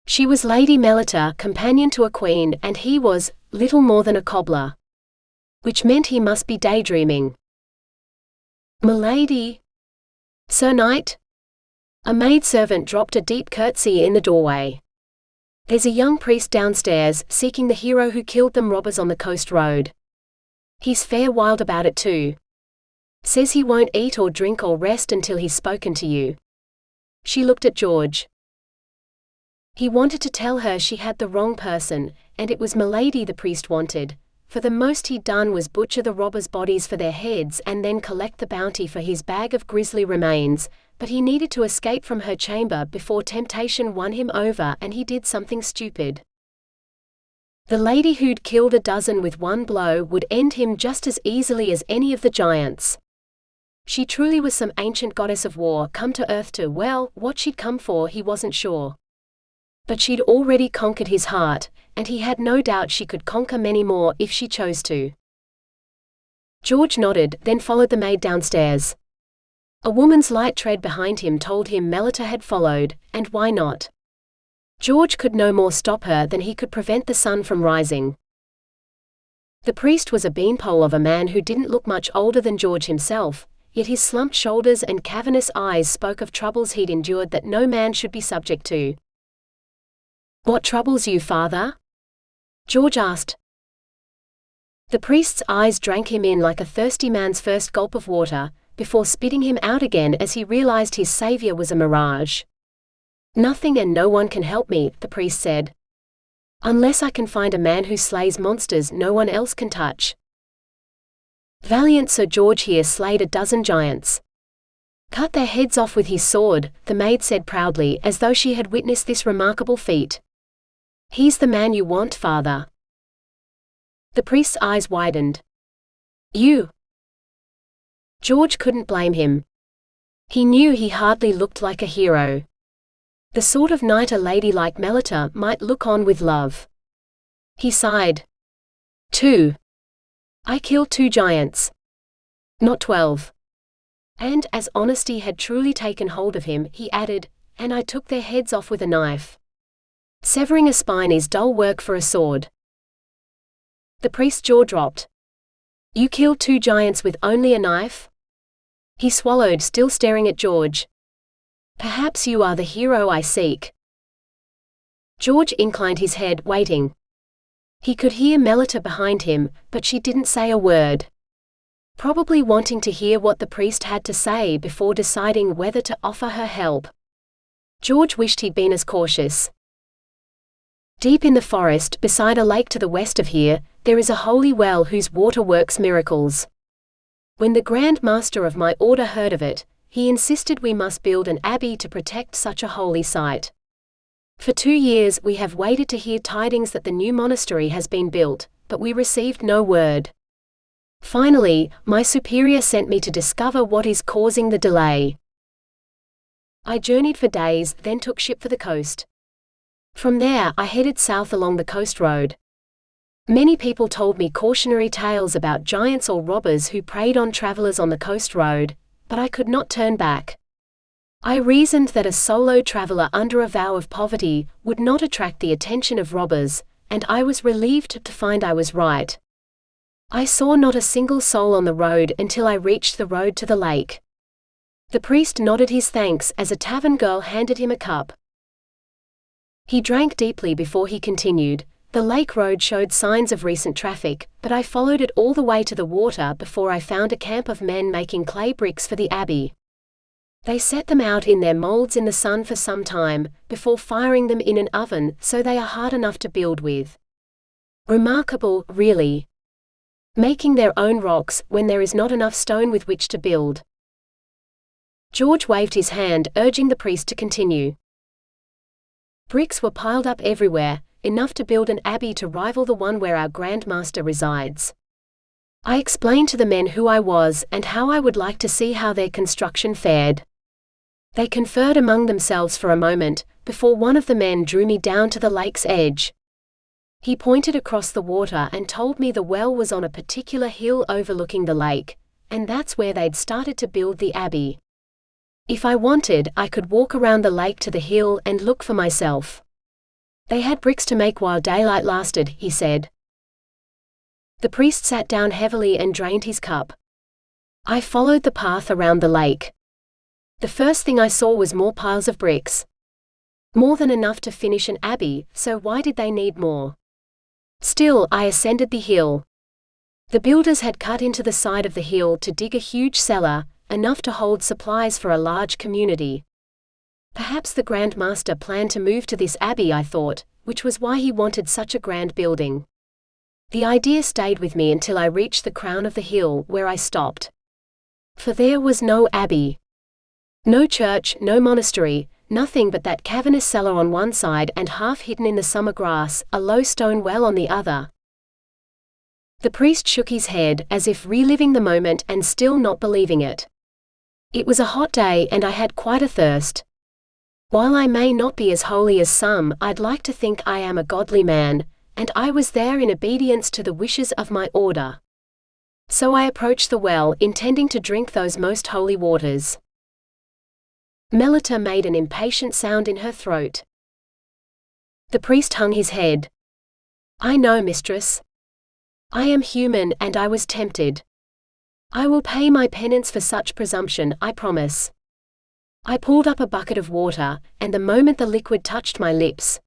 She was Lady Melitta, companion to a queen, and he was little more than a cobbler. Which meant he must be daydreaming. Milady? Sir Knight? A maidservant dropped a deep curtsy in the doorway. There's a young priest downstairs, seeking the hero who killed them robbers on the coast road. He's fair wild about it too. Says he won't eat or drink or rest until he's spoken to you. She looked at George. He wanted to tell her she had the wrong person, and it was Milady the priest wanted, for the most he'd done was butcher the robbers' bodies for their heads and then collect the bounty for his bag of grisly remains, but he needed to escape from her chamber before temptation won him over and he did something stupid. The lady who'd killed a dozen with one blow would end him just as easily as any of the giants. She truly was some ancient goddess of war come to earth to, well, what she'd come for he wasn't sure. But she'd already conquered his heart, and he had no doubt she could conquer many more if she chose to. George nodded, then followed the maid downstairs. A woman's light tread behind him told him Melitta had followed, and why not? George could no more stop her than he could prevent the sun from rising. The priest was a beanpole of a man who didn't look much older than George himself, yet his slumped shoulders and cavernous eyes spoke of troubles he'd endured that no man should be subject to. What troubles you, father? George asked. The priest's eyes drank him in like a thirsty man's first gulp of water, before spitting him out again as he realized his savior was a mirage. Nothing and no one can help me, the priest said. Unless I can find a man who slays monsters no one else can touch. Valiant Sir George here slayed a dozen giants. Cut their heads off with his sword, the maid said proudly, as though she had witnessed this remarkable feat. He's the man you want, father. The priest's eyes widened. You? George couldn't blame him. He knew he hardly looked like a hero. The sort of knight a lady like Melitta might look on with love. He sighed. 2. I killed 2 giants. Not 12. And, as honesty had truly taken hold of him, he added, and I took their heads off with a knife. Severing a spine is dull work for a sword. The priest's jaw dropped. You killed 2 giants with only a knife? He swallowed, still staring at George. Perhaps you are the hero I seek. George inclined his head, waiting. He could hear Melitta behind him, but she didn't say a word. Probably wanting to hear what the priest had to say before deciding whether to offer her help. George wished he'd been as cautious. Deep in the forest, beside a lake to the west of here, there is a holy well whose water works miracles. When the Grand Master of my order heard of it, he insisted we must build an abbey to protect such a holy site. For 2 years we have waited to hear tidings that the new monastery has been built, but we received no word. Finally, my superior sent me to discover what is causing the delay. I journeyed for days, then took ship for the coast. From there, I headed south along the coast road. Many people told me cautionary tales about giants or robbers who preyed on travelers on the coast road, but I could not turn back. I reasoned that a solo traveler under a vow of poverty would not attract the attention of robbers, and I was relieved to find I was right. I saw not a single soul on the road until I reached the road to the lake. The priest nodded his thanks as a tavern girl handed him a cup. He drank deeply before he continued. The lake road showed signs of recent traffic, but I followed it all the way to the water before I found a camp of men making clay bricks for the abbey. They set them out in their molds in the sun for some time, before firing them in an oven so they are hard enough to build with. Remarkable, really. Making their own rocks when there is not enough stone with which to build. George waved his hand, urging the priest to continue. Bricks were piled up everywhere, enough to build an abbey to rival the one where our Grand Master resides. I explained to the men who I was and how I would like to see how their construction fared. They conferred among themselves for a moment, before one of the men drew me down to the lake's edge. He pointed across the water and told me the well was on a particular hill overlooking the lake, and that's where they'd started to build the abbey. If I wanted, I could walk around the lake to the hill and look for myself. They had bricks to make while daylight lasted, he said. The priest sat down heavily and drained his cup. I followed the path around the lake. The first thing I saw was more piles of bricks. More than enough to finish an abbey, so why did they need more? Still, I ascended the hill. The builders had cut into the side of the hill to dig a huge cellar, enough to hold supplies for a large community. Perhaps the Grand Master planned to move to this abbey, I thought, which was why he wanted such a grand building. The idea stayed with me until I reached the crown of the hill, where I stopped. For there was no abbey. No church, no monastery, nothing but that cavernous cellar on one side and half hidden in the summer grass, a low stone well on the other. The priest shook his head, as if reliving the moment and still not believing it. It was a hot day and I had quite a thirst. While I may not be as holy as some, I'd like to think I am a godly man, and I was there in obedience to the wishes of my order. So I approached the well, intending to drink those most holy waters. Melitta made an impatient sound in her throat. The priest hung his head. I know, mistress. I am human and I was tempted. I will pay my penance for such presumption, I promise. I pulled up a bucket of water, and the moment the liquid touched my lips.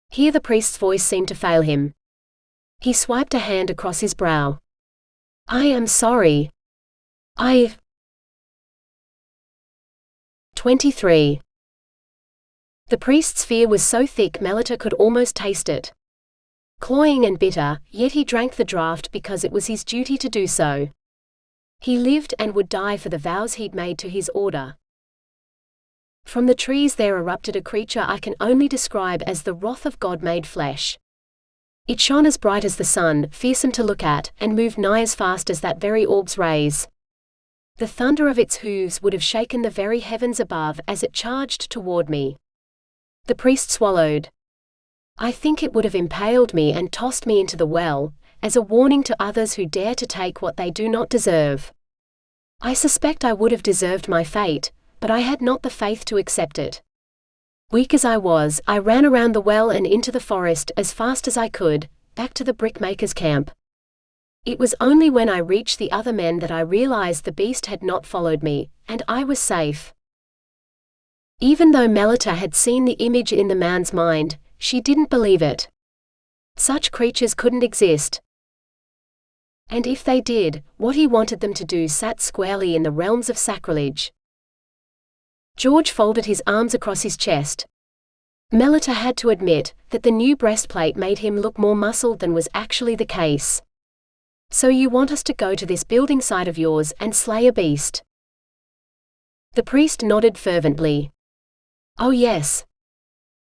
Here the priest's voice seemed to fail him. He swiped a hand across his brow. I am sorry. 23. The priest's fear was so thick Melitta could almost taste it. Cloying and bitter, yet he drank the draught because it was his duty to do so. He lived and would die for the vows he'd made to his order. From the trees there erupted a creature I can only describe as the wrath of God made flesh. It shone as bright as the sun, fearsome to look at, and moved nigh as fast as that very orb's rays. The thunder of its hooves would have shaken the very heavens above as it charged toward me. The priest swallowed. I think it would have impaled me and tossed me into the well, as a warning to others who dare to take what they do not deserve. I suspect I would have deserved my fate, but I had not the faith to accept it. Weak as I was, I ran around the well and into the forest as fast as I could, back to the brickmaker's camp. It was only when I reached the other men that I realized the beast had not followed me, and I was safe. Even though Melitta had seen the image in the man's mind, she didn't believe it. Such creatures couldn't exist. And if they did, what he wanted them to do sat squarely in the realms of sacrilege. George folded his arms across his chest. Melitta had to admit that the new breastplate made him look more muscled than was actually the case. So you want us to go to this building site of yours and slay a beast? The priest nodded fervently. Oh yes.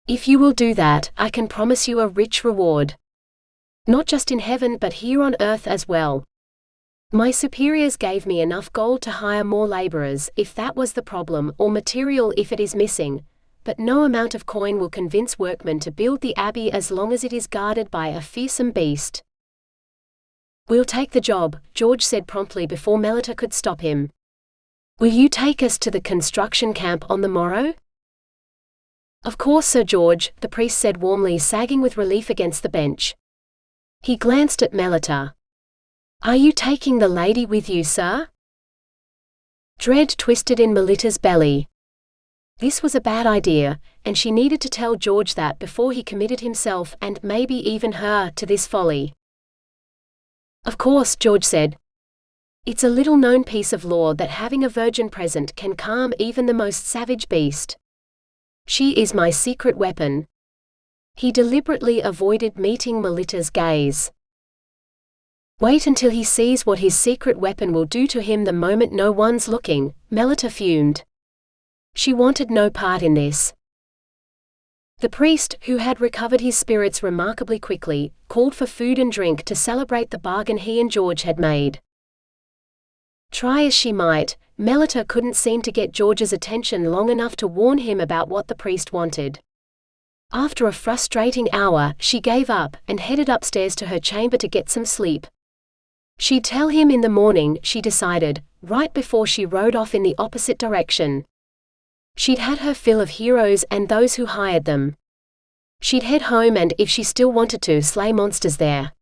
If you will do that, I can promise you a rich reward. Not just in heaven but here on earth as well. My superiors gave me enough gold to hire more laborers if that was the problem, or material if it is missing, but no amount of coin will convince workmen to build the abbey as long as it is guarded by a fearsome beast. We'll take the job, George said promptly before Melitta could stop him. Will you take us to the construction camp on the morrow? Of course, Sir George, the priest said warmly, sagging with relief against the bench. He glanced at Melitta. Are you taking the lady with you, sir? Dread twisted in Melitta's belly. This was a bad idea, and she needed to tell George that before he committed himself, and maybe even her, to this folly. Of course, George said. It's a little-known piece of law that having a virgin present can calm even the most savage beast. She is my secret weapon. He deliberately avoided meeting Melitta's gaze. Wait until he sees what his secret weapon will do to him the moment no one's looking, Melitta fumed. She wanted no part in this. The priest, who had recovered his spirits remarkably quickly, called for food and drink to celebrate the bargain he and George had made. Try as she might, Melitta couldn't seem to get George's attention long enough to warn him about what the priest wanted. After a frustrating hour, she gave up and headed upstairs to her chamber to get some sleep. She'd tell him in the morning, she decided, right before she rode off in the opposite direction. She'd had her fill of heroes and those who hired them. She'd head home and, if she still wanted to, slay monsters there.